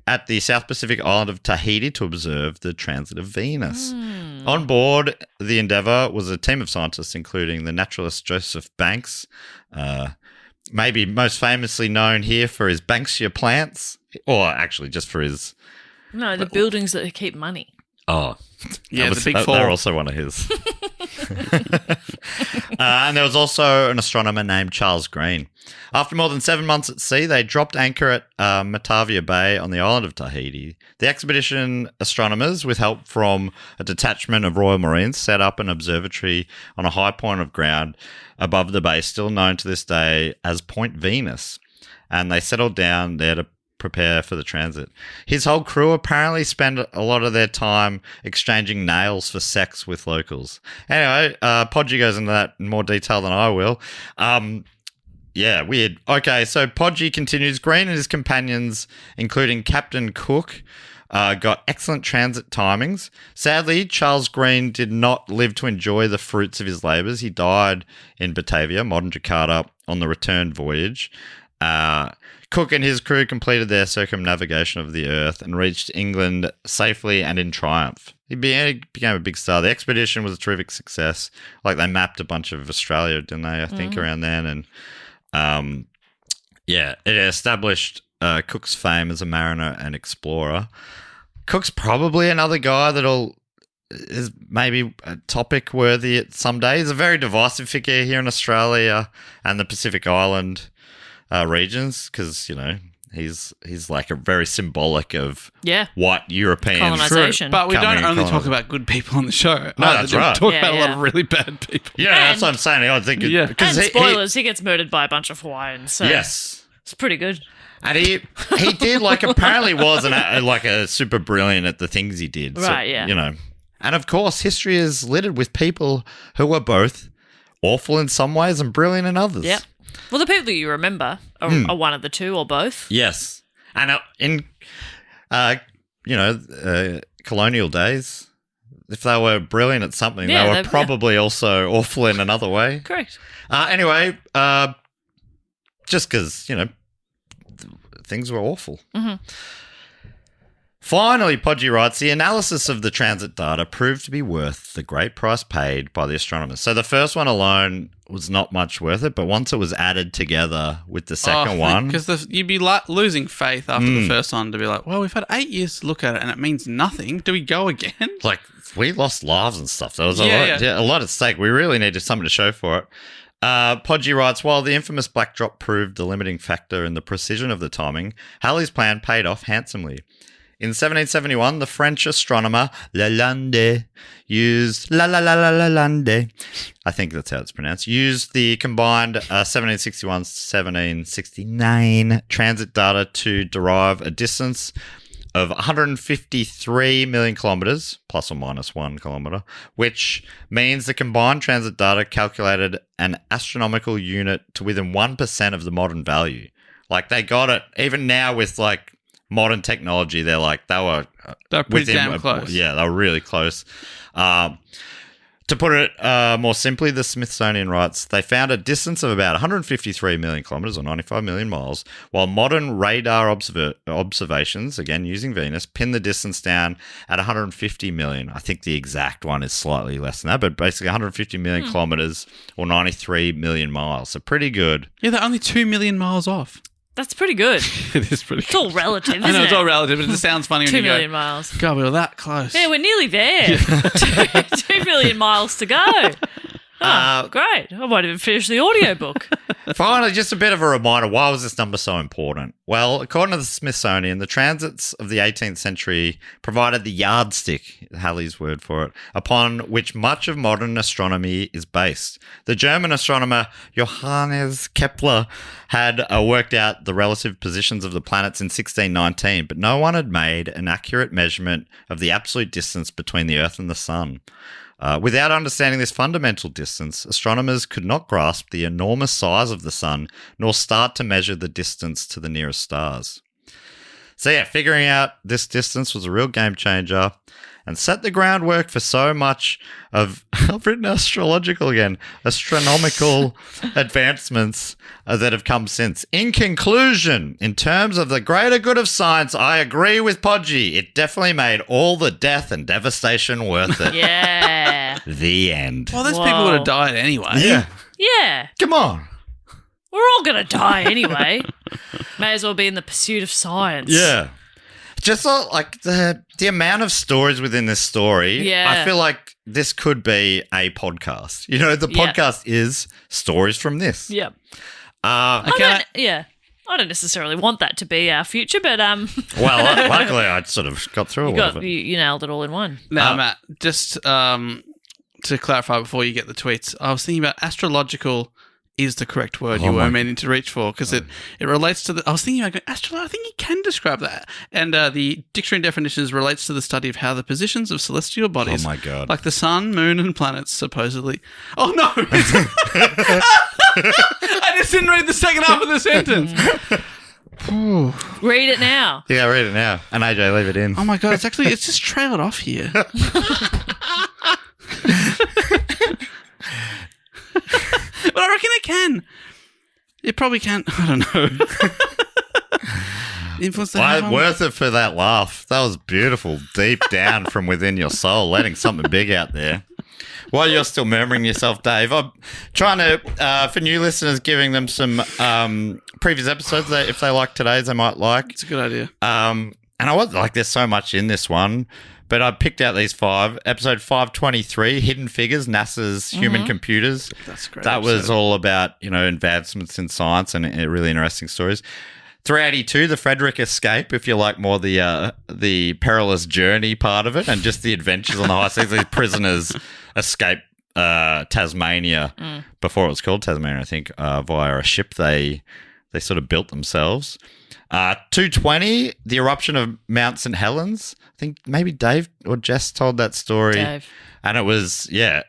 B: at the South Pacific island of Tahiti to observe the transit of Venus. On board the Endeavour was a team of scientists, including the naturalist Joseph Banks, maybe most famously known here for his Banksia plants, or actually just for his...
C: No, the buildings that keep money.
B: Oh,
A: Yeah, the big four.
B: They're also one of his. And there was also an astronomer named Charles Green. After more than 7 months at sea, they dropped anchor at Matavia Bay on the island of Tahiti. The expedition astronomers, with help from a detachment of Royal Marines, set up an observatory on a high point of ground above the bay, still known to this day as Point Venus. And they settled down there to prepare for the transit. His whole crew apparently spend a lot of their time exchanging nails for sex with locals. Anyway, Podgy goes into that in more detail than I will. Yeah, weird. Okay, so Podgy continues. Green and his companions, including Captain Cook, got excellent transit timings. Sadly, Charles Green did not live to enjoy the fruits of his labours. He died in Batavia, modern Jakarta, on the return voyage. Cook and his crew completed their circumnavigation of the Earth and reached England safely and in triumph. He became a big star. The expedition was a terrific success. Like, they mapped a bunch of Australia, didn't they, I think, around then. And, it established Cook's fame as a mariner and explorer. Cook's probably another guy is maybe a topic worthy at some day. He's a very divisive figure here in Australia and the Pacific Island regions because, he's like a very symbolic of white European
C: colonisation.
A: But we don't only talk about good people on the show.
B: No, that's right.
A: We talk about a lot of really bad people.
B: Yeah, that's what I'm saying. I think
C: and spoilers, he gets murdered by a bunch of Hawaiians. So
B: yes.
C: It's pretty good.
B: And he did, apparently was a super brilliant at the things he did.
C: Right,
B: so, And, of course, history is littered with people who are both awful in some ways and brilliant in others.
C: Yep. Well, the people that you remember are one of the two or both.
B: Yes. And in, colonial days, if they were brilliant at something, they were probably also awful in another way.
C: Correct.
B: Anyway, just because, things were awful.
C: Mm-hmm.
B: Finally, Podgy writes, the analysis of the transit data proved to be worth the great price paid by the astronomers. So the first one alone was not much worth it, but once it was added together with the second one...
A: Because you'd be losing faith after the first one to be like, well, we've had 8 years to look at it and it means nothing. Do we go again?
B: We lost lives and stuff. There was a lot at stake. We really needed something to show for it. Podgy writes, while the infamous black drop proved the limiting factor in the precision of the timing, Halley's plan paid off handsomely. In 1771, the French astronomer Lalande used Lalande, I think that's how it's pronounced, used the combined 1761-1769 transit data to derive a distance of 153 million kilometres, plus or minus 1 kilometre, which means the combined transit data calculated an astronomical unit to within 1% of the modern value. They got it, even now with modern technology, they were
A: pretty damn close.
B: Yeah, they were really close. To put it more simply, the Smithsonian writes, they found a distance of about 153 million kilometres or 95 million miles, while modern radar observations, again using Venus, pin the distance down at 150 million. I think the exact one is slightly less than that, but basically 150 million kilometres or 93 million miles. So pretty good.
A: Yeah, they're only 2 million miles off.
C: That's pretty good.
A: It is pretty good.
C: It's all relative, isn't it?
A: I know, it's all relative, but it just sounds funny when
C: 2
A: you go,
C: million miles.
A: God, we were that close.
C: Yeah, we're nearly there. 2 million miles to go. Great. I might even finish the audiobook.
B: Finally, just a bit of a reminder, why was this number so important? Well, according to the Smithsonian, the transits of the 18th century provided the yardstick, Halley's word for it, upon which much of modern astronomy is based. The German astronomer Johannes Kepler had worked out the relative positions of the planets in 1619, but no one had made an accurate measurement of the absolute distance between the Earth and the Sun. Without understanding this fundamental distance, astronomers could not grasp the enormous size of the Sun, nor start to measure the distance to the nearest stars. So yeah, figuring out this distance was a real game changer and set the groundwork for so much of, I've written astronomical advancements that have come since. In conclusion, in terms of the greater good of science, I agree with Podgy. It definitely made all the death and devastation worth it.
C: Yeah.
B: The end.
A: Well, those people would have died anyway.
B: Yeah.
C: Yeah.
B: Come on.
C: We're all going to die anyway. May as well be in the pursuit of science.
B: Yeah. Just the amount of stories within this story, I feel like this could be a podcast. The podcast is stories from this.
C: Yep.
B: I
C: don't necessarily want that to be our future, but
B: well, luckily I sort of got through all of it.
C: You nailed it all in one.
A: Now, Matt, just to clarify before you get the tweets, I was thinking about astrological is the correct word you were meaning to reach for because it relates to I was thinking about astrology. I think you can describe that. And the dictionary definitions relates to the study of how the positions of celestial bodies,
B: oh my God,
A: like the sun, moon, and planets, supposedly. Oh no! I just didn't read the second half of the sentence.
C: Read it now.
B: Yeah, read it now. And AJ, leave it in.
A: Oh my God, it's just trailed off here. But I reckon it can. It probably can. I don't know. The influence they have on-
B: Worth it for that laugh. That was beautiful, deep down from within your soul, letting something big out there. While you're still murmuring yourself, Dave, I'm trying to, for new listeners, giving them some previous episodes that if they like today's, they might like.
A: It's a good idea.
B: And I was like, there's so much in this one, but I picked out these 5. Episode 523, Hidden Figures, NASA's Human Computers.
A: That's great.
B: That was all about, advancements in science and really interesting stories. 382, the Frederick Escape, if you like more the perilous journey part of it and just the adventures on the high seas. These prisoners escape Tasmania before it was called Tasmania, I think, via a ship they sort of built themselves. 220, the eruption of Mount St. Helens. I think maybe Dave or Jess told that story.
C: Dave.
B: And it was a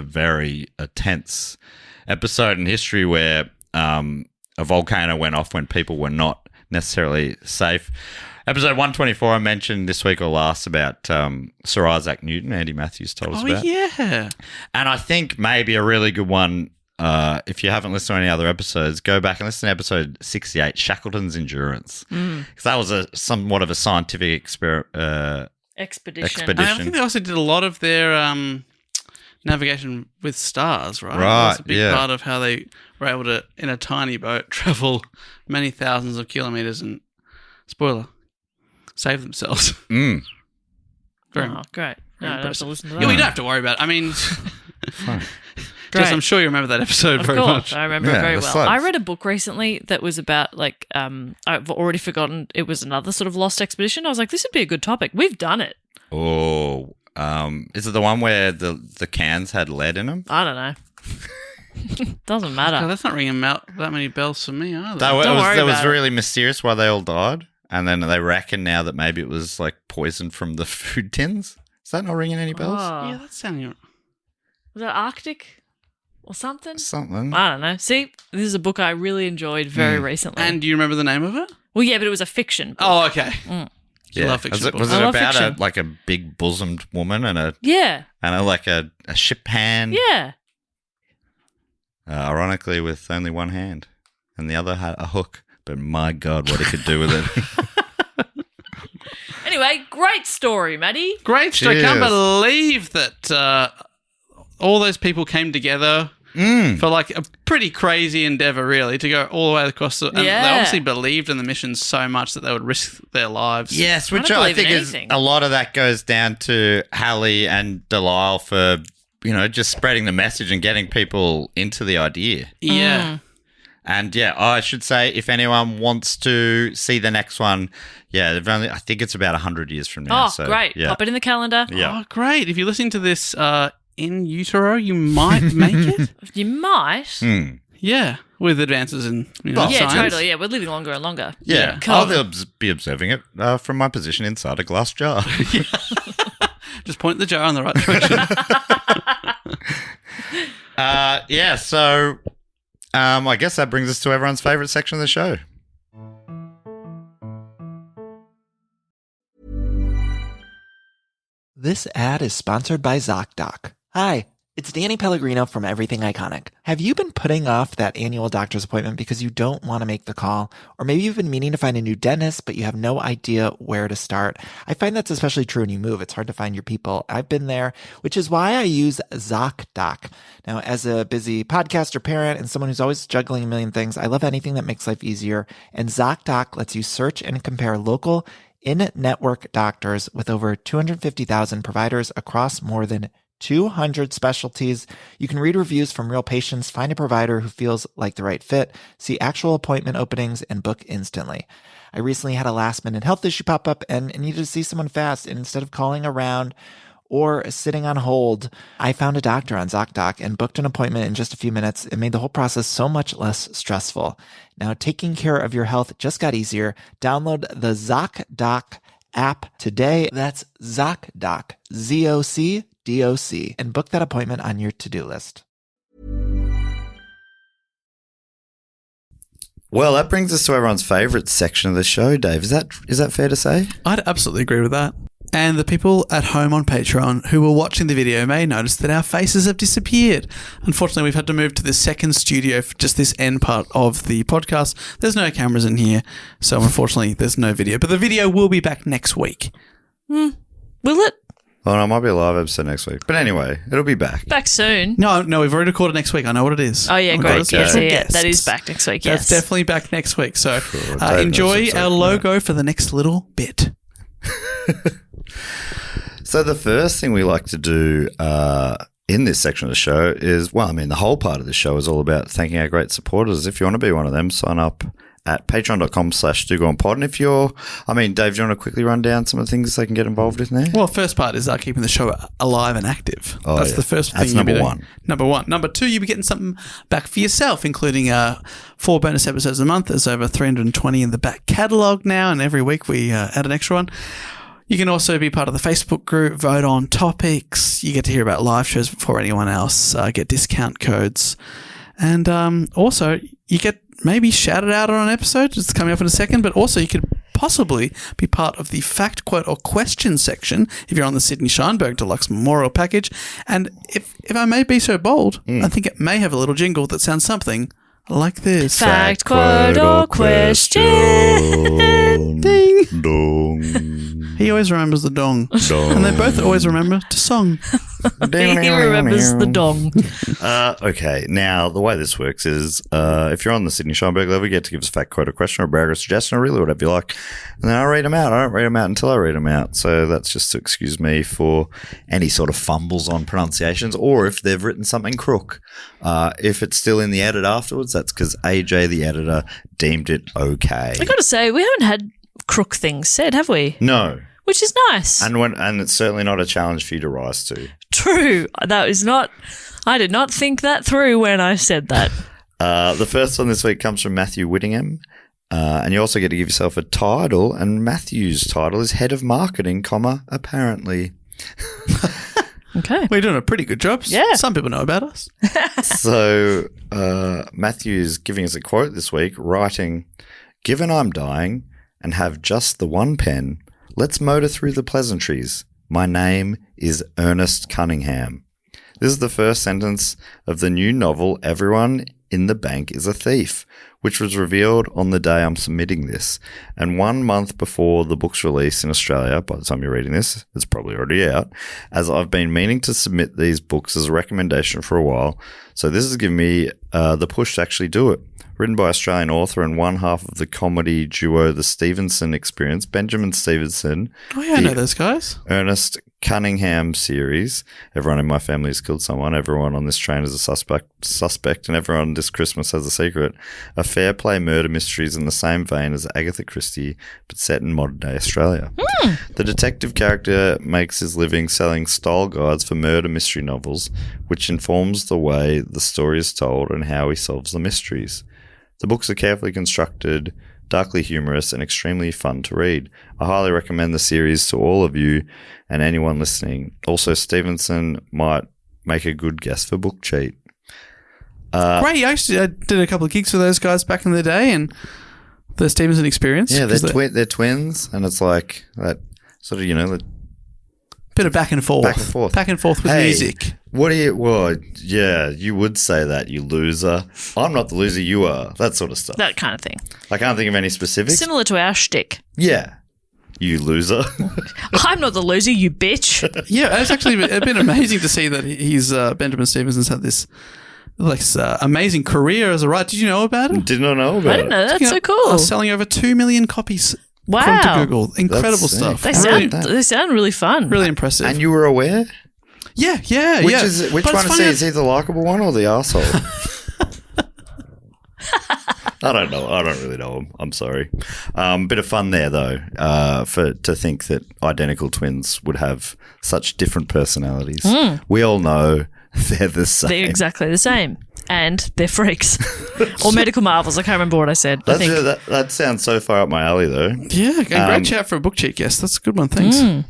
B: very tense episode in history where a volcano went off when people were not necessarily safe. Episode 124 I mentioned this week or last about Sir Isaac Newton. Andy Matthews told us about.
A: Oh, yeah.
B: And I think maybe a really good one, if you haven't listened to any other episodes, go back and listen to episode 68, Shackleton's Endurance. Because that was somewhat of a scientific expedition.
A: I think they also did a lot of their navigation with stars, right?
B: Right,
A: That's a big part of how they were able to, in a tiny boat, travel many thousands of kilometres and, spoiler, save themselves.
B: Mm.
C: Great. No, I don't have to listen to that.
A: Yeah, we don't have to worry about it. I mean,
C: Great.
A: Jess, I'm sure you remember that episode very much.
C: I remember it very well.
B: slugs.
C: I read a book recently that was about, I've already forgotten, it was another sort of lost expedition. I was like, this would be a good topic. We've done it.
B: Oh, is it the one where the cans had lead in them?
C: I don't know. Doesn't matter.
A: God, that's not ringing that many bells for me either.
B: That
C: Don't worry
B: was
C: about it.
B: really mysterious why they all died. And then they reckon now that maybe it was like poison from the food tins. Is that not ringing any bells?
A: Yeah, that's sounding...
C: Was that Arctic or something?
B: Something.
C: I don't know. See, this is a book I really enjoyed very recently.
A: And do you remember the name of it?
C: Well, yeah, but it was a fiction book.
A: Oh, okay.
B: Yeah.
A: Love fiction books.
B: Was
C: I
B: it
C: love
B: about
C: fiction.
B: like a big bosomed woman and a ship hand?
C: Yeah.
B: Ironically, with only one hand, and the other had a hook. But my God, what it could do with it!
C: Anyway, great story, Maddie.
A: Great story. I can't
B: Cheers.
A: believe that all those people came together for like a pretty crazy endeavor, really, to go all the way across. And
C: Yeah.
A: they obviously believed in the mission so much that they would risk their lives.
B: Yes,
C: I
B: which
C: don't
B: I
C: believe in
B: think is
C: anything.
B: a lot of that goes down to Hallie and Delisle for just spreading the message and getting people into the idea.
A: Yeah.
B: And yeah, I should say if anyone wants to see the next one, I think it's about 100 years from now.
C: Oh,
B: so,
C: great.
B: Yeah.
C: Pop it in the calendar.
B: Yeah.
A: Oh, great. If you're listening to this in utero, you might make it.
C: You might.
A: Yeah. With advances in
C: Yeah,
A: science.
C: totally. Yeah, we're living longer and longer.
B: Yeah.
C: Cool.
B: I'll be observing it from my position inside a glass jar.
A: Just point the jar in the right direction.
B: So I guess that brings us to everyone's favourite section of the show.
D: This ad is sponsored by ZocDoc. Hi, it's Danny Pellegrino from Everything Iconic. Have you been putting off that annual doctor's appointment because you don't want to make the call? Or maybe you've been meaning to find a new dentist, but you have no idea where to start. I find that's especially true when you move. It's hard to find your people. I've been there, which is why I use ZocDoc. Now, as a busy podcaster, parent, and someone who's always juggling a million things, I love anything that makes life easier. And ZocDoc lets you search and compare local in-network doctors with over 250,000 providers across more than 200 specialties. You can read reviews from real patients, find a provider who feels like the right fit, see actual appointment openings, and book instantly. I recently had a last-minute health issue pop up and needed to see someone fast. And instead of calling around or sitting on hold, I found a doctor on ZocDoc and booked an appointment in just a few minutes. It made the whole process so much less stressful. Now, taking care of your health just got easier. Download the ZocDoc app today. That's ZocDoc, ZocDoc. and book that appointment on your to-do list.
B: Well, that brings us to everyone's favourite section of the show, Dave. Is that fair to say?
A: I'd absolutely agree with that. And the people at home on Patreon who were watching the video may notice that our faces have disappeared. Unfortunately, we've had to move to this second studio for just this end part of the podcast. There's no cameras in here, so unfortunately there's no video. But the video will be back next week.
C: Will it?
B: Oh, no, it might be a live episode next week. But anyway, it'll be back.
C: Back soon.
A: No, we've already recorded next week. I know what it is.
C: Oh, yeah,
A: We've
C: great.
A: got a special guest.
C: That is back next week, yes.
A: That's definitely back next week. So
B: Dave
A: enjoy
B: knows
A: our logo for the next little bit.
B: So the first thing we like to do in this section of the show is, the whole part of the show is all about thanking our great supporters. If you want to be one of them, sign up at patreon.com/dogonpod. And if you're, Dave, do you want to quickly run down some of the things they can get involved with there?
A: Well, first part is keeping the show alive and active.
B: Oh,
A: That's
B: yeah.
A: the first thing.
B: That's number one.
A: Number one. Number two, you'll be getting something back for yourself, including 4 bonus episodes a month. There's over 320 in the back catalogue now, and every week we add an extra one. You can also be part of the Facebook group, vote on topics. You get to hear about live shows before anyone else, get discount codes. And also, you get maybe shouted out on an episode. It's coming up in a second. But also, you could possibly be part of the fact, quote, or question section if you're on the Sydney Scheinberg Deluxe Memorial Package. And if I may be so bold, I think it may have a little jingle that sounds something like this.
C: Fact, quote, or question.
A: Ding.
B: Dong.
A: He always remembers the dong.
B: Dong.
A: And they both always remember to song.
C: He remembers the dong.
B: Okay, now the way this works is if you're on the Sydney Scheinberg level, you get to give us a fact, quote, a question, or a brag, or a suggestion, or really whatever you like. And then I read them out. I don't read them out until I read them out. So that's just to excuse me for any sort of fumbles on pronunciations, or if they've written something crook. If it's still in the edit afterwards, that's because AJ, the editor, deemed it okay.
C: I got to say, we haven't had crook things said, have we?
B: No.
C: Which is nice.
B: And it's certainly not a challenge for you to rise to.
C: True. That is not. I did not think that through when I said that.
B: The first one this week comes from Matthew Whittingham. And you also get to give yourself a title, and Matthew's title is Head of Marketing, apparently.
C: Okay.
A: We're doing a pretty good job.
C: Yeah.
A: Some people know about us.
B: So Matthew's giving us a quote this week, writing, "Given I'm dying and have just the one pen, let's motor through the pleasantries. My name is Ernest Cunningham." This is the first sentence of the new novel, Everyone in the Bank is a Thief, which was revealed on the day I'm submitting this. And 1 month before the book's release in Australia, by the time you're reading this, it's probably already out, as I've been meaning to submit these books as a recommendation for a while. So this has given me the push to actually do it. Written by Australian author and one half of the comedy duo The Stevenson Experience, Benjamin Stevenson.
A: Oh, yeah, I know those guys.
B: Ernest Cunningham series. Everyone in my family has killed someone. Everyone on this train is a suspect, and everyone this Christmas has a secret. A fair play murder mysteries in the same vein as Agatha Christie, but set in modern day Australia. The detective character makes his living selling style guides for murder mystery novels, which informs the way the story is told and how he solves the mysteries. The books are carefully constructed, darkly humorous, and extremely fun to read. I highly recommend the series to all of you and anyone listening. Also, Stevenson might make a good guest for Book Cheat.
A: Great. I did a couple of gigs for those guys back in the day, and the Stevenson Experience.
B: Yeah, they're twins, and it's like that sort of, that
A: bit of back and forth. Back and forth with music.
B: You would say that, you loser. I'm not the loser, you are. That sort of stuff.
C: That kind of thing.
B: I can't think of any specifics.
C: Similar to our shtick.
B: Yeah. You loser.
C: I'm not the loser, you bitch.
A: Yeah, it's actually been amazing to see that he's Benjamin Stevenson's had this amazing career as a writer. Did you know about it?
B: Did not know about it.
C: I didn't know. That's so cool.
A: Selling over 2 million copies.
C: Wow.
A: According to Google. Incredible stuff.
C: They sound really fun.
A: Really impressive.
B: And you were aware?
A: Yeah.
B: Which one to see? Is he the likable one or the arsehole? I don't know. I don't really know him. I'm sorry. Bit of fun there, though, to think that identical twins would have such different personalities. We all know they're the same.
C: They're exactly the same. And they're freaks. Or medical marvels. I can't remember what I said.
B: That sounds so far up my alley, though.
A: Yeah, great chat for a Book Cheat guest. That's a good one. Thanks.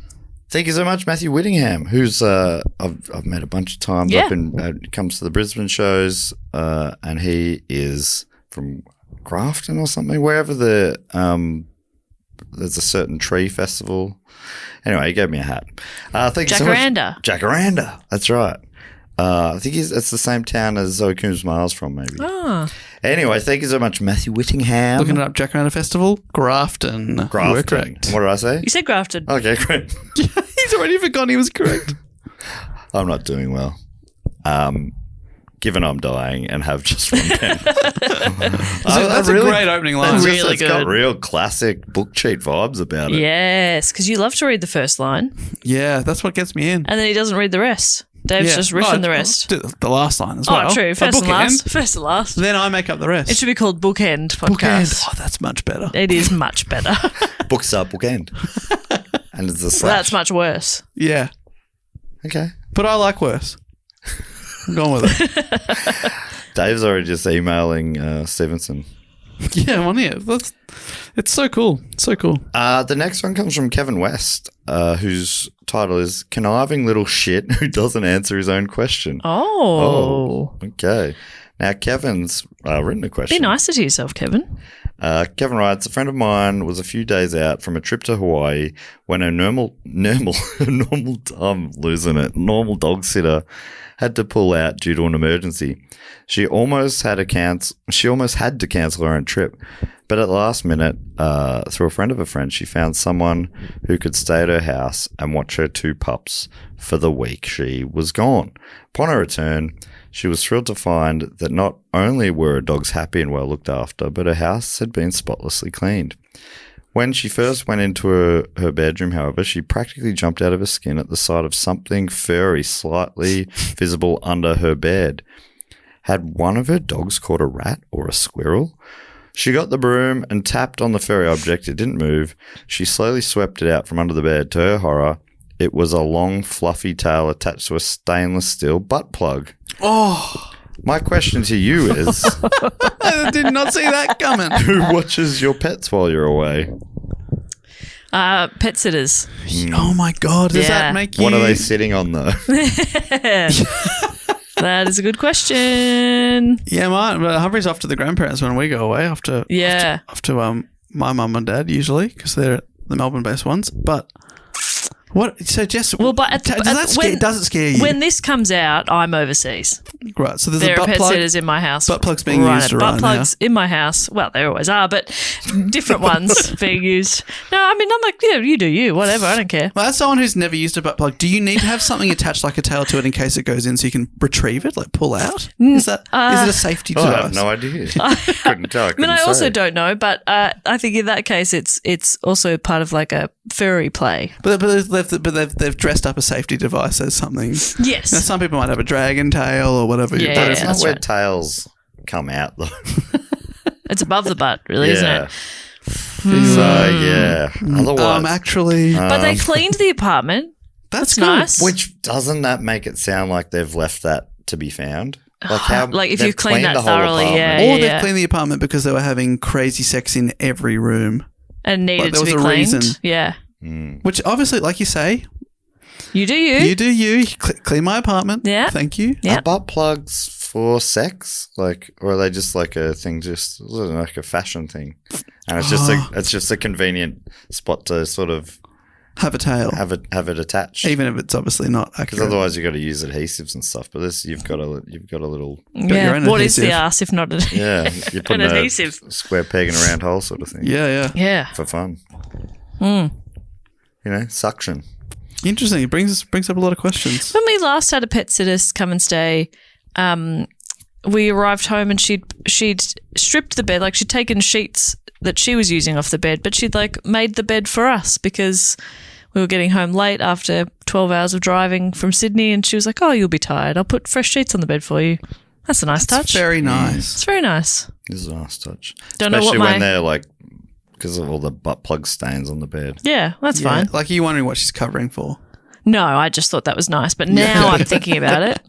B: Thank you so much, Matthew Whittingham, who's I've met a bunch of times.
C: Yeah.
B: I've been comes to the Brisbane shows, and he is from Grafton or something, wherever there's a certain tree festival. Anyway, he gave me a hat. Thank you so much. Jacaranda. That's right. I think it's the same town as Zoe Coombs Miles from, maybe.
C: Oh.
B: Anyway, thank you so much, Matthew Whittingham.
A: Looking it up, Jacaranda Festival, Grafton. You were correct.
B: What did I say?
C: You said Grafton.
B: Okay, great.
A: He's already forgotten he was correct.
B: I'm not doing well. Given I'm dying and have just one pen.
A: That's a great opening line.
C: That's really
B: It's got
C: good.
B: real classic book cheat vibes about it.
C: Yes, because you love to read the first line,
A: Yeah, that's what gets me in.
C: and then he doesn't read the rest. Dave's just riffing the rest.
A: The last line as well.
C: Oh, true.
A: A
C: First and
A: bookend.
C: last. First and last.
A: Then I make up the rest.
C: It should be called Bookend Podcast.
A: Bookend. Oh, that's much better.
C: It is much better.
B: Book start, book end. And it's a
C: Well,
B: slash.
C: that's much worse.
A: Yeah.
B: Okay.
A: But I like worse. I'm going with it.
B: Dave's already just emailing Stevenson.
A: Yeah, I'm on here. It's so cool. So cool.
B: The next one comes from Kevin West, whose title is Conniving Little Shit Who Doesn't Answer His Own Question.
C: Oh.
B: Okay. Now, Kevin's written a question.
C: Be nicer to yourself, Kevin.
B: Kevin writes, a friend of mine was a few days out from a trip to Hawaii when a normal dog sitter had to pull out due to an emergency. She almost had to cancel her own trip, but at the last minute, through a friend of a friend, she found someone who could stay at her house and watch her 2 pups for the week she was gone. Upon her return, she was thrilled to find that not only were her dogs happy and well looked after, but her house had been spotlessly cleaned. When she first went into her bedroom, however, she practically jumped out of her skin at the sight of something furry slightly visible under her bed. Had one of her dogs caught a rat or a squirrel? She got the broom and tapped on the furry object. It didn't move. She slowly swept it out from under the bed. To her horror, it was a long, fluffy tail attached to a stainless steel butt plug.
A: Oh,
B: My question to you is,
A: I did not see that coming.
B: who watches your pets while you're away?
C: Pet sitters.
A: Oh my God. Does
C: Yeah.
A: that make you...
B: What are they sitting on, though?
C: That is a good question.
A: Yeah, Humphrey's off to the grandparents when we go away. Off to my mum and dad usually because they're the Melbourne-based ones. But what? So Jess,
C: Well, but
A: does it scare you?
C: When this comes out, I'm overseas.
A: Right. So there's
C: There
A: a
C: are
A: butt
C: pet
A: plug.
C: sitters in my house.
A: Butt plugs being used
C: Butt
A: right
C: plugs in my house. Well, there always are, but different ones being used. No, I mean, I'm like, yeah, you do you, whatever. I don't care.
A: Well, as someone who's never used a butt plug, do you need to have something attached like a tail to it in case it goes in so you can retrieve it, like pull out? Is it a safety
B: Oh,
A: device?
B: I have no idea. Couldn't tell.
C: I mean, I also don't know, but I think in that case, it's also part of like a furry play.
A: But they've dressed up a safety device as something.
C: Yes.
A: Now, some people might have a dragon tail or whatever.
C: Yeah,
B: But it's not
C: that's
B: where
C: right.
B: tails come out, though.
C: It's above the butt, really, isn't
B: Yeah.
C: it?
B: So, yeah. Otherwise,
A: Actually,
C: But they cleaned the apartment.
A: that's
C: That's
A: good.
C: nice.
B: which doesn't that make it sound like they've left that to be found? Like how?
C: Like if
B: they've
C: you've cleaned that
B: the whole
C: thoroughly,
B: apartment.
C: yeah.
A: Or they've cleaned the apartment because they were having crazy sex in every room.
C: And needed
A: there
C: to be
A: was a
C: cleaned.
A: reason.
C: Yeah.
A: Which obviously, like you say,
C: You do you.
A: you do you. Clean my apartment.
C: Yeah.
A: Thank you.
C: Yeah.
B: Are butt plugs for sex? Like, or are they just like a thing, just like a fashion thing? And it's just a convenient spot to sort of
A: Have a tail.
B: have it attached.
A: Even if it's obviously not
B: Because
A: accurate.
B: otherwise you got to use adhesives and stuff. But this you've got a little
C: Yeah.
A: own
C: What is the
A: adhesive.
C: ass if not a
B: yeah. You're putting
C: An
B: a
C: adhesive.
B: square peg in a round hole sort of thing.
A: Yeah.
C: Yeah.
B: For fun.
C: Hmm.
B: You know, suction.
A: Interesting. It brings up a lot of questions.
C: When we last had a pet sitter come and stay, we arrived home and she'd stripped the bed, like she'd taken sheets that she was using off the bed, but she'd like made the bed for us because we were getting home late after 12 hours of driving from Sydney, and she was like, "Oh, you'll be tired. I'll put fresh sheets on the bed for you." That's a nice touch.
A: Very nice.
C: It's very nice.
B: This is a nice touch.
C: Don't know
B: Especially
C: what
B: when they're like, because of all the butt plug stains on the bed.
C: Yeah, that's
A: Yeah.
C: fine.
A: Like, are you wondering what she's covering for?
C: No, I just thought that was nice, but now I'm thinking about it.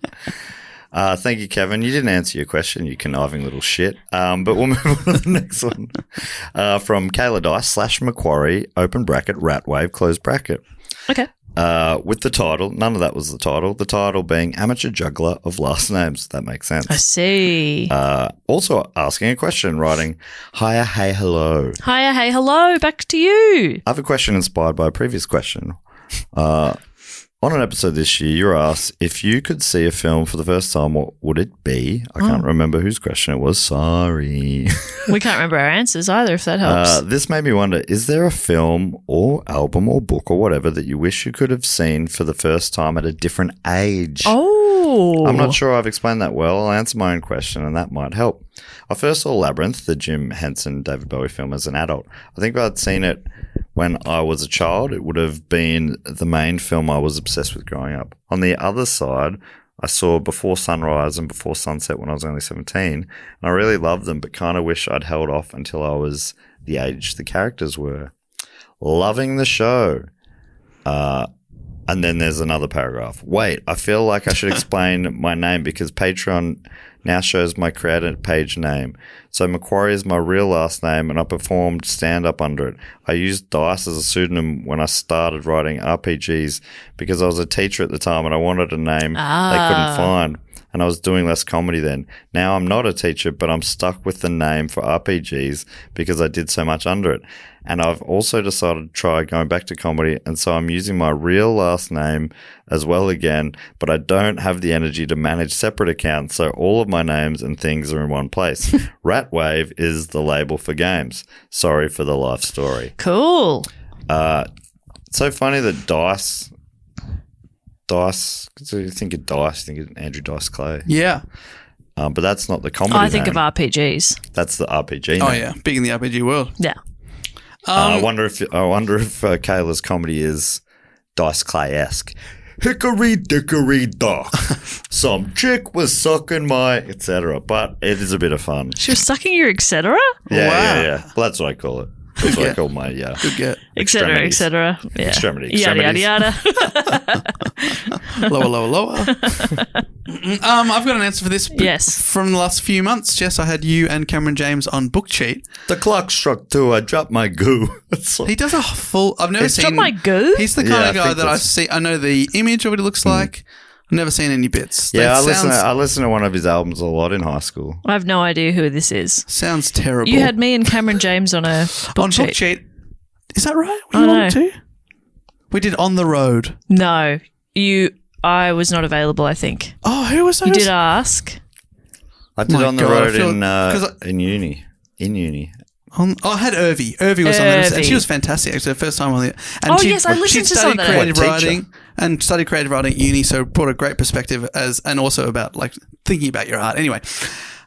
B: Thank you, Kevin. You didn't answer your question, you conniving little shit. But we'll move on to the next one. From Kayla Dice /Macquarie, open bracket, rat wave, close bracket.
C: Okay.
B: with the title. None of that was the title. The title being Amateur Juggler of Last Names. That makes sense.
C: I see.
B: Also asking a question, writing, Hiya, hey, hello.
C: Hiya, hey, hello. Back to you.
B: I have a question inspired by a previous question. On an episode this year, you were asked if you could see a film for the first time, what would it be? I can't remember whose question it was. Sorry.
C: We can't remember our answers either, if that helps.
B: This made me wonder, is there a film or album or book or whatever that you wish you could have seen for the first time at a different age?
C: Oh.
B: I'm not sure I've explained that well. I'll answer my own question and that might help. I first saw Labyrinth, the Jim Henson, David Bowie film, as an adult. I think if I'd seen it when I was a child, it would have been the main film I was obsessed with growing up. On the other side, I saw Before Sunrise and Before Sunset when I was only 17, and I really loved them, but kind of wish I'd held off until I was the age the characters were. Loving the show. And then there's another paragraph. Wait, I feel like I should explain my name because Patreon now shows my creator page name. So Macquarie is my real last name and I performed stand-up under it. I used Dice as a pseudonym when I started writing RPGs because I was a teacher at the time and I wanted a name they couldn't find. And I was doing less comedy then. Now I'm not a teacher, but I'm stuck with the name for RPGs because I did so much under it. And I've also decided to try going back to comedy, and so I'm using my real last name as well again, but I don't have the energy to manage separate accounts, so all of my names and things are in one place. Ratwave is the label for games. Sorry for the life story.
C: Cool.
B: So funny that Dice, so you think of Dice, you think of Andrew Dice Clay.
A: Yeah.
B: But that's not the comedy
C: I think
B: name.
C: of RPGs.
B: That's the RPG name.
A: Oh, yeah. Big in the RPG world.
C: Yeah.
B: I wonder if Kayla's comedy is Dice Clay-esque. Hickory dickory dock. Some chick was sucking my etc. But it is a bit of fun.
C: She was sucking your etc.?
B: Yeah. Well, that's what I call it. That's what I call my
A: Good get.
C: Etc. etc. Yeah.
B: Extremity.
C: Yada, yada, yada.
A: Lower. I've got an answer for this.
C: Yes.
A: From the last few months, Jess, I had you and Cameron James on Book Cheat.
B: The clock struck 2. I dropped my goo.
A: He does a full. I've never seen.
C: Drop my goo?
A: He's the kind
B: Yeah,
A: of
B: I
A: guy
B: think
A: that I
B: that's-
A: see. I know the image of what he looks like. I've never seen any bits.
B: Yeah,
A: That
B: I listened to one of his albums a lot in high school.
C: I have no idea who this is.
A: sounds terrible.
C: You had me and Cameron James on a book
A: on
C: cheat.
A: Book Cheat. Is that right? Were
C: I
A: you on
C: know.
A: it too? We did On the Road.
C: No. I was not available, I think.
A: Oh, who was that?
C: You did ask.
B: I did
A: My
B: on the
A: God, I
B: road
A: feel-
B: in
A: 'cause
B: uni. In uni.
A: I had Irvi. Irvi was on there, and
C: Irvi.
A: she was fantastic. Actually, the first time on the. And
C: Oh, yes, I listened to some of that.
A: creative
B: What,
A: writing and studied creative writing at uni, so brought a great perspective and also about like thinking about your art. Anyway,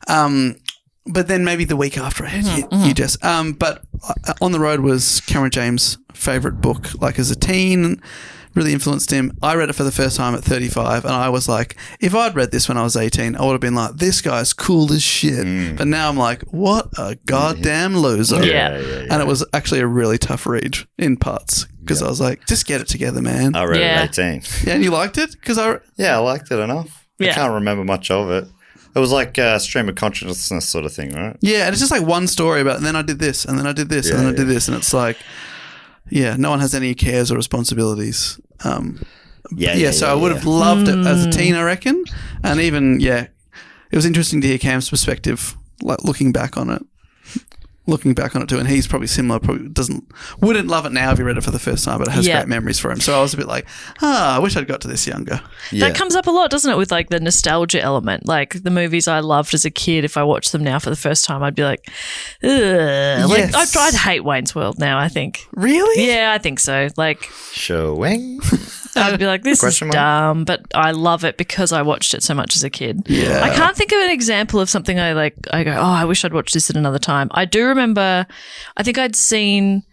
A: but then maybe the week after I had you just. But On the Road was Cameron James' favorite book, like as a teen. Really influenced him. I read it for the first time at 35, and I was like, if I'd read this when I was 18, I would have been like, this guy's cool as shit. But now I'm like, what a goddamn loser.
C: Yeah.
A: And it was actually a really tough read in parts because I was like, just get it together, man.
B: I read
C: Yeah.
B: it at 18.
A: Yeah, and you liked it? Because
B: I liked it enough. I
C: Yeah.
B: can't remember much of it. It was like a stream of consciousness sort of thing, right?
A: yeah, and it's just like one story about, and then I did this, and then I did this, and then I did this, and it's like, yeah, no one has any cares or responsibilities. So I would have loved it as a teen, I reckon. And even, it was interesting to hear Cam's perspective, like looking back on it too. And he's probably similar, wouldn't love it now if he read it for the first time, but it has
C: Yeah.
A: great memories for him. So I was a bit like, I wish I'd got to this younger.
B: Yeah.
C: That comes up a lot, doesn't it, with like the nostalgia element? Like the movies I loved as a kid, if I watched them now for the first time, I'd be like, ugh. Like
A: Yes.
C: I'd hate Wayne's World now, I think.
A: Really?
C: Yeah, I think so. Like
B: Showing.
C: I'd be like, this is
B: Question mark?
C: dumb, but I love it because I watched it so much as a kid.
A: Yeah.
C: I can't think of an example of something I go, oh, I wish I'd watched this at another time. I do remember, I think I'd seen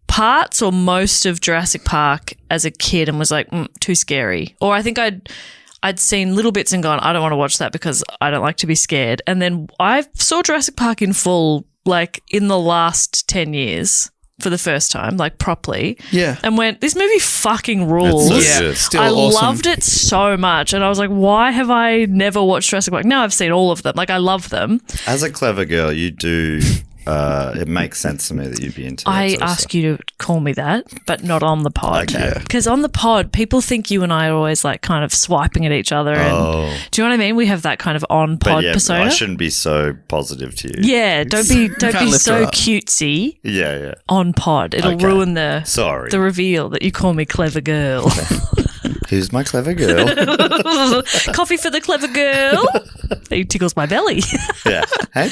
C: parts or most of Jurassic Park as a kid and was like, too scary. Or I think I'd seen little bits and gone, I don't want to watch that because I don't like to be scared. And then I saw Jurassic Park in full, like in the last 10 years. For the first time, like properly.
A: Yeah.
C: And went, this movie fucking rules.
B: It's so
A: Yeah.
B: good.
A: Still
C: I
A: awesome.
C: loved it so much. And I was like, why have I never watched Jurassic Park? Now I've seen all of them. Like, I love them.
B: As a clever girl, you do it makes sense to me that you'd be into
C: I
B: that.
C: ask you to call me that, but not on the pod.
B: Okay.
C: Because on the pod, people think you and I are always like kind of swiping at each other. And, do you know what I mean? We have that kind of on
B: But
C: pod
B: yeah,
C: persona.
B: I shouldn't be so positive to you.
C: Yeah, don't be
A: lift
C: so
A: her up.
C: cutesy
B: Yeah.
C: on pod. It'll
B: Okay.
C: ruin the
B: Sorry.
C: the reveal that you call me clever girl.
B: Who's my clever girl?
C: Coffee for the clever girl. He tickles my belly.
B: Yeah. Hey?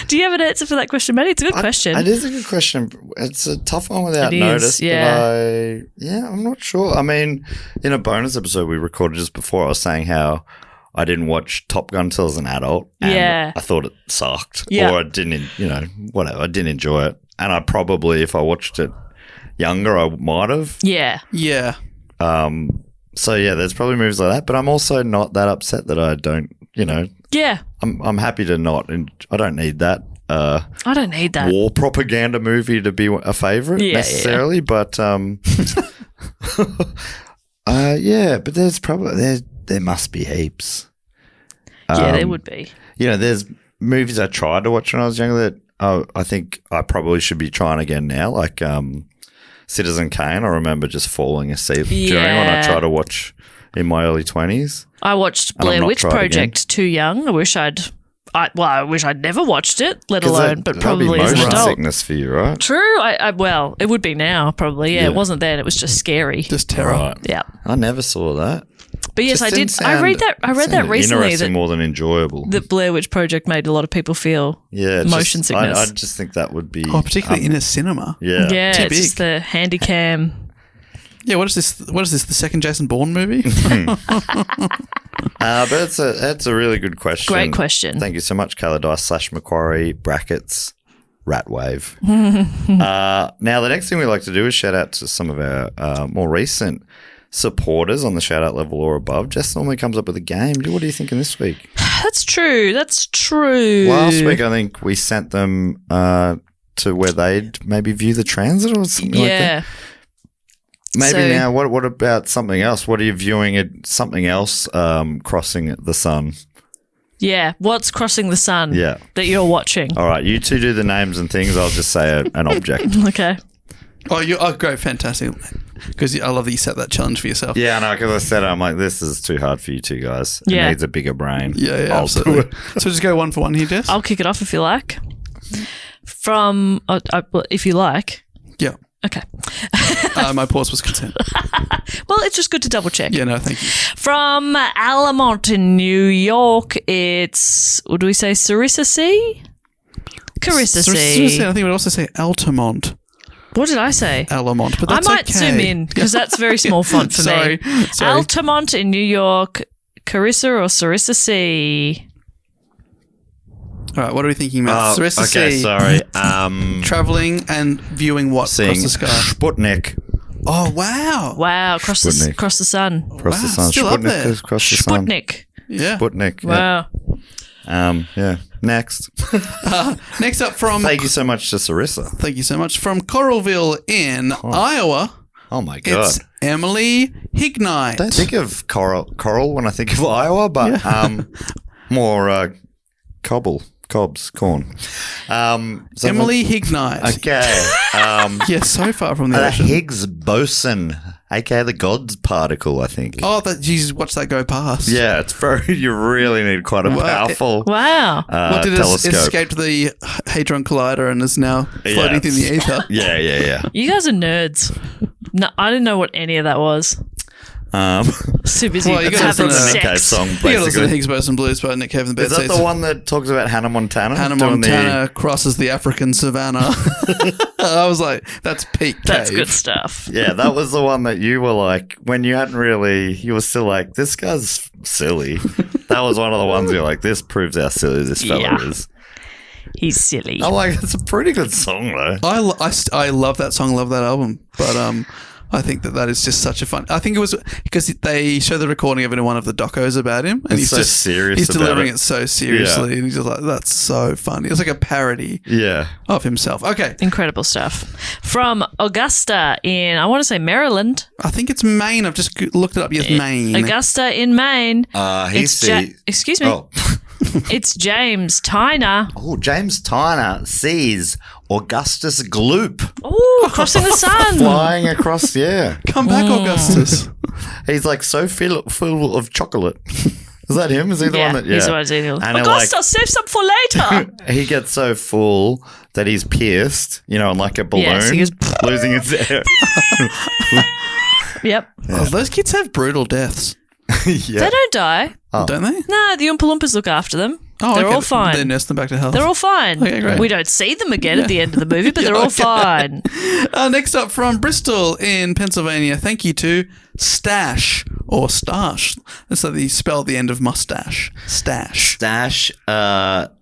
C: Do you have an answer for that question, Maddie? It's a good question.
B: It is a good question. It's a tough one without
C: It is,
B: notice.
C: yeah.
B: But I'm not sure. I mean, in a bonus episode we recorded just before, I was saying how I didn't watch Top Gun till as an adult. And
C: Yeah.
B: I thought it sucked.
C: Yeah.
B: Or I didn't, whatever. I didn't enjoy it. And I probably, if I watched it younger, I might have.
C: Yeah.
A: Yeah.
B: So yeah, there's probably movies like that. But I'm also not that upset that I don't,
C: Yeah.
B: I'm happy to not. And I don't need that.
C: I don't need that.
B: War propaganda movie to be a favorite necessarily, but but there's probably there must be heaps.
C: Yeah, there would be.
B: There's movies I tried to watch when I was younger that I think I probably should be trying again now, like Citizen Kane. I remember just falling asleep during when I tried to watch in my early 20s.
C: I watched
B: And I've
C: Blair
B: not
C: Witch
B: tried
C: Project too young. I wish I'd never watched it, let
B: 'Cause
C: alone, but
B: that'd
C: probably
B: be
C: as an
B: motion
C: adult.
B: sickness for you, right?
C: True. Well, it would be now probably. Yeah,
B: Yeah.
C: it wasn't then. It was just scary.
A: Just terror.
B: Right.
C: Yeah.
B: I never saw that.
C: But yes,
B: Just
C: I
B: didn't
C: did. I read that. I read that
B: sounded
C: recently
B: interesting
C: that
B: more than enjoyable.
C: the Blair Witch Project made a lot of people feel motion sickness.
B: I just think that would be
A: Particularly in a cinema.
B: yeah.
C: yeah,
A: too
C: it's just
A: big.
C: the handycam.
A: Yeah, what is this? What is this? The second Jason Bourne movie?
B: But it's a really good question.
C: Great question.
B: Thank you so much, Caladice / Macquarie brackets Ratwave. Now, the next thing we like to do is shout out to some of our more recent supporters on the shout out level or above. Jess normally comes up with a game. What are you thinking this week?
C: That's true. That's true.
B: Last week, I think we sent them to where they'd maybe view the transit or something like that.
C: Yeah.
B: Maybe
C: So-
B: now, what about something else? What are you viewing it? Something else crossing the sun?
C: Yeah. What's crossing the sun
B: Yeah.
C: that you're watching?
B: All right, you two do the names and things. I'll just say an object.
C: Okay.
A: Oh, great, fantastic. Because I love that you set that challenge for yourself.
B: Yeah, I know, because I said it, I'm like, this is too hard for you two guys. It
C: Yeah.
B: needs a bigger brain.
A: Yeah,
B: I'll
A: absolutely.
B: do it.
A: So just go one for one here, Jess.
C: I'll kick it off if you like. From, if you like.
A: Yeah.
C: Okay.
A: My pause was consent.
C: Well, it's just good to double check.
A: Yeah, no, thank you.
C: From Alamont in New York, it's, what do we say, Sarissa C? Carissa C.
A: I think we'd also say Altamont.
C: What did I say?
A: Alamont, but
C: I
A: that's
C: might
A: okay.
C: zoom in because that's very small font for
A: Sorry.
C: me.
A: Sorry.
C: Altamont in New York, Carissa or Sarissa C?
A: All right, what are we thinking about? Sarissa
B: okay,
A: C.
B: sorry.
A: Traveling and viewing what
B: Seeing
A: across the sky?
B: Sputnik.
A: Oh, wow.
C: Wow, across the
B: Sputnik.
C: sun.
B: Across the
A: Wow,
B: sun.
A: still up
B: Sputnik
A: there.
B: is across the sun.
C: Sputnik.
A: Yeah.
B: Sputnik. Yeah.
C: Wow.
B: Yeah. Next.
A: Next up from...
B: Thank you so much to Sarissa.
A: Thank you so much. From Coralville in Iowa,
B: Oh my god.
A: it's Emily Hignite.
B: Don't think of coral when I think of Iowa, but more cobs, corn. So
A: Emily Hignite.
B: Okay.
A: Yeah, so far from the
B: The
A: ocean.
B: Higgs boson, aka the God's particle, I think.
A: Oh, that Jesus, watch that go past.
B: Yeah, it's very. You really need quite a
A: Wow.
B: powerful
C: Wow.
A: What did it
B: telescope.
A: escaped the Hadron Collider and is now floating through the ether?
B: Yeah.
C: You guys are nerds. No, I didn't know what any of that was. So busy
A: Well, you gotta
C: having
A: listen to
B: Nick Cave
C: sex.
B: song,
A: You gotta listen to
B: basically.
A: Higgs Boson Blues by Nick Cave and the
B: Is that
A: Bedsays.
B: the one that talks about Hannah Montana?
A: Hannah
B: doing
A: Montana crosses the African savannah. I was like, that's peak
C: That's
A: cave.
C: good stuff.
B: Yeah, that was the one that you were like, when you hadn't really, you were still like, this guy's silly. That was one of the ones you're like, this proves how silly this fella
C: Yeah.
B: is.
C: He's silly.
B: I'm like, it's a pretty good song though.
A: I love that song, love that album, but I think that is just such a fun. I think it was because they show the recording of it in one of the docos about him, and
B: It's
A: he's
B: so
A: just
B: serious
A: He's
B: about
A: delivering
B: it.
A: it so seriously, and he's just like, "That's so funny." It's like a parody
B: Yeah.
A: of himself. Okay,
C: Incredible stuff. From Augusta in, I want to say Maryland.
A: I think it's Maine. I've just looked it up. Yes, Maine.
C: Augusta in Maine.
B: He's
C: Excuse me.
B: Oh.
C: It's James Tyner.
B: Oh, James Tyner sees Augustus Gloop
C: Oh, crossing the sun.
B: flying across,
A: Come back, Augustus.
B: He's like so full of chocolate. Is that him? Is he the one that? Yeah.
C: He's the one who's
B: And
C: Augustus, save some for later.
B: he gets so full that he's pierced, on like a balloon,
C: Yes, he goes,
B: losing his air.
C: Yep.
A: Oh, those kids have brutal deaths,
B: yeah.
C: They don't die.
A: don't they?
C: No, the Oompa Loompas look after them.
A: Oh,
C: They're
A: okay.
C: all fine.
A: They nurse them back to health.
C: They're all fine.
A: Okay, great.
C: We don't see them again at the end of the movie, but they're all fine.
A: Next up from Bristol in Pennsylvania. Thank you to Stash or Stash. That's how they spell the end of mustache. Stash.
B: Stash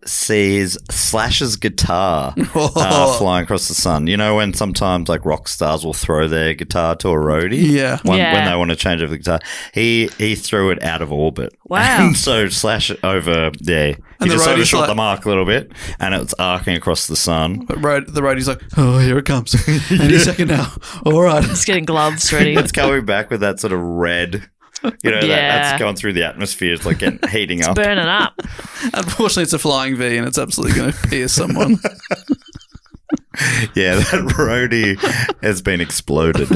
B: sees Slash's guitar flying across the sun. You know when sometimes like rock stars will throw their guitar to a roadie?
A: Yeah.
B: When
C: Yeah.
B: they want to change over the guitar. He threw it out of orbit.
C: Wow.
B: And so Slash over, he
A: And the
B: just
A: roadie's
B: overshot
A: like-
B: the mark a little bit and it's arcing across the sun.
A: But the roadie's like, oh, here it comes. Any second now. All right.
C: Just getting gloves ready.
B: It's coming back with that sort of red,
C: Yeah.
B: that's going through the atmosphere. It's like heating up.
C: Burning up.
A: Unfortunately, it's a flying V and it's absolutely going to pierce someone.
B: Yeah, that roadie has been exploded.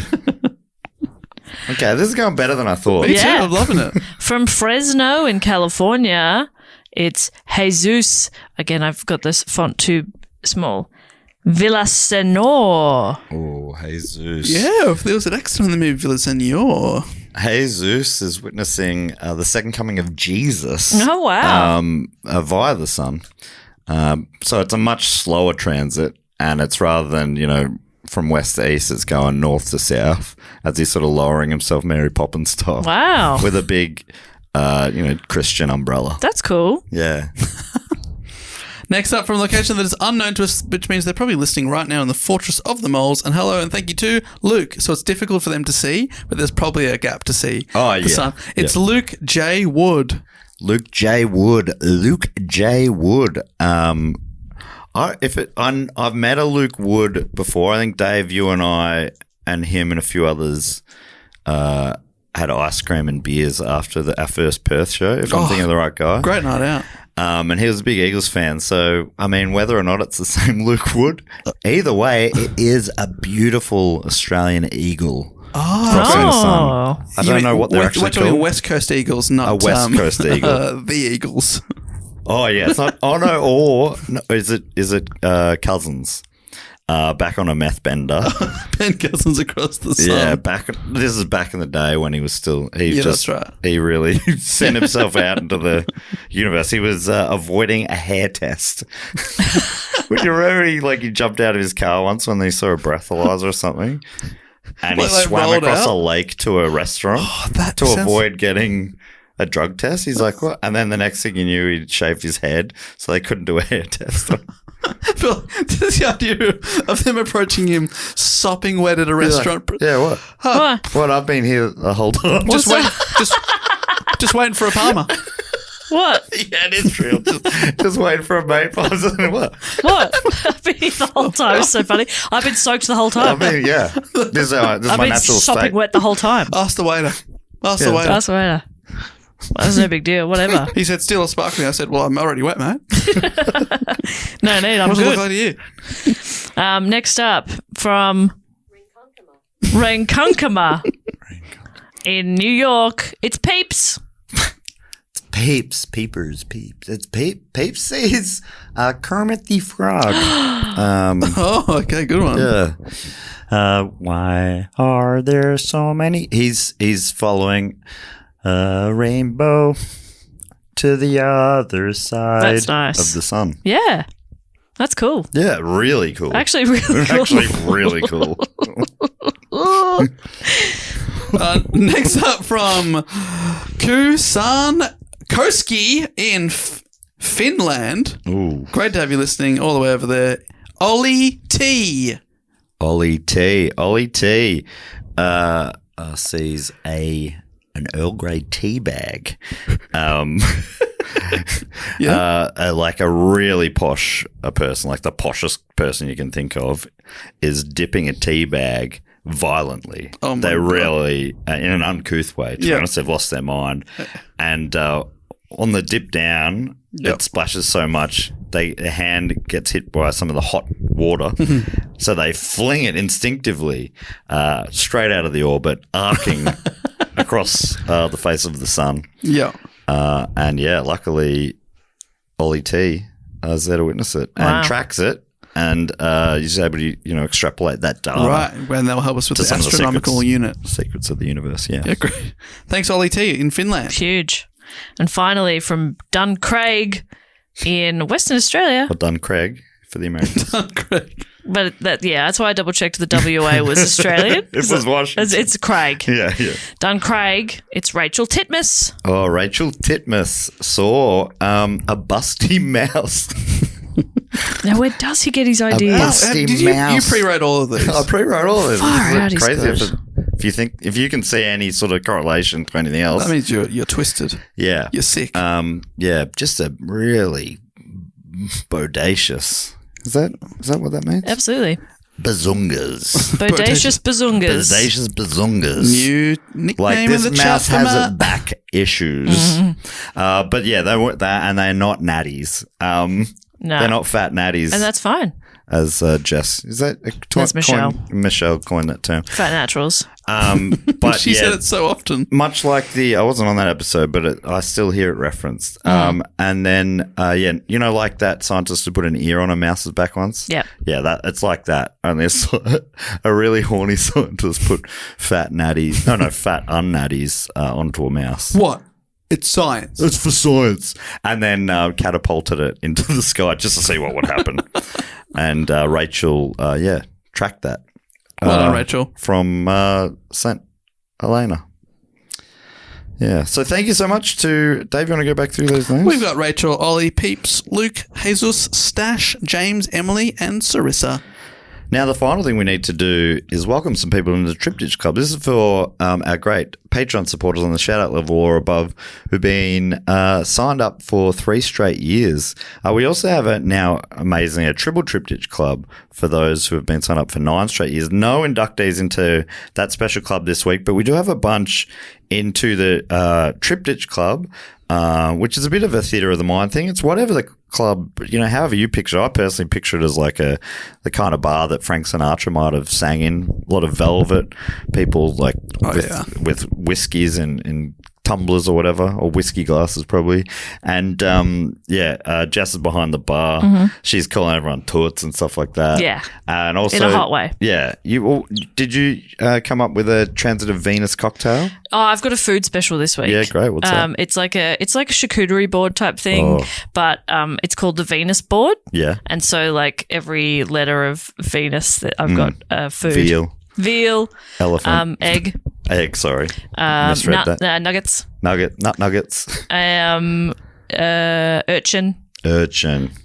B: Okay, this is going better than I thought.
A: Me
C: Yeah.
A: too. I'm loving it.
C: From Fresno in California, it's Jesus. Again, I've got this font too small. Villasenor.
B: Oh, Jesus.
A: Yeah, if there was an accident in the movie Villasenor.
B: Jesus is witnessing the second coming of Jesus.
C: Oh, wow.
B: Via the sun. So it's a much slower transit, and it's rather than, from west to east, it's going north to south as he's sort of lowering himself Mary Poppins style.
C: Wow.
B: With a big, Christian umbrella.
C: That's cool.
B: Yeah.
A: Next up from a location that is unknown to us, which means they're probably listening right now in the Fortress of the Moles. And hello and thank you to Luke. So it's difficult for them to see, but there's probably a gap to see.
B: Oh,
A: the
B: yeah.
A: sun. It's Luke J. Wood.
B: Luke J. Wood. I've met a Luke Wood before. I think Dave, you and I, and him and a few others had ice cream and beers after our first Perth show. If I'm thinking of the right guy,
A: Great night out.
B: and he was a big Eagles fan. So I mean, whether or not it's the same Luke Wood, either way, it is a beautiful Australian eagle. Crossing the sun. I don't know what they're actually
A: We're talking
B: called.
A: West Coast Eagles, not
B: West Coast eagle.
A: the Eagles.
B: Oh yeah, it's not. Oh no, is it Cousins? Back on a meth bender.
A: Ben Cousins across the sun.
B: Yeah, this is back in the day when he was still.
A: that's right.
B: He really sent himself out into the universe. He was avoiding a hair test. Would you remember he jumped out of his car once when they saw a breathalyzer or something, and he swam
A: rolled
B: across
A: out?
B: a lake to a restaurant to avoid getting a drug test. He's like, what? And then the next thing you knew, he'd shaved his head, so they couldn't do a hair test.
A: Phil, just the idea of them approaching him sopping wet at a restaurant.
B: Yeah, what? What? I've been here the whole time.
A: Just waiting for a Palmer.
C: What?
B: Yeah, it is real. Just waiting for a mate. What?
C: What? I've been here the whole time. It's so funny. I've been soaked the whole
B: I
C: time.
B: mean, yeah. This is
C: I've
B: my
C: been
B: natural
C: sopping
B: state.
C: wet the whole time.
A: Ask the waiter. Ask the waiter.
C: That's right. Well, that's no big deal. Whatever.
A: He said, still a sparkling. I said, well, I'm already wet, mate.
C: No need. I'm
A: What does it look
C: good.
A: like to you?
C: Next up from Ronkonkoma in New York, it's Peeps.
B: Peepers. It's Peeps sees Kermit the Frog.
A: Oh, okay, good one.
B: Yeah. Why are there so many? He's following a rainbow to the other side
C: That's nice.
B: of the sun.
C: Yeah. That's cool.
B: Yeah, really cool.
C: Actually, really cool.
B: Actually, really cool.
A: Next up from Kusan Koski in Finland.
B: Ooh.
A: Great to have you listening all the way over there. Ollie T.
B: Ollie T. Sees an Earl Grey tea bag. Like a really posh person, like the poshest person you can think of, is dipping a tea bag violently.
A: Oh my
B: They're
A: God.
B: really, in an uncouth way, to be
A: Yeah.
B: honest, they've lost their mind. And on the dip down, it splashes so much, their hand gets hit by some of the hot water. So they fling it instinctively straight out of the orbit, arcing across the face of the sun.
A: Yeah.
B: And luckily, Ollie T is there to witness it and tracks it. And he's able to, extrapolate that data.
A: Right, and that'll help us with the astronomical unit.
B: Secrets of the universe, yeah.
A: Yeah, great. Thanks, Ollie T in Finland.
C: Huge. And finally, from Duncraig in Western Australia.
B: Or Duncraig for the Americans.
A: Duncraig.
C: But that's why I double-checked the WA was Australian.
B: It was Washington.
C: It's Craig.
B: Yeah.
C: Duncraig. It's Rachel Titmus.
B: Oh, Rachel Titmus saw a busty mouse.
C: Now, where does he get his ideas?
A: You pre-wrote all of these?
B: I pre-wrote all of this.
C: Far out, he's
B: crazy.
C: good.
B: If you can see any sort of correlation to anything else,
A: that means you're twisted.
B: Yeah,
A: you're sick.
B: Just a really bodacious. Is that what that means?
C: Absolutely.
B: Bazungas.
C: Bodacious bazungas.
B: Bodacious bazungas.
A: New nickname
B: like
A: in the
B: this
A: chat
B: mouse
A: from
B: has back issues. But yeah, they weren't that, and they're not natties.
C: No.
B: They're not fat natties.
C: And that's fine.
B: As Jess, is that
C: That's Michelle.
B: Michelle coined that term.
C: Fat naturals.
B: But
A: she said it so often.
B: Much like I wasn't on that episode, but I still hear it referenced. And then, like that scientist who put an ear on a mouse's back once?
C: Yeah.
B: Yeah, it's like that. Only a really horny scientist put fat unnatties onto a mouse.
A: What? It's science.
B: It's for science. And then catapulted it into the sky just to see what would happen. And Rachel, tracked that.
A: Well done, Rachel.
B: From St. Helena. Yeah. So thank you so much to Dave. You want to go back through those names?
A: We've got Rachel, Ollie, Peeps, Luke, Jesus, Stash, James, Emily, and Sarissa.
B: Now, the final thing we need to do is welcome some people into the Triptych Club. This is for our great Patreon supporters on the shout-out level or above who've been signed up for 3 straight years. We also have amazingly, a triple Triptych Club for those who have been signed up for 9 straight years. No inductees into that special club this week, but we do have a bunch into the Triptych Club, which is a bit of a theatre of the mind thing. It's whatever the club, however you picture it. I personally picture it as like the kind of bar that Frank Sinatra might have sang in. A lot of velvet, people with whiskies and tumblers or whatever, or whiskey glasses probably. And Jess is behind the bar. Mm-hmm. She's calling everyone toots and stuff like that. Yeah. And also
C: in a hot way.
B: Yeah. Did you come up with a transitive Venus cocktail?
C: Oh, I've got a food special this week.
B: Yeah, great. What's that?
C: It's like a charcuterie board type thing, but it's called the Venus board.
B: Yeah.
C: And so like every letter of Venus that I've got food. Veal.
B: Elephant.
C: Egg.
B: Egg, sorry. Misread that.
C: Nuggets.
B: Nut nuggets.
C: Urchin.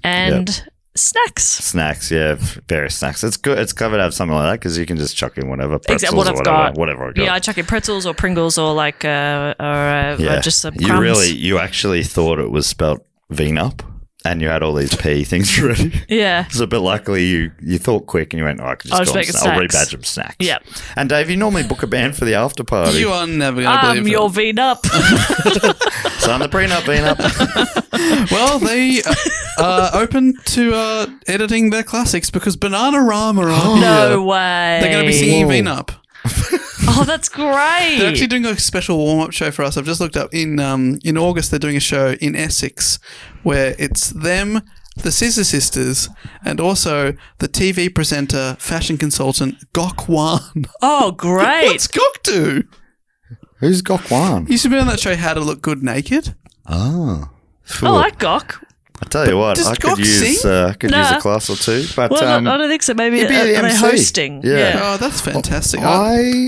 C: And snacks, yeah. Various snacks. It's good. It's clever to have something like that because you can just chuck in whatever. Pretzels
B: what I've got.
C: Whatever I got. Yeah, I chuck in pretzels or Pringles or like just some crumbs.
B: You actually thought it was spelled Venup. And you had all these P things ready.
C: Yeah.
B: So, but luckily you thought quick and you went, I could just go I'll rebadge them snacks.
C: Yeah.
B: And Dave, you normally book a band for the after party.
A: You are never going to believe it.
C: Your V-Nup.
B: So I'm the prenup V-Nup.
A: Well, they are open to editing their classics because Bananarama are
C: No way.
A: They're going to be singing V-Nup.
C: Oh, that's great.
A: They're actually doing a special warm-up show for us. I've just looked up. In August, they're doing a show in Essex where it's them, the Scissor Sisters, and also the TV presenter, fashion consultant, Gok Wan.
C: Oh, great.
A: What's Gok do?
B: Who's Gok Wan?
A: He used to be on that show, How to Look Good Naked.
B: Oh.
C: I like Gok.
B: I tell you what, I could use a class or two. But
C: I don't think so. Maybe are they hosting?
B: Yeah.
A: Oh, that's fantastic.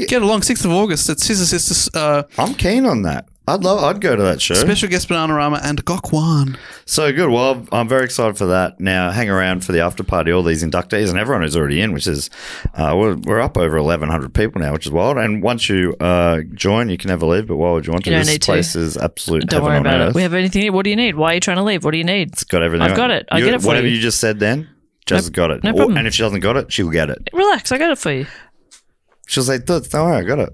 A: Get along 6th of August at Scissor Sisters.
B: I'm keen on that. I'd go to that show.
A: Special guest Bananarama and Gok Wan.
B: So good. Well, I'm very excited for that. Now, hang around for the after party, all these inductees and everyone who's already in, which is, we're up over 1,100 people now, which is wild. And once you join, you can never leave, but why would you want to? This place is absolute
C: Don't worry about it. We have anything. What do you need? Why are you trying to leave? What do you need?
B: It's got everything.
C: I've got it. I get it for you.
B: Whatever you just said then, Jess has got it.
C: No problem.
B: And if she doesn't got it, she'll get it.
C: Relax. I got it for you.
B: She'll say, don't worry, I got it.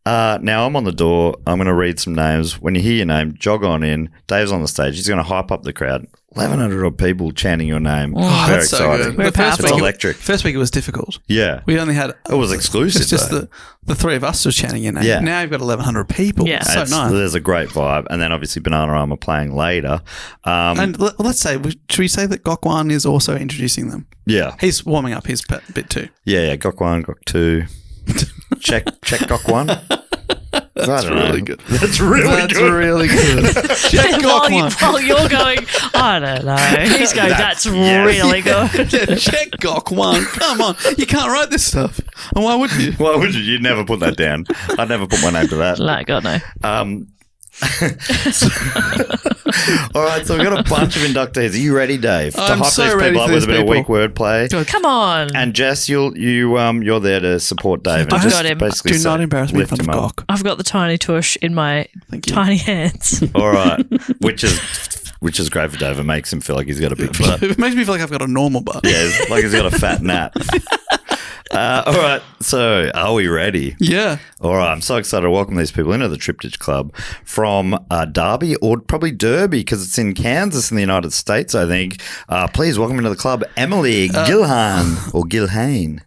B: Now I'm on the door. I'm going to read some names. When you hear your name, jog on in. Dave's on the stage. He's going to hype up the crowd. 1,100 odd people chanting your name.
A: Oh,
B: Very
A: that's so
B: exciting.
A: good.
B: It's electric.
A: First week it was difficult.
B: Yeah.
A: We only had...
B: It was exclusive,
A: It's just
B: though.
A: the three of us was chanting your name.
B: Yeah.
A: Now you've got 1,100 people.
C: Yeah.
A: So nice.
B: There's a great vibe. And then obviously Banana Armour playing later.
A: And let's say, should we say that Gokwan is also introducing them?
B: Yeah.
A: He's warming up his bit too.
B: Yeah. Gok 1, Gok 2. check Gok 1.
A: That's really good.
B: That's really
A: That's
B: good.
A: really good. Check Gokwan.
C: While you're going, I don't know. He's going, that's really good.
A: Yeah, check Gokwan. Come on. You can't write this stuff. And why would you?
B: Why would you? You'd never put that down. I'd never put my name to that.
C: No, God, no.
B: All right, so we've got a bunch of inductees. Are you ready, Dave?
A: I'm
B: to hype
A: so
B: these
A: ready
B: people up
A: for
B: with
A: these
B: a bit of
A: people.
B: weak wordplay.
C: Come on.
B: And Jess, you're there to support Dave. And
C: I've
B: just
C: got him.
B: basically
A: Do not embarrass me in
B: lift
A: front of
B: him up.
A: Gok.
C: I've got the tiny tush in my
A: Thank you.
C: tiny hands.
B: All right, which is great for Dave. It makes him feel like he's got a big butt.
A: It makes me feel like I've got a normal butt.
B: Yeah, it's like he's got a fat gnat. All right, so are we ready?
A: Yeah.
B: All right, I'm so excited to welcome these people into the Triptych Club from Derby, or probably Derby because it's in Kansas in the United States, I think. Please welcome into the club Emily Gilhan, or Gilhane.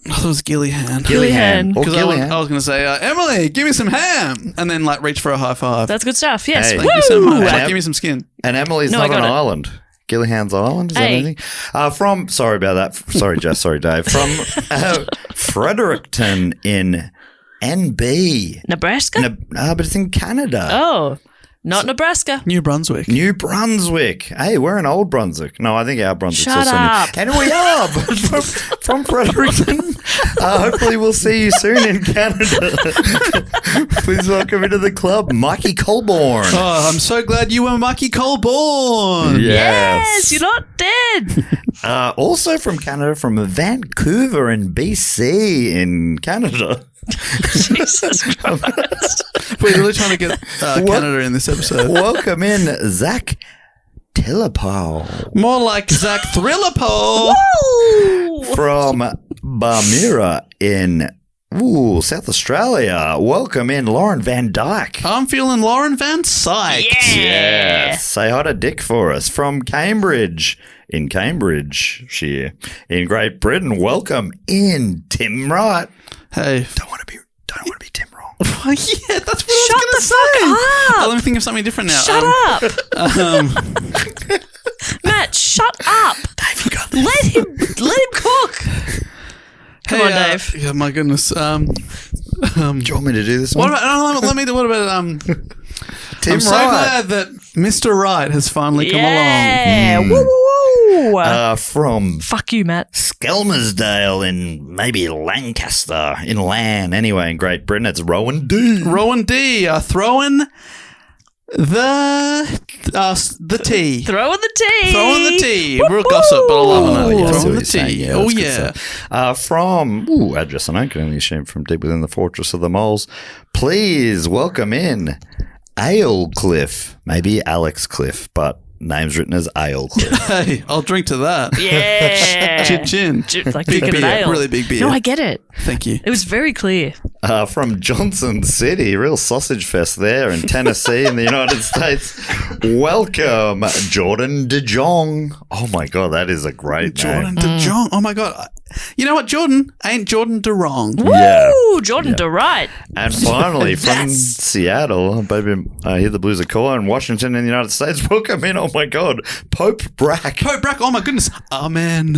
A: I thought it was Gillihan.
C: Gillihan.
B: Or
A: Because
B: Gillihan.
A: I was going to say, Emily, give me some ham. And then reach for a high five.
C: That's good stuff. Yes.
B: Hey.
A: Thank you so much.
B: Hey.
A: Give me some skin.
B: And Emily's
C: No, I
B: not an
C: got it.
B: island. Gillihan's Island, is that
C: Hey.
B: anything? Sorry about that. Sorry, Jess. Sorry, Dave. From Fredericton in NB.
C: Nebraska?
B: But it's in Canada.
C: Oh, not Nebraska.
A: New Brunswick.
B: New Brunswick. Hey, we're in Old Brunswick. No, I think our Brunswick's
C: Shut
B: also
C: up.
B: new. And we are from Fredericton. Hopefully we'll see you soon in Canada. Please welcome into the club, Mikey Colborne.
A: Oh, I'm so glad you were Mikey Colborne.
C: Yes, you're not dead.
B: Also from Canada, from Vancouver in BC in Canada.
C: Jesus Christ.
A: We're really trying to get Canada in this episode.
B: Welcome in, Zach Tillapow
A: More like Zach Thrillerpole.
B: from Barmera in South Australia. Welcome in, Lauren Van Dyke.
A: I'm feeling Lauren Van Syke.
C: Yeah.
B: Say hi to Dick for us from Cambridge. In Cambridgeshire, in Great Britain. Welcome in, Tim Wright.
A: Hey.
B: Don't want to be Tim wrong.
A: Yeah, that's what
C: Shut
A: I was
C: the
A: going to say.
C: fuck up.
A: Let me think of something different now.
C: Shut up. Matt, shut up.
B: Dave, you got this.
C: Let him cook. Come on, Dave.
A: Yeah, my goodness.
B: Do you want me to do this
A: What
B: one?
A: about? What about?
B: Tim
A: I'm so
B: Wright.
A: glad that Mr. Wright has finally come along.
C: Yeah. Woo, woo, woo.
B: From
C: Fuck you, Matt.
B: Skelmersdale in maybe Lancaster, in Lan, anyway, in Great Britain. It's Rowan D.
A: Rowan D. Throwing the tea.
C: Throwing the tea.
A: Throwing the tea. Real gossip, but I love it.
B: Yeah, I see
A: Throwing
B: what
A: the
B: you're saying.
A: tea.
B: Yeah,
A: Oh
B: that's good
A: yeah.
B: stuff. From address unknown, can only assume from deep within the fortress of the moles. Please welcome in Ale Cliff, maybe Alex Cliff, but name's written as Ale Cliff.
A: Hey, I'll drink to that.
C: Yeah.
A: Chin.
C: Like
A: Big
C: drinking an
A: beer.
C: ale.
A: Really big beer.
C: No, I get it.
A: Thank you.
C: It was very clear.
B: From Johnson City, real sausage fest there in Tennessee in the United States. Welcome, Jordan DeJong. Oh my God, that is a great
A: Jordan
B: name.
A: DeJong. Oh my God. You know what? Jordan ain't Jordan DeWrong.
B: Yeah.
C: Woo, Jordan DeWright.
B: And finally, from
C: Yes.
B: Seattle, baby, I hear the blues are cool, and Washington in the United States. Welcome in, oh my God, Pope Brack.
A: Pope Brack. Oh my goodness. Amen.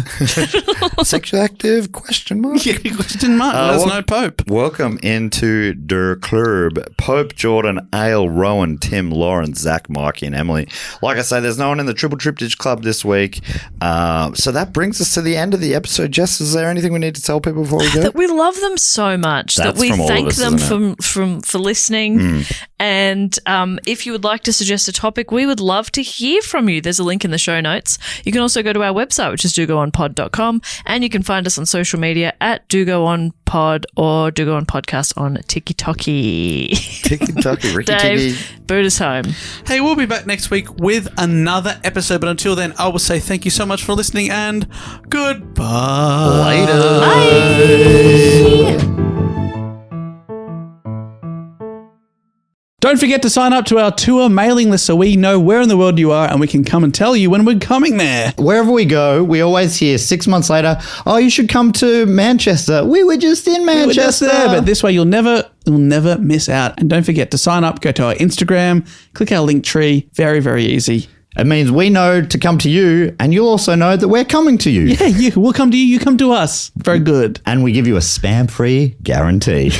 B: Sexually active, question mark?
A: Yeah, question mark. There's no Pope.
B: Welcome into Der Club. Pope, Jordan, Ale, Rowan, Tim, Lawrence, Zach, Mikey, and Emily. Like I say, there's no one in the Triple Triptych Club this week. So that brings us to the end of the episode. Jess, is there anything we need to tell people before we go?
C: That we love them so much.
B: That's
C: that we
B: from all of
C: thank
B: us,
C: them
B: isn't
C: for listening. And if you would like to suggest a topic, we would love to hear from you. There's a link in the show notes. You can also go to our website, which is dogoonpod.com, and you can find us on social media at dogoonpod or dogoonpodcast on TikToky.
B: Tiki-taki, Ricky
C: Dave,
B: Tiki.
C: boot us home.
A: Hey, we'll be back next week with another episode. But until then, I will say thank you so much for listening and goodbye.
B: Later.
C: Bye.
A: Don't forget to sign up to our tour mailing list so we know where in the world you are and we can come and tell you when we're coming there.
F: Wherever we go, we always hear 6 months later, oh, you should come to Manchester. We were just in Manchester.
A: We were just there, but this way you'll never miss out. And don't forget to sign up, go to our Instagram, click our link tree. Very, very easy.
F: It means we know to come to you, and you'll also know that we're coming to you.
A: Yeah, we'll come to you, you come to us. Very good.
F: And we give you a spam-free guarantee.